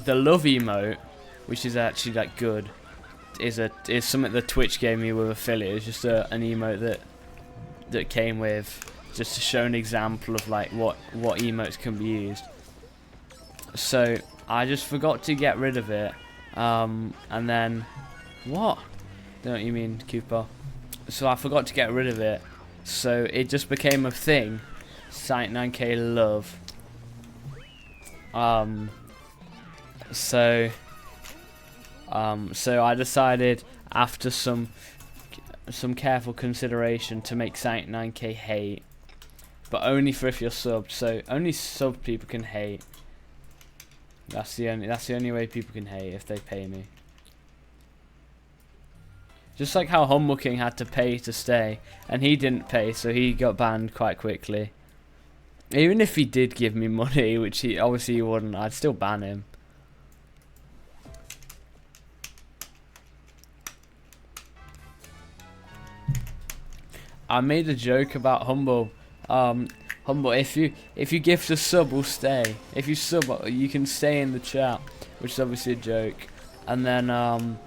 love emote, which is actually like good, is something that Twitch gave me with affiliate. It's just an emote that came with, just to show an example of like what emotes can be used. So I just forgot to get rid of it, and then what? Don't know what you mean, Cooper. So I forgot to get rid of it, so it just became a thing. Site 9K love. So I decided, after some careful consideration, to make Site 9K hate, but only for if you're subbed. So only sub people can hate. That's the only way people can hate, if they pay me. Just like how Humble King had to pay to stay, and he didn't pay, so he got banned quite quickly. Even if he did give me money, which he obviously wouldn't, I'd still ban him. I made a joke about Humble. Humble, if you gift a sub, we'll stay. If you sub, you can stay in the chat, which is obviously a joke. And then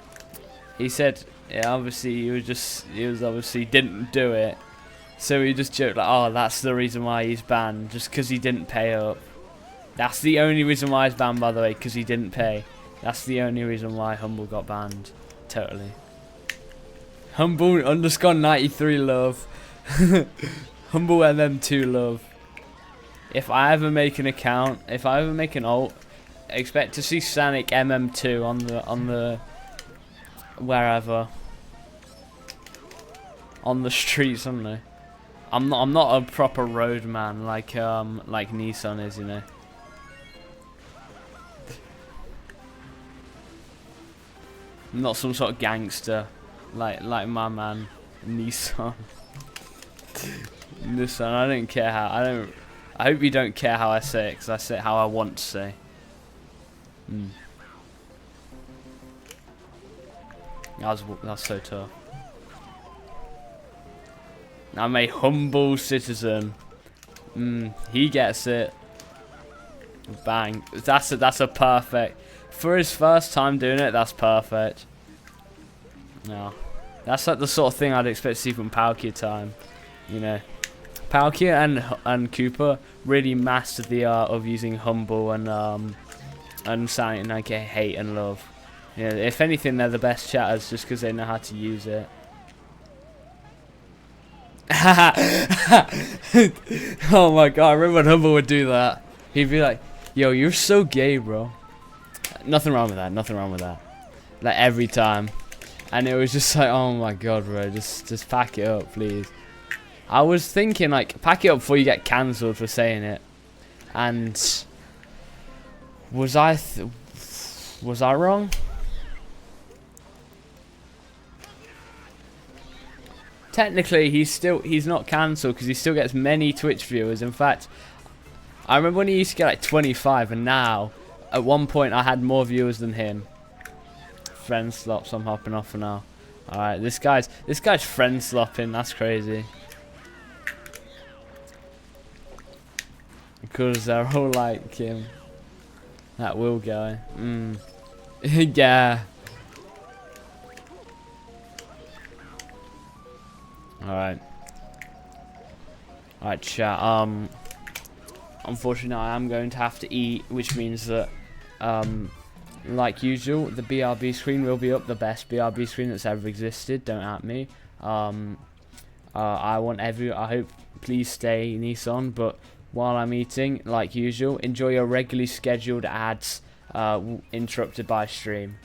he said, yeah, obviously he was obviously didn't do it. So he just joked like, oh, that's the reason why he's banned, just because he didn't pay up. That's the only reason why he's banned, by the way, because he didn't pay. That's the only reason why Humble got banned. Totally. Humble _93 love. Humble MM2 love. If I ever make an account, if I ever make an alt, expect to see Sonic MM2 on the wherever. On the streets, I don't know. I'm not a proper roadman like Nissan is, you know. I'm not some sort of gangster like my man Nissan. Nissan, I don't care how I hope you don't care how I say it, because I say it how I want to say. That's so tough. I'm a humble citizen. He gets it. Bang. That's a perfect. For his first time doing it, that's perfect. No. That's like the sort of thing I'd expect to see from Palkia time. You know. Palkia and Cooper really mastered the art of using humble and sounding like hate and love. Yeah, if anything, they're the best chatters just because they know how to use it. Oh my god, I remember when Humble would do that. He'd be like, yo, you're so gay, bro. Nothing wrong with that, nothing wrong with that. Like, every time. And it was just like, oh my god, bro, just pack it up, please. I was thinking, like, pack it up before you get cancelled for saying it. And was I wrong? Technically, he's not cancelled because he still gets many Twitch viewers. In fact, I remember when he used to get like 25, and now, at one point, I had more viewers than him. Friend slops, I'm hopping off for now. All right, this guy's friend slopping. That's crazy. Because they're all like him. That Will guy. Yeah. Alright. Alright, chat. Unfortunately, I am going to have to eat, which means that, like usual, the BRB screen will be up, the best BRB screen that's ever existed. Don't at me. I hope, please stay Nissan, but while I'm eating, like usual, enjoy your regularly scheduled ads, interrupted by stream.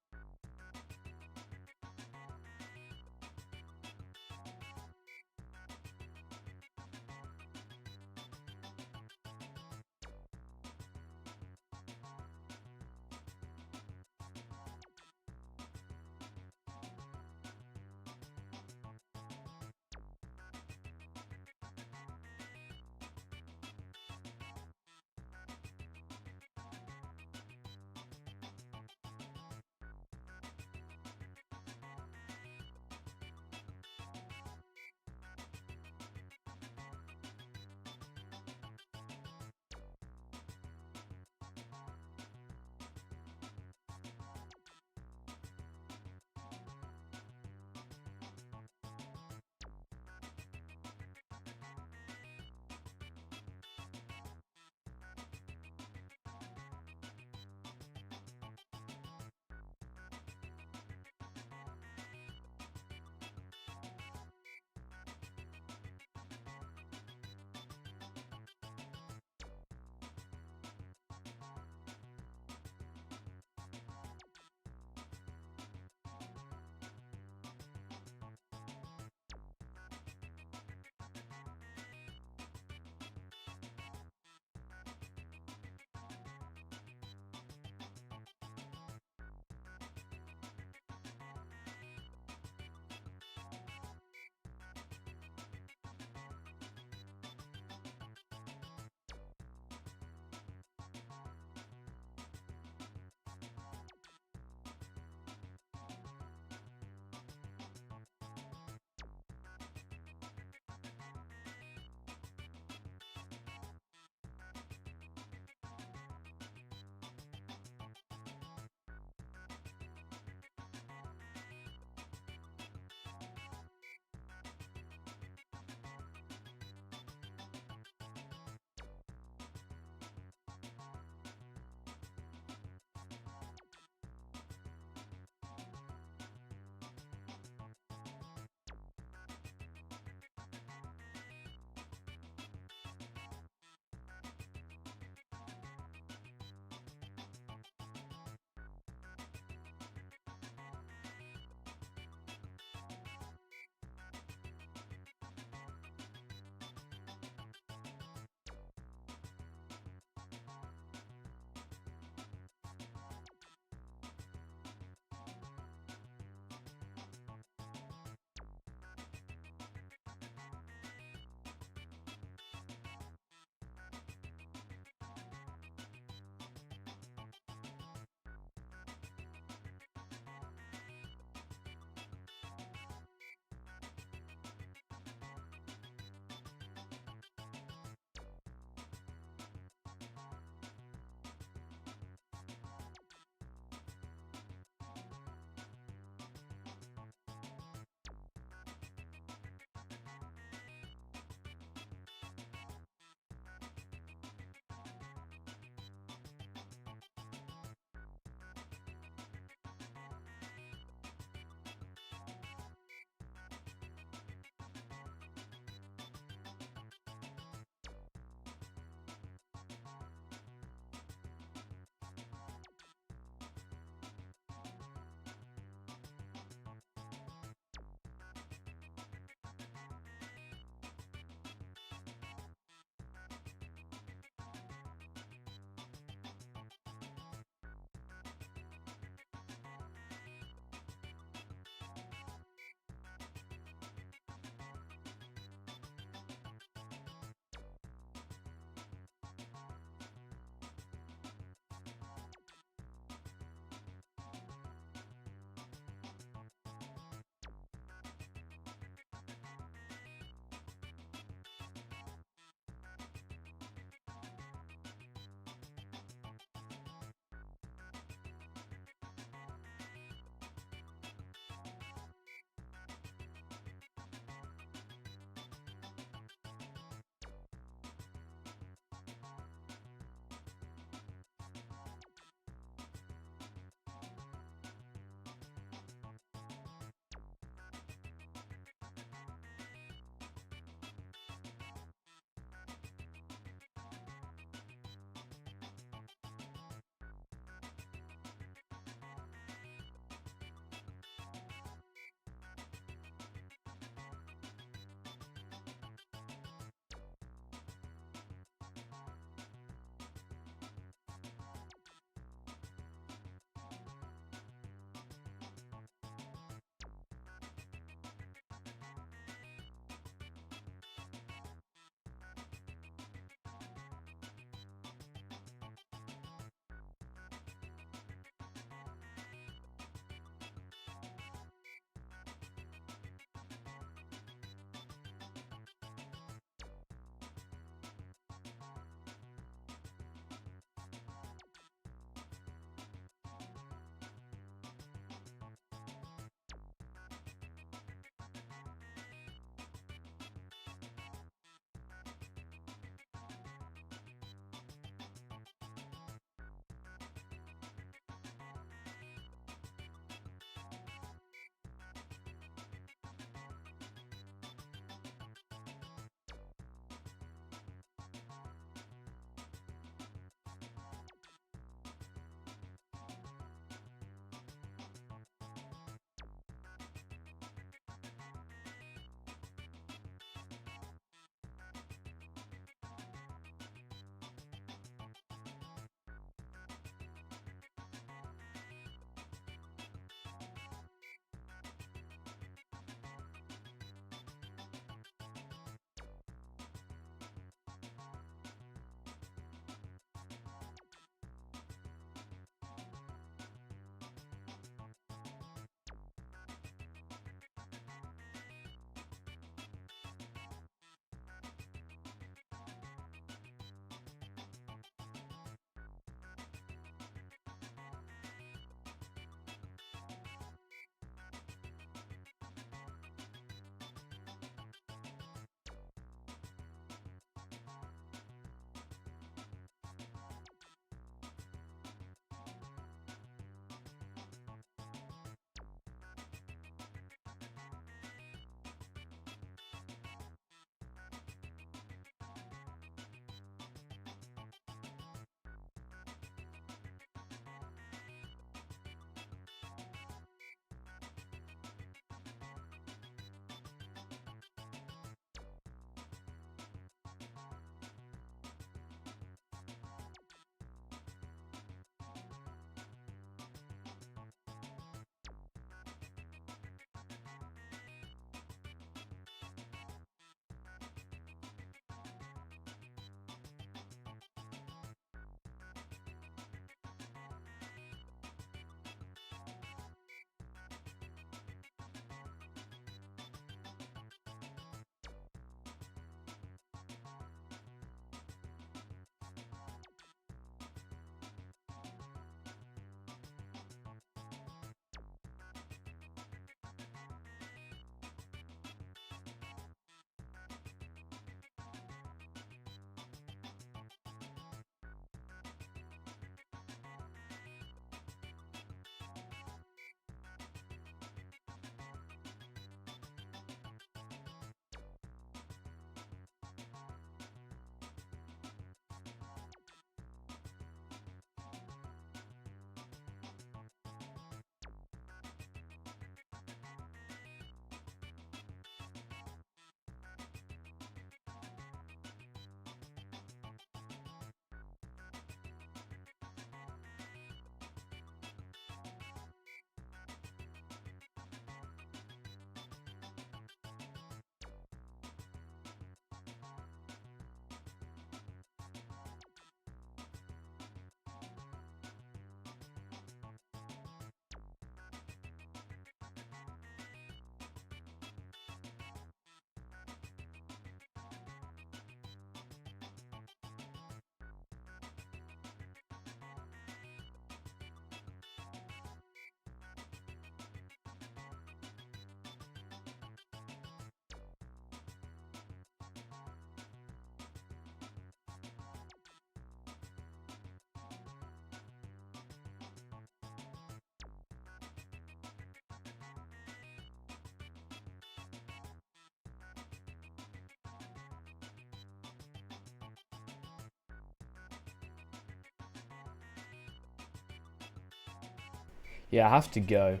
Yeah, I have to go.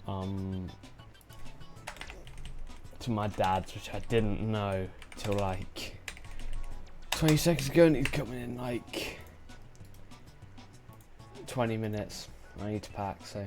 To my dad's, which I didn't know till like 20 seconds ago, and he's coming in like 20 minutes. I need to pack, so